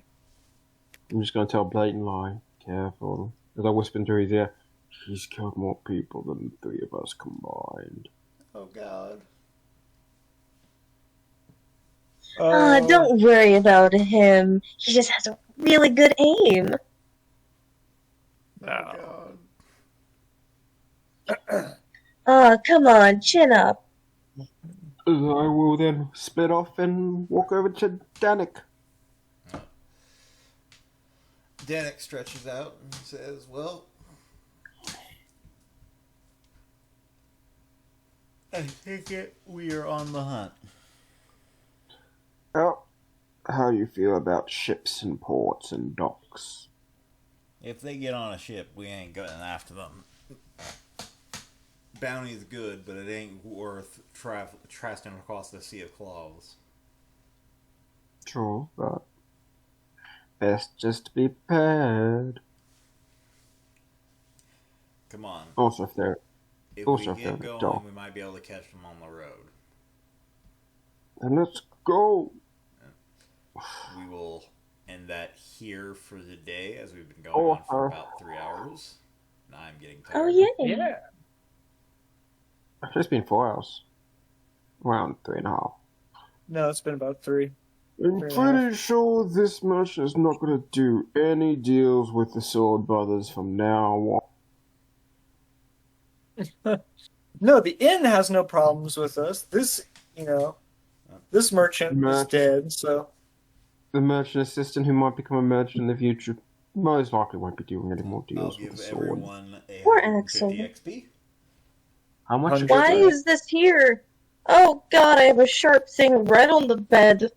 I'm just gonna tell a blatant lie. Careful. As I whisper into his ear, he's killed more people than the three of us combined. Oh God. Don't worry about him. He just has a really good aim. Oh God. Come on, chin up. I will then split off and walk over to Danik. Danik stretches out and says, well, I take it we are on the hunt. Well, how you feel about ships and ports and docks? If they get on a ship, we ain't going after them. Bounty's good, but it ain't worth trasting across the Sea of Claws. True, but best just to be prepared. Come on. Also, if they're If Also, we if they're get in a going, dock. we might be able to catch them on the road. then let's go. We will end that here for the day, as we've been going on for about 3 hours. Now I'm getting tired. Oh, yay. Yeah. It's been 4 hours. Around 3.5. No, it's been about 3. I'm Fair enough. pretty sure this merchant is not going to do any deals with the Sword Brothers from now on. No, the inn has no problems with us. This merchant is dead, so The merchant assistant who might become a merchant in the future most likely won't be doing any more I'll deals with give the sword. everyone a Poor 150 Axel. XP. How much? 100. Why is this here? Oh God, I have a sharp thing right on the bed.